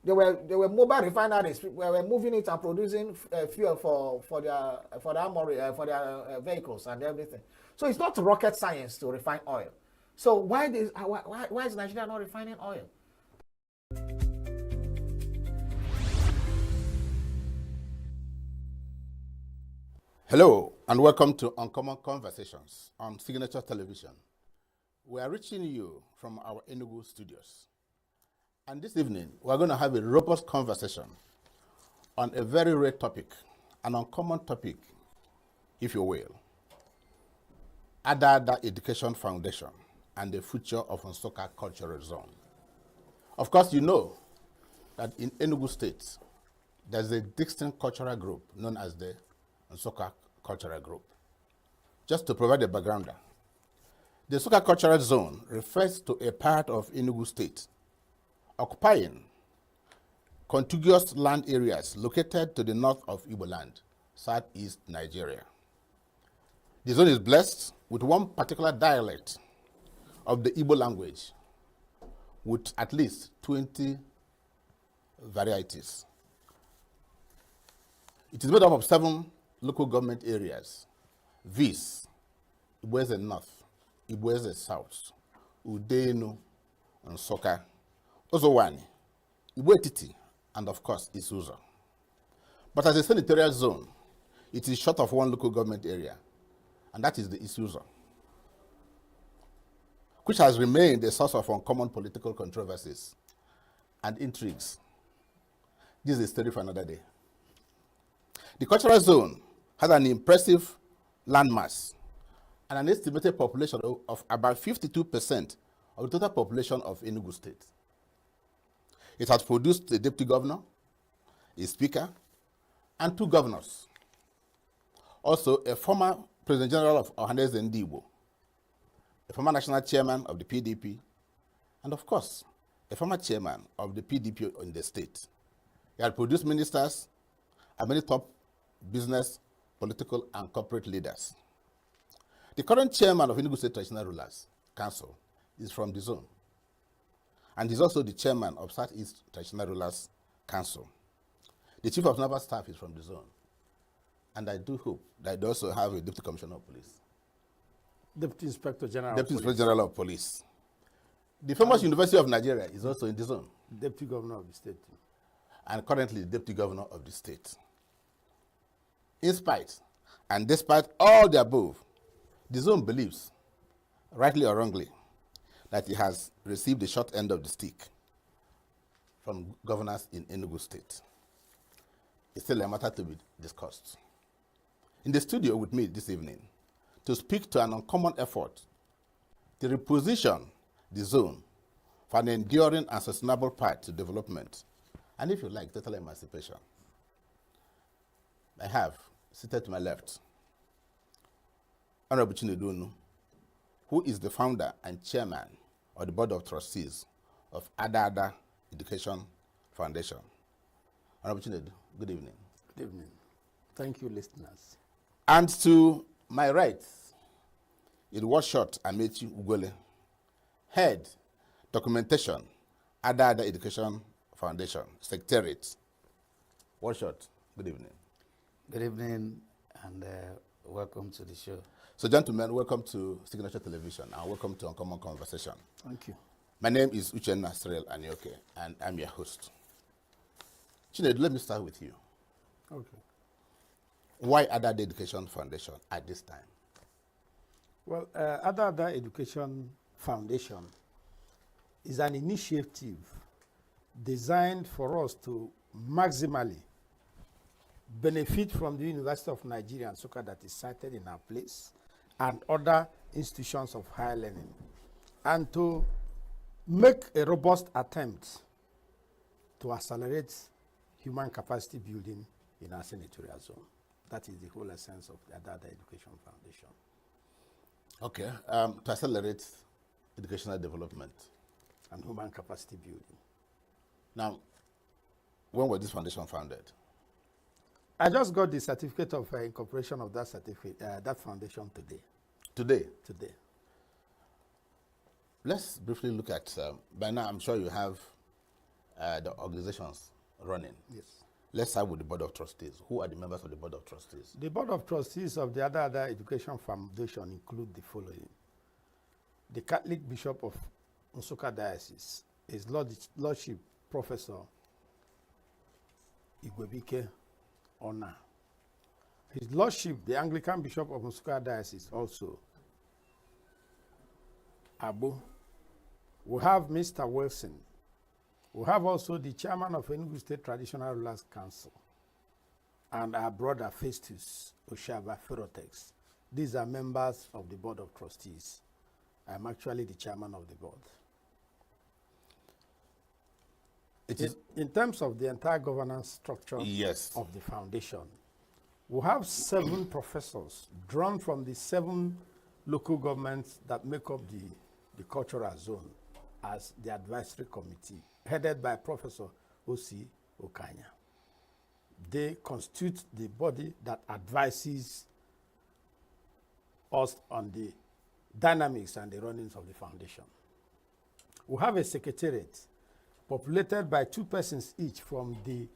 mobile refineries. We were moving it and producing fuel for their armory, for their vehicles and everything. So it's not rocket science to refine oil. So why is Nigeria not refining oil? Hello and welcome to Uncommon Conversations on Signature Television. We are reaching you from our ENUGU studios. And this evening, we're going to have a robust conversation on a very rare topic, an uncommon topic, if you will. Adada Education Foundation and the future of Nsukka Cultural Zone. Of course, you know that in Enugu State, there's a distinct cultural group known as the Nsukka Cultural Group. Just to provide a backgrounder, the Nsukka Cultural Zone refers to a part of Enugu State occupying contiguous land areas located to the north of Igbo land, southeast Nigeria. The zone is blessed with one particular dialect of the Igbo language with at least 20 varieties. It is made up of 7 local government areas, viz. Igboeze North, Igboeze South, Udenu, Nsukka, Ozowani, Igbo Etiti, and of course, Isuzo. But as a senatorial zone, it is short of one local government area, and that is the Isuzo, which has remained a source of uncommon political controversies and intrigues. This is a story for another day. The cultural zone has an impressive landmass and an estimated population of about 52% of the total population of Enugu State. It has produced a deputy governor, a speaker, and 2 governors. Also, a former President General of Ohaneze Ndigbo, a former national chairman of the PDP, and of course, a former chairman of the PDP in the state. He had produced ministers and many top business, political, and corporate leaders. The current chairman of Enugu State Traditional Rulers Council is from the zone, and he's also the chairman of Southeast Traditional Rulers Council. The chief of naval staff is from the zone, and I do hope that they also have a deputy commissioner of police. Deputy Inspector General. Deputy Inspector General of Police. The famous University of Nigeria is also in the zone. Deputy Governor of the state. And currently the Deputy Governor of the state. In spite and despite all the above, the zone believes, rightly or wrongly, that it has received the short end of the stick from governors in Enugu State. It's still a matter to be discussed. In the studio with me this evening, to speak to an uncommon effort to reposition the zone for an enduring and sustainable path to development, and if you like, total emancipation. I have, seated to my left, Honorable Chinedu, who is the founder and chairman of the Board of Trustees of Ada Education Foundation. Honorable Chinedu, good evening. Good evening. Thank you, listeners. And to my right, it was short Amechi Ugole, head documentation, Ada Education Foundation, Secretariat. What short? Good evening. Good evening, and welcome to the show. So, gentlemen, welcome to Signature Television, and welcome to Uncommon Conversation. Thank you. My name is Uchenna Cyril Anyoke, and I'm your host. Chinedu, let me start with you. Okay. Why Ada Education Foundation at this time? Well, Ada Education Foundation is an initiative designed for us to maximally benefit from the University of Nigeria and Nsukka that is cited in our place and other institutions of higher learning, and to make a robust attempt to accelerate human capacity building in our senatorial zone. That is the whole essence of the Ada Education Foundation. Okay, to accelerate educational development and human capacity building. Now, when was this foundation founded? I just got the certificate of incorporation of that certificate, that foundation today. Today? Today. Let's briefly look at, by now I'm sure you have the organizations running. Yes. Let's start with the Board of Trustees. Who are the members of the Board of Trustees? The Board of Trustees of the Ada Education Foundation include the following. The Catholic Bishop of Nsukka Diocese, His Lordship Professor Igwebike Ona. His Lordship, the Anglican Bishop of Nsukka Diocese, also. Abu. We have Mr. Wilson. We have also the Chairman of Enugu State Traditional Rulers Council and our brother Festus Oshaba Ferotex. These are members of the Board of Trustees. I'm actually the Chairman of the Board. In terms of the entire governance structure of the foundation, we have 7 professors drawn from the 7 local governments that make up the cultural zone as the advisory committee, headed by Professor O.C. Okanya. They constitute the body that advises us on the dynamics and the runnings of the foundation. We have a secretariat populated by 2 persons each from the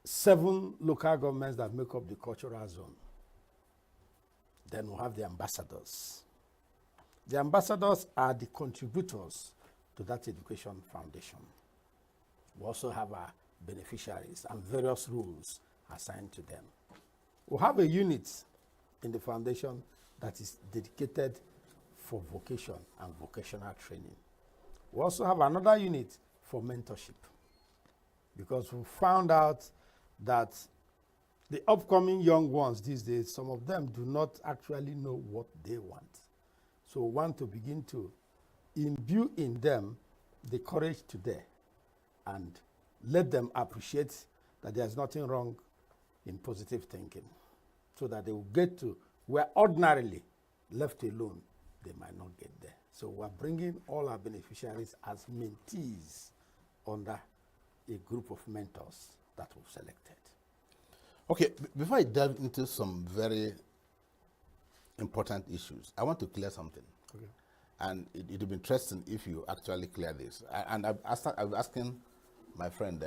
7 local governments that make up the cultural zone. Then we have the ambassadors. The ambassadors are the contributors to that education foundation. We also have our beneficiaries and various rules assigned to them. We have a unit in the foundation that is dedicated for vocation and vocational training. We also have another unit for mentorship, because we found out that the upcoming young ones these days, some of them do not actually know what they want. So want to begin to imbue in them the courage to dare and let them appreciate that there's nothing wrong in positive thinking, so that they will get to where ordinarily left alone they might not get there. So we're bringing all our beneficiaries as mentees under a group of mentors that we've selected. Okay, before I delve into some very important issues, I want to clear something. Okay. And it would be interesting if you actually clear this. And I was asking my friend